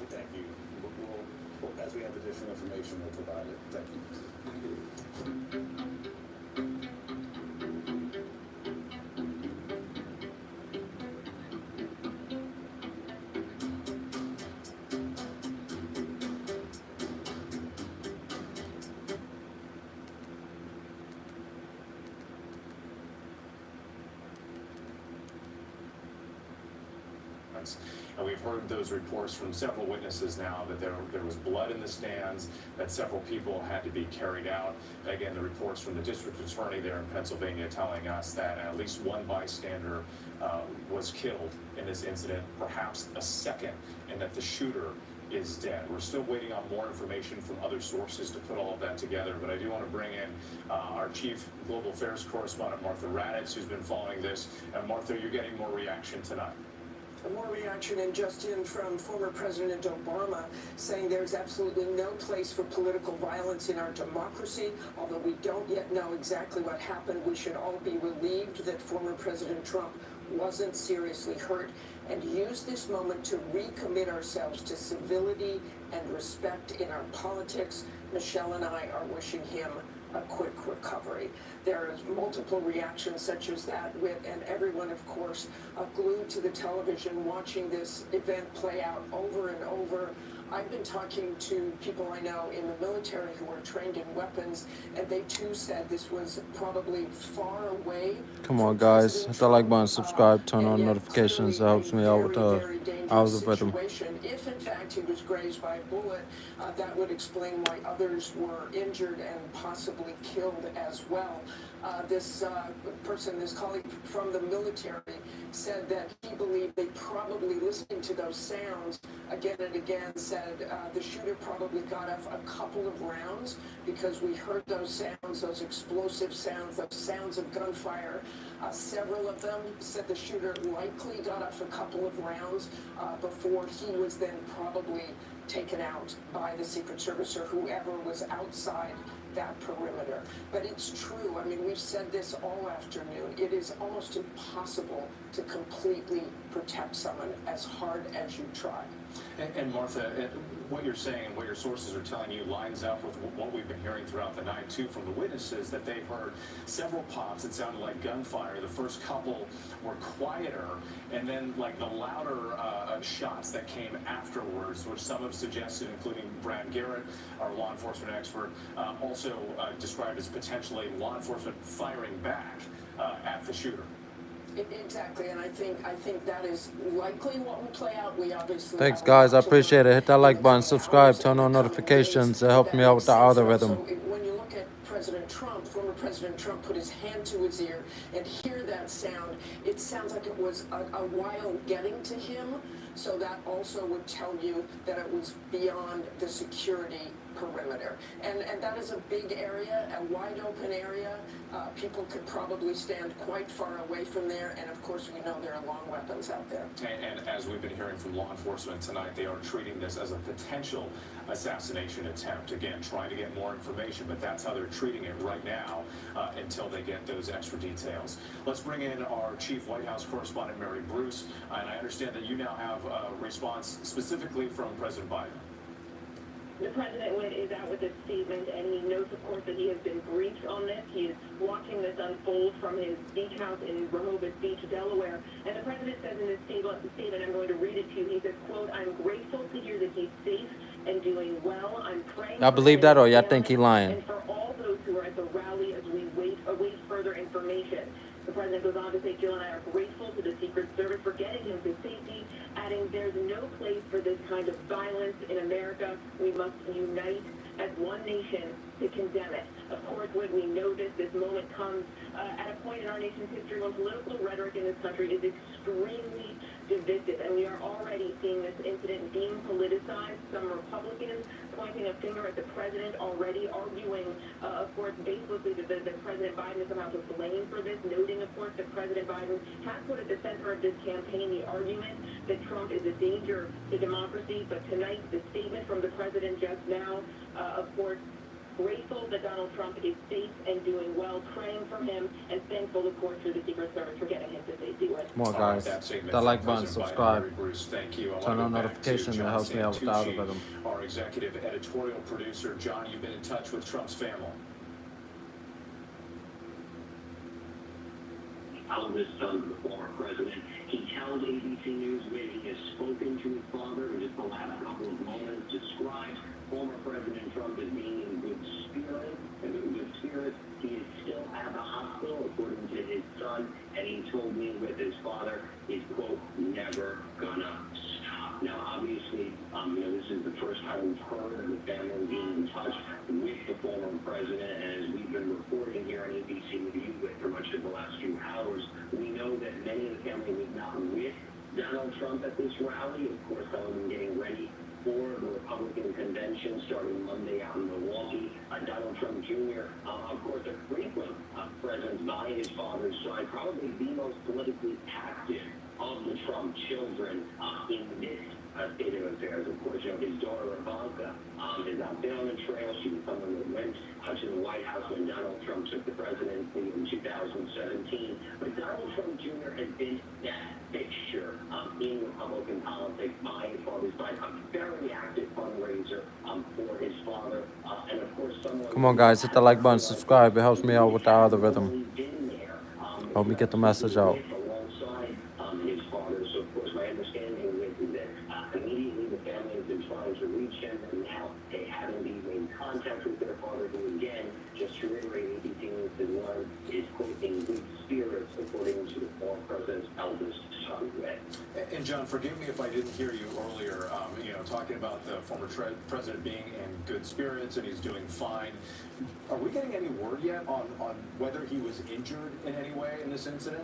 Thank you. As we have additional information, we'll provide it. Thank you. And we've heard those reports from several witnesses now that there was blood in the stands, that several people had to be carried out. And again, the reports from the district attorney there in Pennsylvania telling us that at least one bystander was killed in this incident, perhaps a second, and that the shooter is dead. We're still waiting on more information from other sources to put all of that together, but I do want to bring in our chief global affairs correspondent, Martha Raddatz, who's been following this. And Martha, you're getting more reaction tonight. More reaction and just in from former President Obama saying there's absolutely no place for political violence in our democracy. Although we don't yet know exactly what happened, we should all be relieved that former President Trump wasn't seriously hurt, and use this moment to recommit ourselves to civility and respect in our politics. Michelle and I are wishing him a quick recovery. There is multiple reactions such as that and everyone, of course, glued to the television watching this event play out over and over. I've been talking to people I know in the military who are trained in weapons, and they too said this was probably far away. Come on, guys, hit that like button, subscribe, turn on notifications. It helps me out with the algorithm. If in fact he was grazed by a bullet, that would explain why others were injured and possibly killed as well. This colleague from the military said that he believed they probably, listening to those sounds again and again, said the shooter probably got off a couple of rounds because we heard those sounds, those explosive sounds, those sounds of gunfire. Several of them said the shooter likely got off a couple of rounds before he was then probably taken out by the Secret Service or whoever was outside that perimeter. But it's true. I mean, we've said this all afternoon. It is almost impossible to completely protect someone as hard as you try. And Martha, what you're saying and what your sources are telling you lines up with what we've been hearing throughout the night, too, from the witnesses, that they've heard several pops. It sounded like gunfire. The first couple were quieter, and then, like, the louder shots that came afterwards, which some have suggested, including Brad Garrett, our law enforcement expert, also described as potentially law enforcement firing back at the shooter. Exactly, and I think that is likely what will play out. We obviously Thanks, guys. I appreciate it. Hit that like button, subscribe, turn on notifications. It helps me out with the algorithm. When you look at President Trump, former President Trump put his hand to his ear and hear that sound, it sounds like it was a while getting to him. So that also would tell you that it was beyond the security perimeter. And that is a big area, a wide open area. People could probably stand quite far away from there. And of course, we know there are long weapons out there. And as we've been hearing from law enforcement tonight, they are treating this as a potential assassination attempt. Again, trying to get more information, but that's how they're treating it right now until they get those extra details. Let's bring in our chief White House correspondent, Mary Bruce. And I understand that you now have a response specifically from President Biden. The president is out with a statement, and he notes, of course, that he has been briefed on this. He is watching this unfold from his beach house in Rehoboth Beach, Delaware. And the president says in his statement, I'm going to read it to you. He says, quote, "I'm grateful to hear that he's safe and doing well. I'm praying." Y'all believe that, or y'all think he lying? And for all those who are at the rally as we await further information. The president goes on to say, "Jill and I are grateful to the Secret Service for getting him to safety," adding, "There's no place for this kind of violence in America. We must unite as one nation to condemn it." Of course, when we know this moment comes at a point in our nation's history when political rhetoric in this country is extremely divisive, and we are already seeing this incident being politicized. Some Republicans pointing a finger at the president, already arguing, of course, baselessly that President Biden is somehow to blame for this, noting, of course, that President Biden has put at the center of this campaign the argument that Trump is a danger to democracy. But tonight, the statement from the president just now, of course, grateful that Donald Trump is safe and doing well, praying for him, and thankful, of course, to the Secret Service for getting him to safety. Come on, guys. Hit that like button, subscribe, Thank you. turn on notifications. It helps me out with the algorithm. Our executive editorial producer, John, you've been in touch with Trump's family. Eldest son of the former president. He tells ABC News where he has spoken to his father in just the last couple of moments, describes former President Trump as being in good spirits. And in good spirits, he is still at the hospital, according to his son. And he told me with his father, he's, quote, never gonna stop. Now, obviously, this is the first time we've heard of the family being in touch with the former president. And as we've been reporting here on ABC News for much of the last few hours, we know that many of the family was not with Donald Trump at this rally. Of course, some of them getting ready for the Republican convention starting Monday out in Milwaukee. Donald Trump Jr., of course, a frequent presence by his father's side, probably the most politically active of the Trump children in this state of affairs. Of course, his daughter Ivanka has not been on the trail. She was someone that went to the White House when Donald Trump took the presidency in 2017. But Donald Trump Jr. has been that fixture in Republican politics by his father's side, a very active fundraiser for his father. And of course, someone. Come on, guys, hit the like button, subscribe. It helps me out with the algorithm. Help me get the message out. Alongside his father. So, of course, my understanding is that immediately the family has been trying to reach him, and now they haven't been in contact with their father, who, again, just to reiterate, ABC News is one, is, quote, in good spirits, according to the former president's eldest son, Red. And John, forgive me if I didn't hear you earlier, talking about the former president being in good spirits and he's doing fine. Are we getting any word yet on whether he was injured in any way in this incident?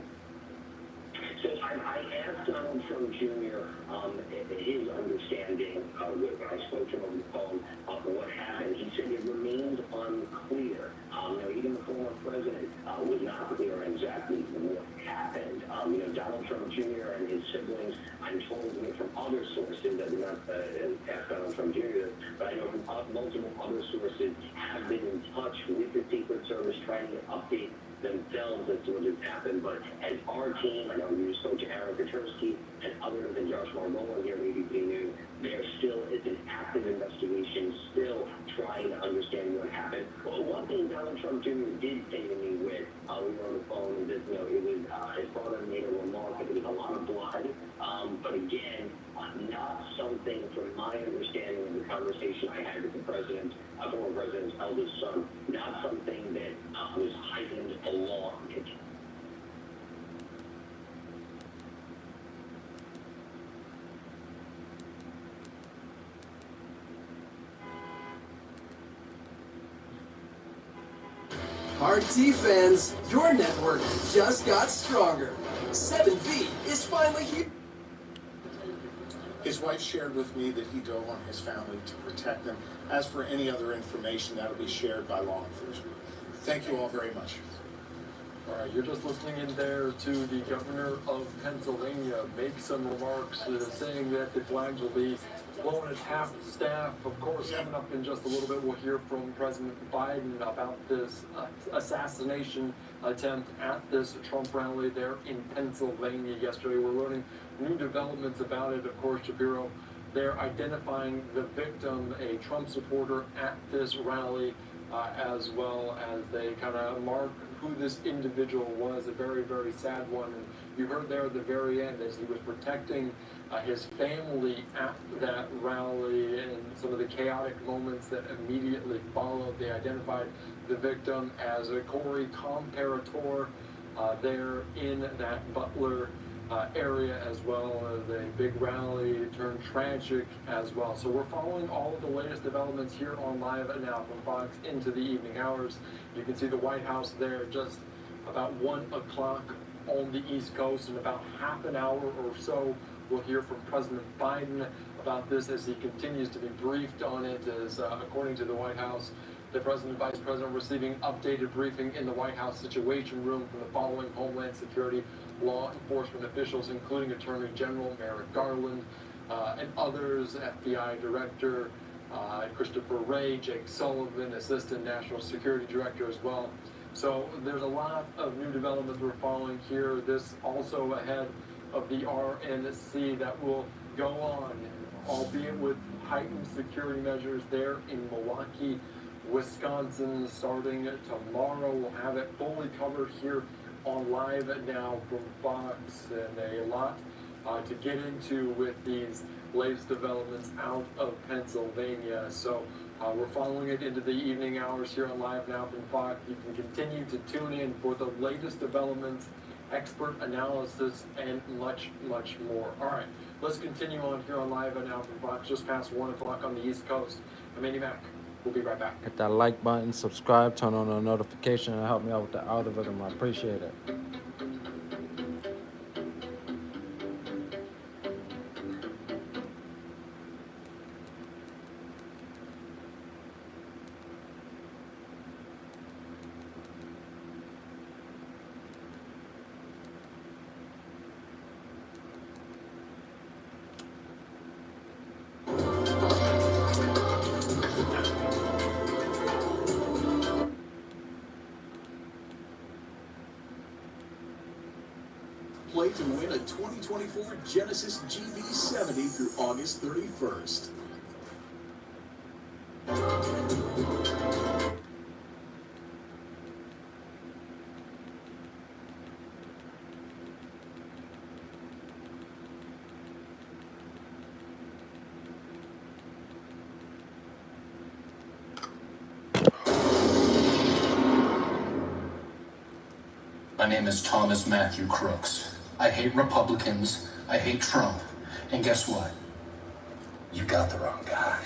So I asked Donald Trump Jr. His understanding when I spoke to him on the phone of what happened. He said it remains unclear. Even the former president was not clear on exactly what happened. Donald Trump Jr. and his siblings, I'm told from other sources, I did not ask Donald Trump Jr., but I know from multiple other sources, have been in touch with the Secret Service trying to update themselves as to what has happened. But as our team, I know you spoke to Aaron Katersky and others and Josh Margola here at ABC News, there still is an active investigation, still trying to understand what happened. Well, one thing Donald Trump Jr. did say to me when we were on the phone, and this, it was his brother made a remark that there was a lot of blood, but again, not something, from my understanding of the conversation I had with the president, former president's eldest son, not something that was heightened along it. RT fans, your network just got stronger. 7V is finally here. His wife shared with me that he dove on his family to protect them. As for any other information, that'll be shared by law enforcement. Thank you all very much. All right, you're just listening in there to the governor of Pennsylvania make some remarks saying that the flags will be flown at half staff. Of course, coming up in just a little bit, we'll hear from President Biden about this assassination attempt at this Trump rally there in Pennsylvania yesterday. We're learning new developments about it. Of course, Shapiro, they're identifying the victim, a Trump supporter at this rally, as well as they kind of mark who this individual was, a very, very sad one. And you heard there at the very end as he was protecting his family at that rally and some of the chaotic moments that immediately followed. They identified the victim as a Corey Comparator there in that Butler area, as well as a big rally turned tragic as well. So we're following all of the latest developments here on Live Now from Fox into the evening hours. You can see the White House there just about 1 o'clock on the East Coast. In about half an hour or so, we'll hear from President Biden about this as he continues to be briefed on it. As according to the White House, the President and Vice President receiving updated briefing in the White House Situation Room from the following Homeland Security law enforcement officials, including Attorney General Merrick Garland and others, FBI Director Christopher Wray, Jake Sullivan, Assistant National Security Director as well. So there's a lot of new developments we're following here. This also ahead of the RNC that will go on, albeit with heightened security measures there in Milwaukee, Wisconsin, starting tomorrow. We'll have it fully covered here on Live Now from Fox, and a lot to get into with these latest developments out of Pennsylvania. So we're following it into the evening hours here on Live Now from Fox. You can continue to tune in for the latest developments, expert analysis, and much, much more. All right, let's continue on here on Live Now from Fox, just past 1 o'clock on the East Coast. I'm Andy Mack. We'll be right back. Hit that like button, subscribe, turn on the notification, and help me out with the algorithm. I appreciate it. Play to win a 2024 Genesis GV70 through August 31st. My name is Thomas Matthew Crooks. I hate Republicans, I hate Trump, and guess what? You got the wrong guy.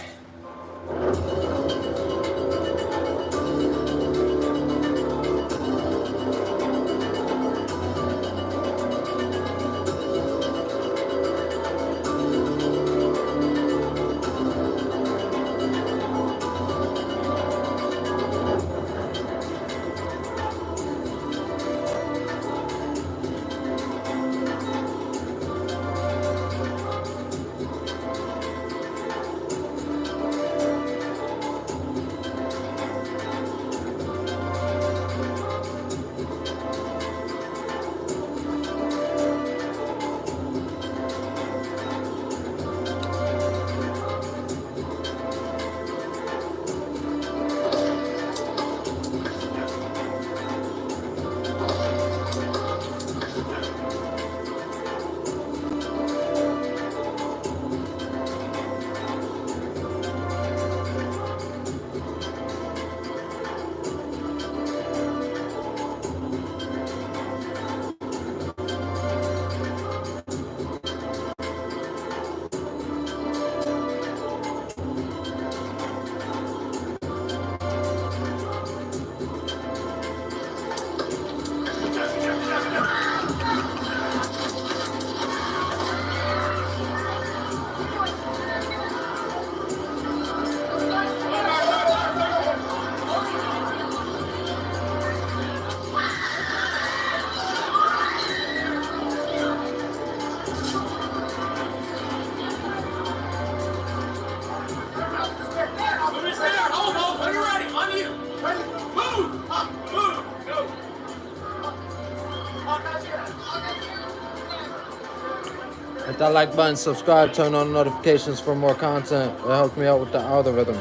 Hit that like button, subscribe, turn on notifications for more content. It helps me out with the algorithm.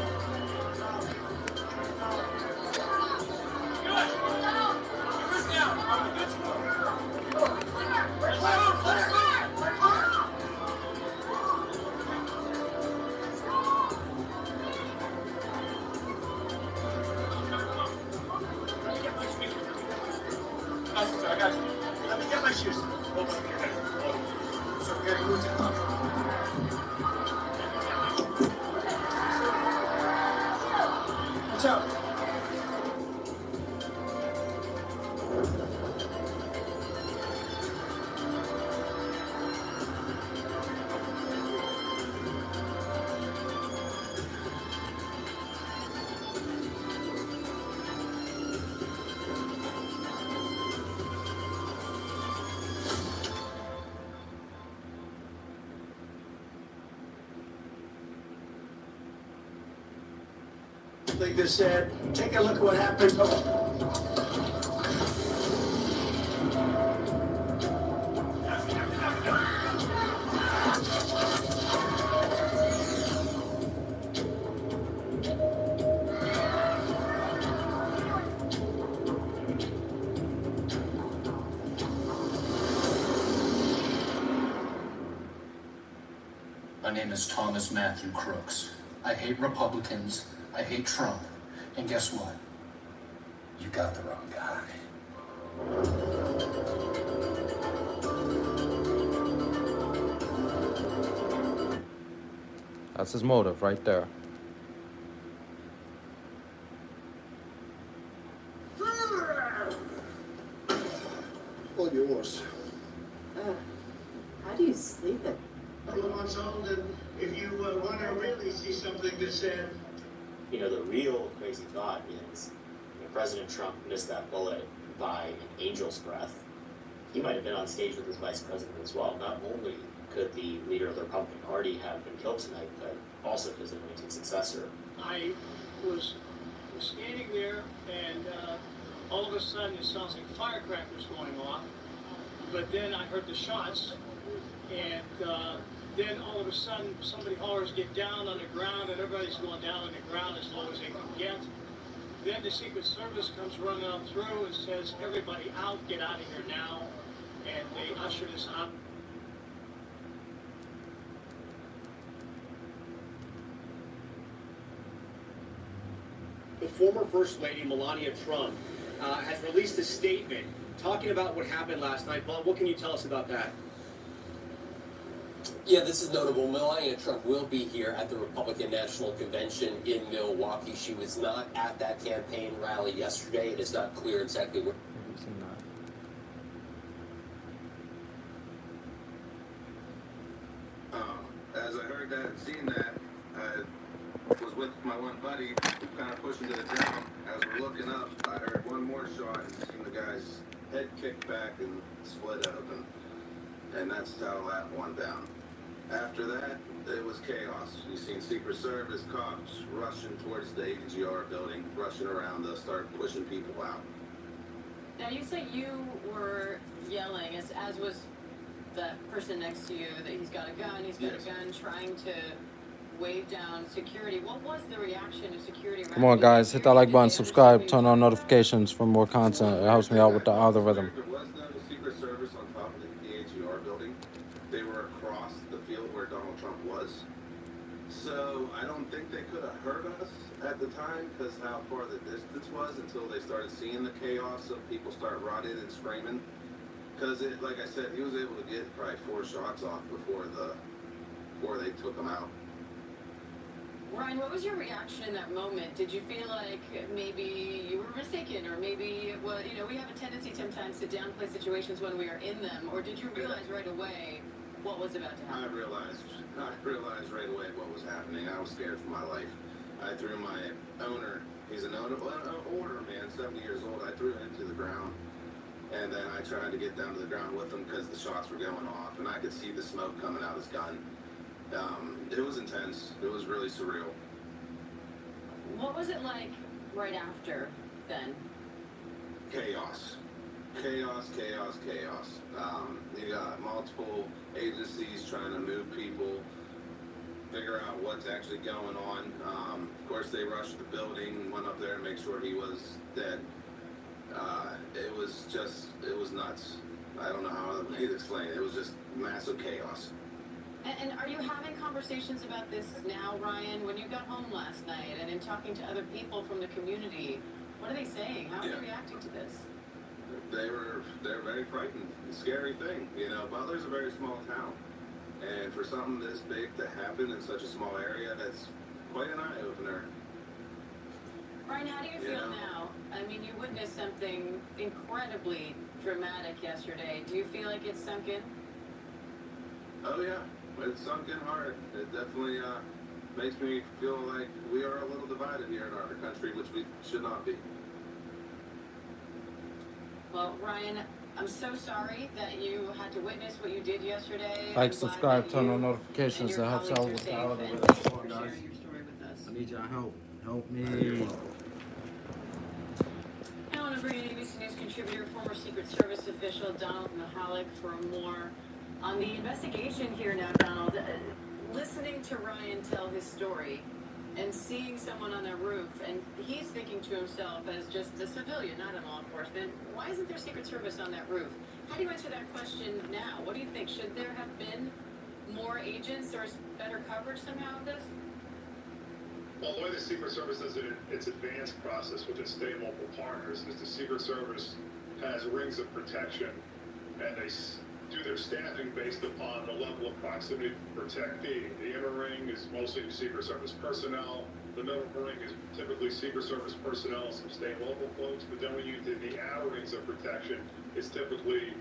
Like this said, take a look at what happened. My name is Thomas Matthew Crooks. I hate Republicans, I hate Trump, and guess what? You got the wrong guy. That's his motive right there. All yours. How do you sleep at A couple of months old, and if you want to really see something that's said. You know, the real crazy thought is, President Trump missed that bullet by an angel's breath. He might have been on stage with his vice president as well. Not only could the leader of the Republican Party have been killed tonight, but also his anointed successor. I was standing there, and all of a sudden it sounds like firecrackers going off. But then I heard the shots, and then all of a sudden somebody hollers, "Get down on the ground," and everybody's going down on the ground as low as they can get. Then the Secret Service comes running on through and says, "Everybody out, get out of here now," and they ushered us out. The former First Lady, Melania Trump, has released a statement talking about what happened last night. Vaughn, what can you tell us about that? Yeah, this is notable. Melania Trump will be here at the Republican National Convention in Milwaukee. She was not at that campaign rally yesterday. It is not clear exactly where. As I heard that and seen that, I was with my one buddy, kind of pushing to the ground. As we're looking up, I heard one more shot and seen the guy's head kick back and split open. And that's how that went down. After that, it was chaos. You seen Secret Service cops rushing towards the AGR building, rushing around to start pushing people out. Now you say you were yelling, as was the person next to you, that he's got a gun, trying to wave down security. What was the reaction of security? Come on, guys, hit that like button, subscribe, turn on notifications for more content. It helps me out with the algorithm. There was no Secret Service on top of the AGR building. They were across the field where Donald Trump was. So I don't think they could have heard us at the time because how far the distance was until they started seeing the chaos of people start running and screaming. Because, like I said, he was able to get probably 4 shots off before they took him out. Ryan, what was your reaction in that moment? Did you feel like maybe you were mistaken, or maybe it was, we have a tendency sometimes to downplay situations when we are in them, or did you realize right away what was about to happen? I realized right away what was happening. I was scared for my life. I threw my owner, he's an older man, 70 years old, I threw him to the ground. And then I tried to get down to the ground with him because the shots were going off, and I could see the smoke coming out of his gun. It was intense. It was really surreal. What was it like right after then? Chaos. chaos, chaos, chaos. You got multiple agencies trying to move people, figure out what's actually going on. Of course, they rushed the building, went up there and make sure he was dead. It was nuts. I don't know how to explain it. It was just massive chaos. And are you having conversations about this now, Ryan? When you got home last night and in talking to other people from the community, what are they saying? How are they reacting to this? They're very frightened. It's a scary thing. You know, Butler's a very small town. And for something this big to happen in such a small area, that's quite an eye-opener. Ryan, how do you feel now? I mean, you witnessed something incredibly dramatic yesterday. Do you feel like it's sunk in? Oh yeah, it's sunk in hard. It definitely makes me feel like we are a little divided here in our country, which we should not be. Well, Ryan, I'm so sorry that you had to witness what you did yesterday. Like, subscribe, turn on notifications. That helps out with the algorithm. Sharing your story with us. I need your help. Help me. I want to bring in ABC News contributor, former Secret Service official Donald Mahalik for more on the investigation here now, Donald. Listening to Ryan tell his story and seeing someone on a roof, and he's thinking to himself as just a civilian, not in law enforcement, why isn't there Secret Service on that roof? How do you answer that question now? What do you think? Should there have been more agents or better coverage somehow of this? Well, the way the Secret Service does it, its advanced process with its state and local partners is the Secret Service has rings of protection, and they do their staffing based upon the level of proximity to protectee. The inner ring is mostly Secret Service personnel. The middle ring is typically Secret Service personnel, some state and local folks. But then when you do the outer rings of protection, it's typically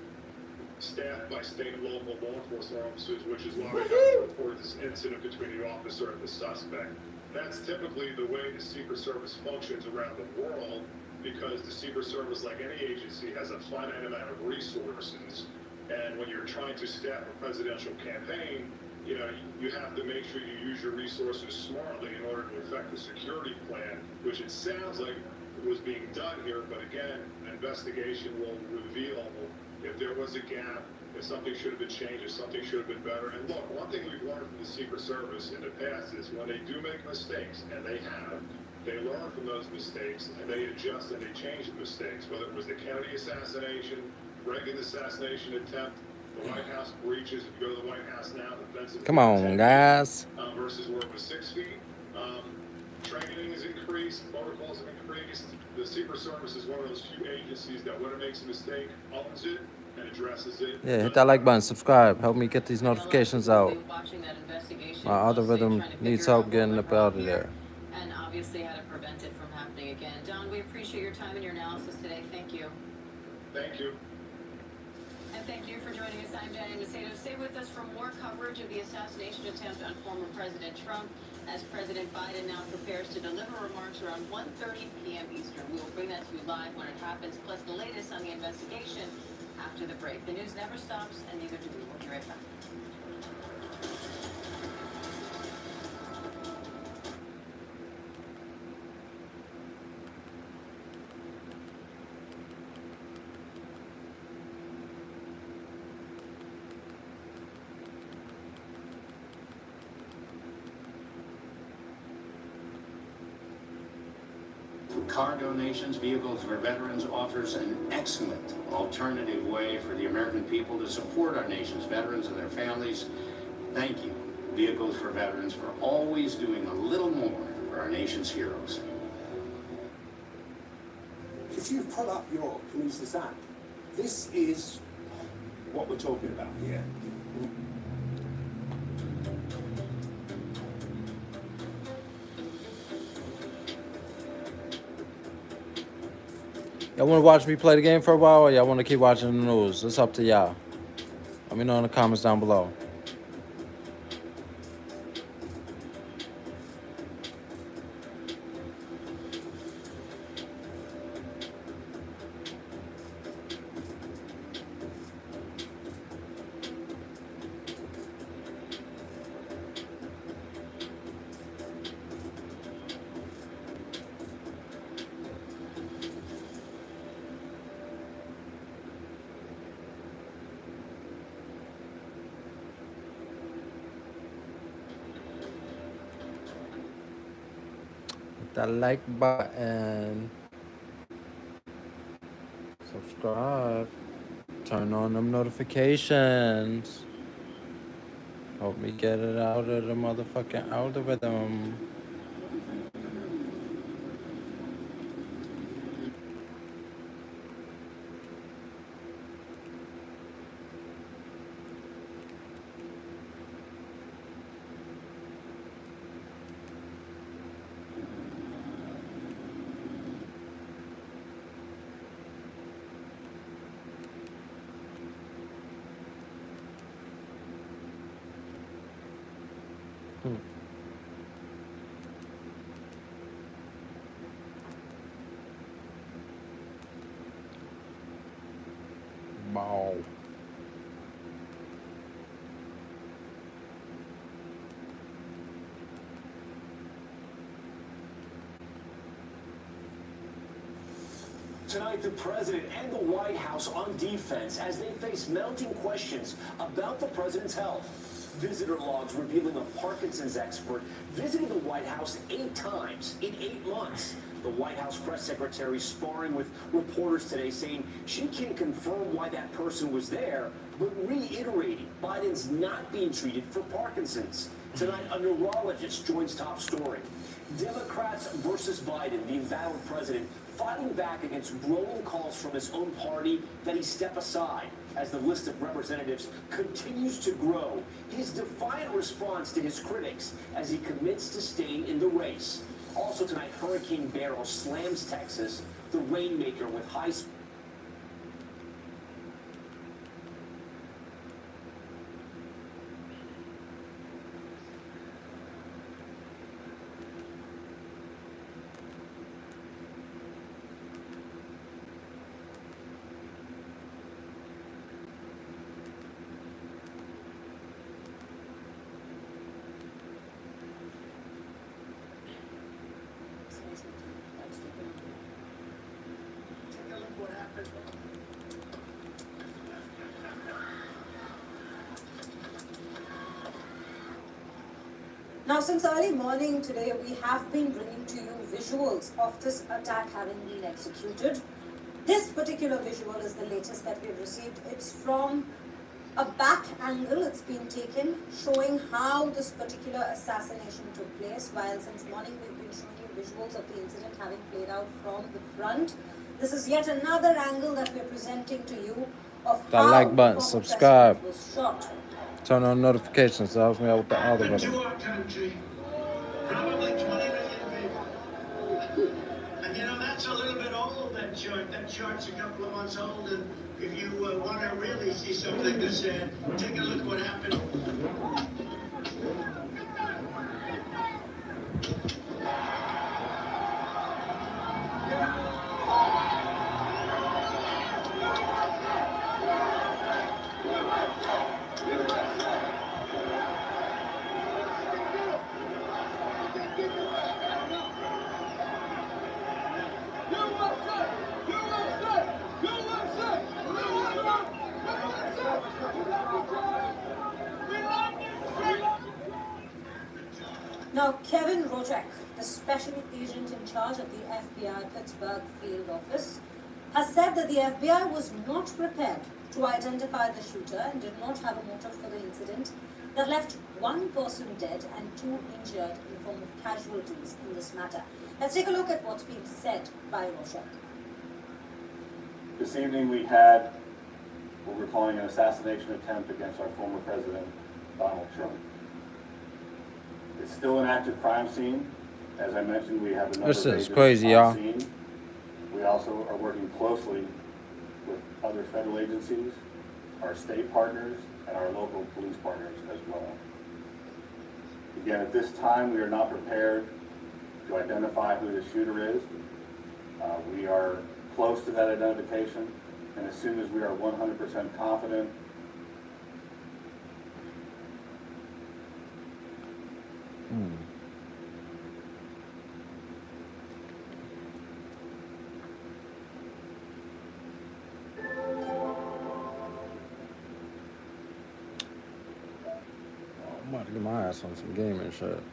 staffed by state and local law enforcement officers, which is why we have reported this incident between the officer and the suspect. That's typically the way the Secret Service functions around the world, because the Secret Service, like any agency, has a finite amount of resources. And when you're trying to staff a presidential campaign, you know, you have to make sure you use your resources smartly in order to affect the security plan, which it sounds like was being done here. But again, an investigation will reveal if there was a gap, if something should have been changed, if something should have been better. And look, one thing we've learned from the Secret Service in the past is when they do make mistakes, and they have, they learn from those mistakes, and they adjust and they change the mistakes, whether it was the Kennedy assassination, Reagan assassination attempt, the White House breaches. If you go to the White House now, the fence is Come on, guys. Versus where it was 6 feet. Training has increased, protocols have increased. The Secret Service is one of those few agencies that when it makes a mistake, owns it and addresses it. Yeah, hit that like button, subscribe. Help me get these notifications out. My algorithm needs help getting up out of there. And obviously how to prevent it from happening again. Don, we appreciate your time and your analysis today. Thank you. Thank you. And thank you for joining us. I'm Diane Macedo. Stay with us for more coverage of the assassination attempt on former President Trump as President Biden now prepares to deliver remarks around 1:30 p.m. Eastern. We will bring that to you live when it happens, plus the latest on the investigation after the break. The news never stops, and neither do we. We'll be right back. Car donations, vehicles for veterans offers an excellent alternative way for the American people to support our nation's veterans and their families. Thank you, Vehicles for Veterans, for always doing a little more for our nation's heroes. If you pull up your Kinesis app, this is what we're talking about here. Y'all want to watch me play the game for a while, or y'all want to keep watching the news? It's up to y'all. Let me know in the comments down below. that like button. Subscribe. Turn on them notifications. Help me get it out of the motherfucking algorithm. Wow. Tonight, the president and the White House on defense as they face mounting questions about the president's health. Visitor logs revealing a Parkinson's expert visited the White House 8 times in 8 months. The White House press secretary sparring with reporters today, saying she can't confirm why that person was there, but reiterating Biden's not being treated for Parkinson's. Tonight, a neurologist joins top story. Democrats versus Biden, the embattled president, fighting back against growing calls from his own party that he step aside as the list of representatives continues to grow. His defiant response to his critics as he commits to staying in the race. Also tonight, Hurricane Beryl slams Texas, the rainmaker with high speed. Now, since early morning today, we have been bringing to you visuals of this attack having been executed. This particular visual is the latest that we've received. It's from a back angle. It's been taken, showing how this particular assassination took place, while since morning we've been showing you visuals of the incident having played out from the front. This is yet another angle that we're presenting to you of That how like button, the former subscribe. president was shot. Turn on notifications. That helps me out with the algorithm. To our country, probably 20 million people. And you know, that's a little bit old, that chart. That chart's a couple of months old, and if you want to really see something that's sad, take a look what happened. Now, Kevin Rojek, the special agent in charge of the FBI Pittsburgh field office, has said that the FBI was not prepared to identify the shooter and did not have a motive for the incident that left 1 person dead and 2 injured in the form of casualties in this matter. Let's take a look at what's being said by Rojek. This evening we had what we're calling an assassination attempt against our former president, Donald Trump. It's still an active crime scene. As I mentioned, we have a number This of is agents crazy, on y'all. scene. We also are working closely with other federal agencies, our state partners, and our local police partners as well. Again, at this time, we are not prepared to identify who the shooter is. We are close to that identification, and as soon as we are 100% confident, I'm about to get my ass on some gaming shit.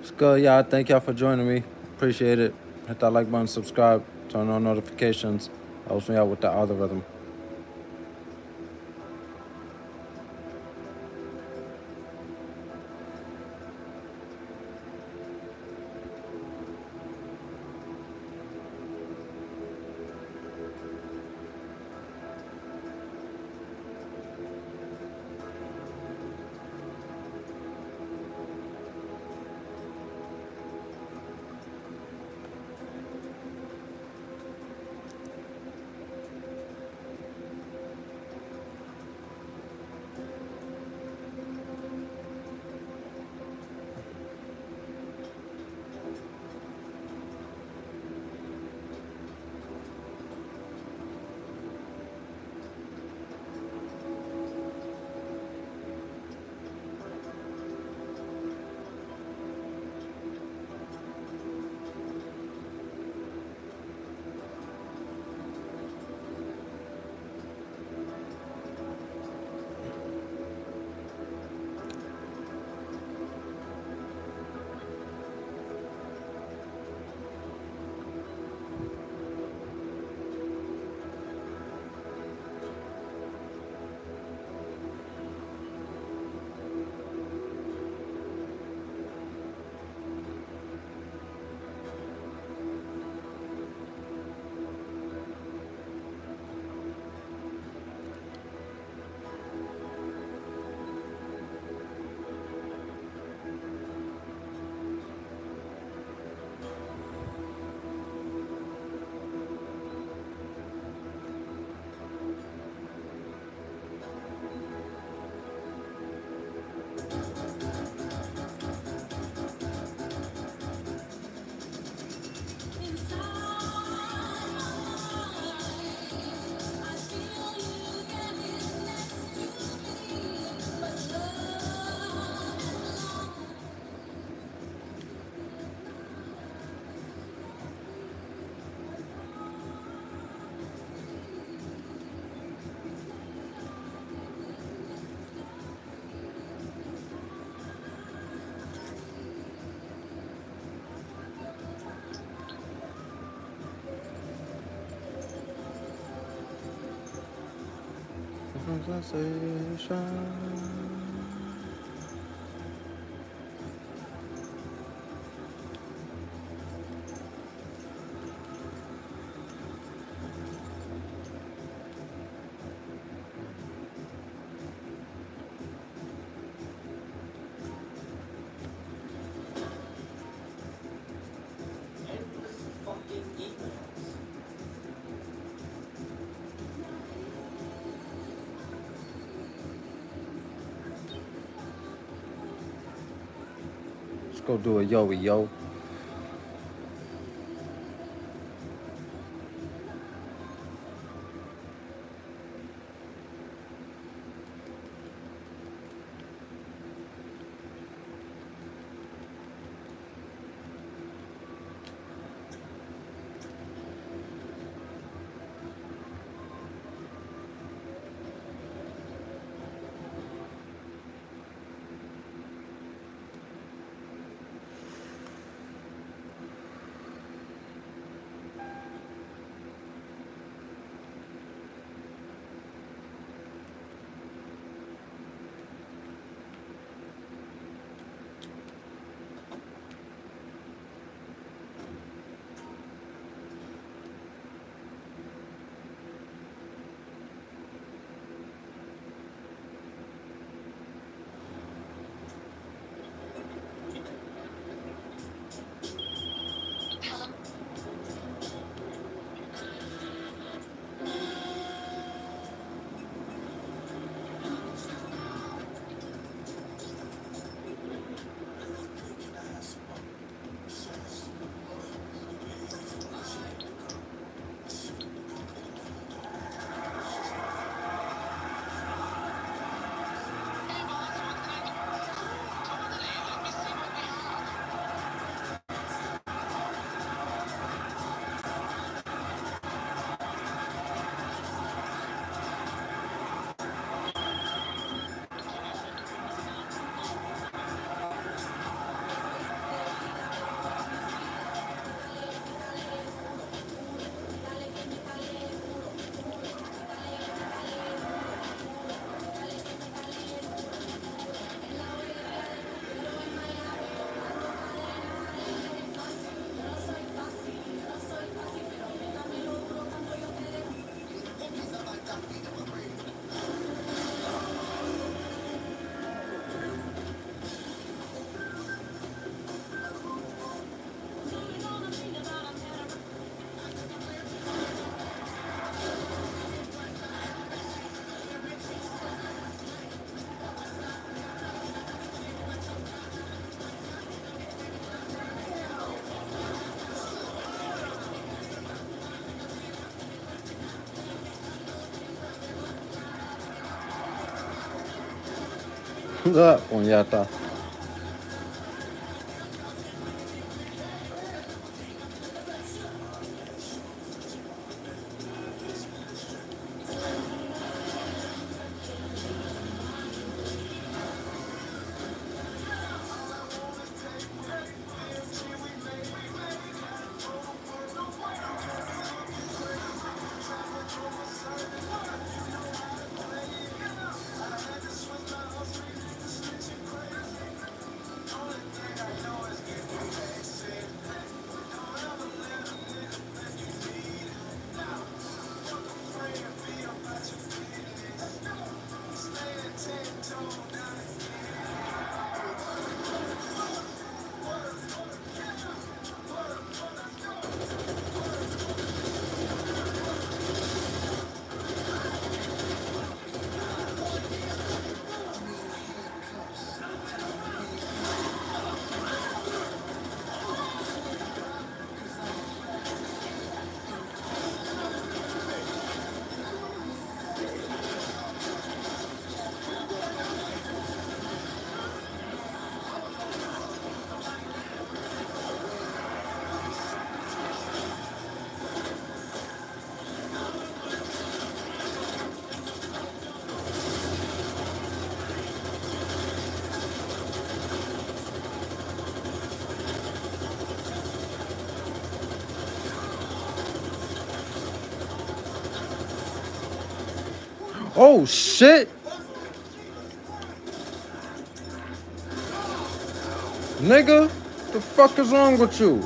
It's good, y'all. Thank y'all for joining me. Appreciate it. Hit that like button, subscribe, turn on notifications. Helps me out with the algorithm. Let's go do a yo. Puñeta. Oh shit! Nigga, the fuck is wrong with you?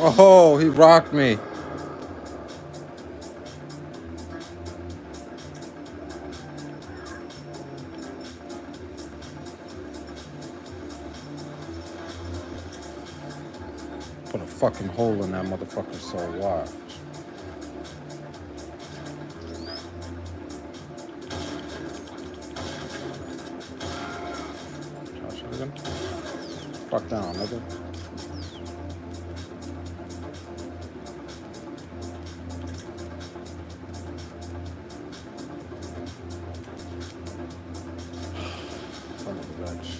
Oh, he rocked me. Put a fucking hole in that motherfucker's soul. Watch. Josh, again. Fuck down, nigga. Son of a bitch.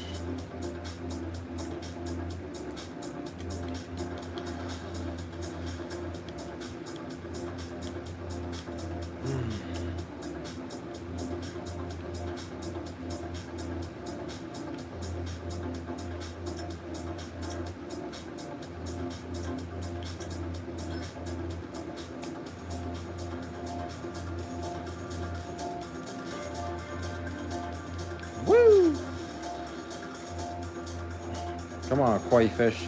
Come on, koi fish.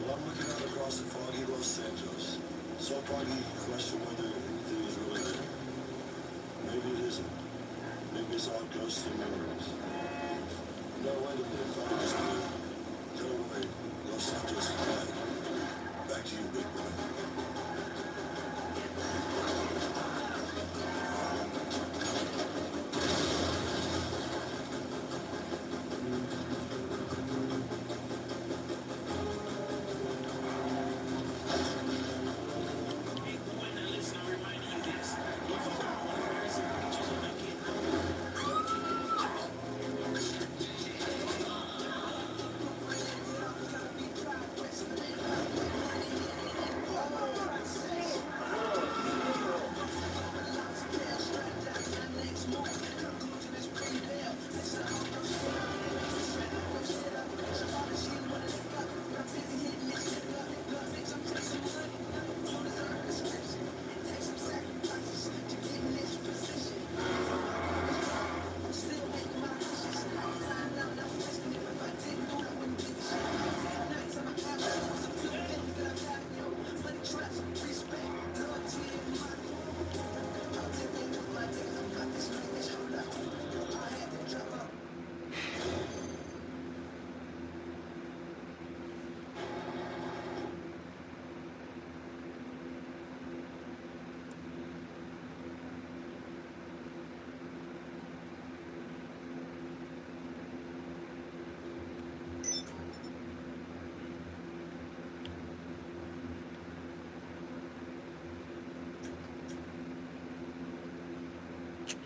Well, I'm looking out across the foggy Los Angeles. So foggy, you question whether anything is really there. Maybe it isn't. Maybe it's all ghosts and memories. No, wait a minute. Fog is good. Go away. Los Angeles is back. Back to you, big boy.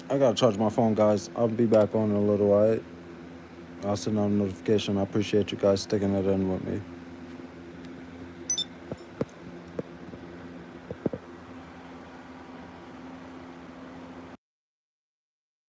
I gotta charge my phone, guys. I'll be back on in a little while. I'll send out a notification. I appreciate you guys sticking it in with me.